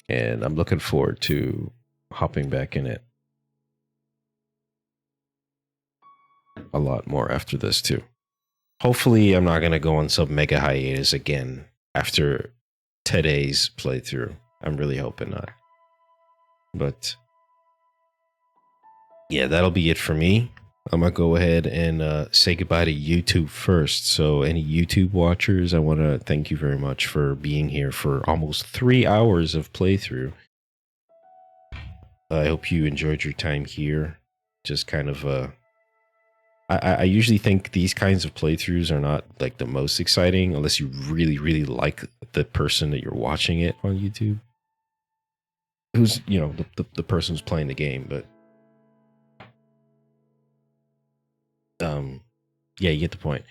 And I'm looking forward to hopping back in it a lot more after this too. hopefully I'm not gonna go on some mega hiatus again after today's playthrough. I'm really hoping not. But yeah, that'll be it for me. I'm gonna go ahead and say goodbye to YouTube first. So, any YouTube watchers, I want to thank you very much for being here for almost 3 hours of playthrough. I hope you enjoyed your time here. Just kind of, I usually think these kinds of playthroughs are not like the most exciting unless you really, really like the person that you're watching it on YouTube. Who's, you know, the person who's playing the game, but yeah, you get the point.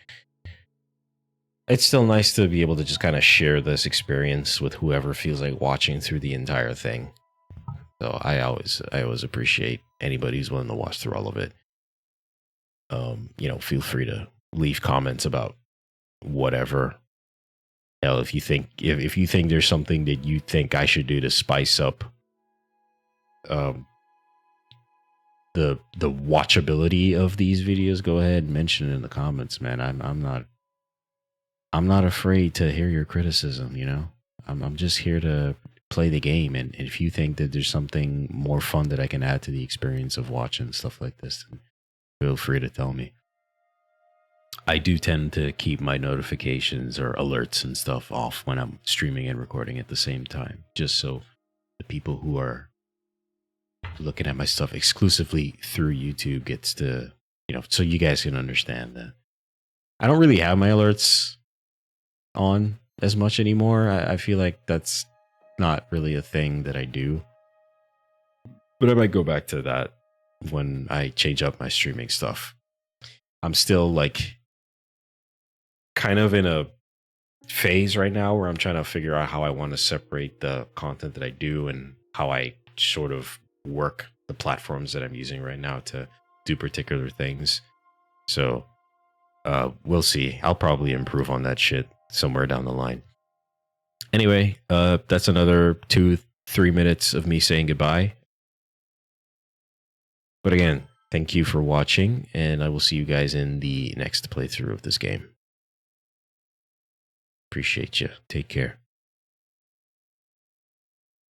It's still nice to be able to just kind of share this experience with whoever feels like watching through the entire thing. So I always appreciate anybody who's willing to watch through all of it. You know, feel free to leave comments about whatever. Hell, if you think if you think there's something that you think I should do to spice up the watchability of these videos, go ahead and mention it in the comments, man. I'm not afraid to hear your criticism, you know? I'm just here to play the game, and if you think that there's something more fun that I can add to the experience of watching stuff like this, then feel free to tell me. I do tend to keep my notifications or alerts and stuff off when I'm streaming and recording at the same time, just so the people who are looking at my stuff exclusively through YouTube gets to, you know, so you guys can understand that I don't really have my alerts on as much anymore. I feel like that's not really a thing that I do, but I might go back to that when I change up my streaming stuff. I'm still like kind of in a phase right now where I'm trying to figure out how I want to separate the content that I do and how I sort of work the platforms that I'm using right now to do particular things. So we'll see. I'll probably improve on that shit somewhere down the line. Anyway, that's another 2-3 minutes of me saying goodbye. But again, thank you for watching, and I will see you guys in the next playthrough of this game. Appreciate you. Take care.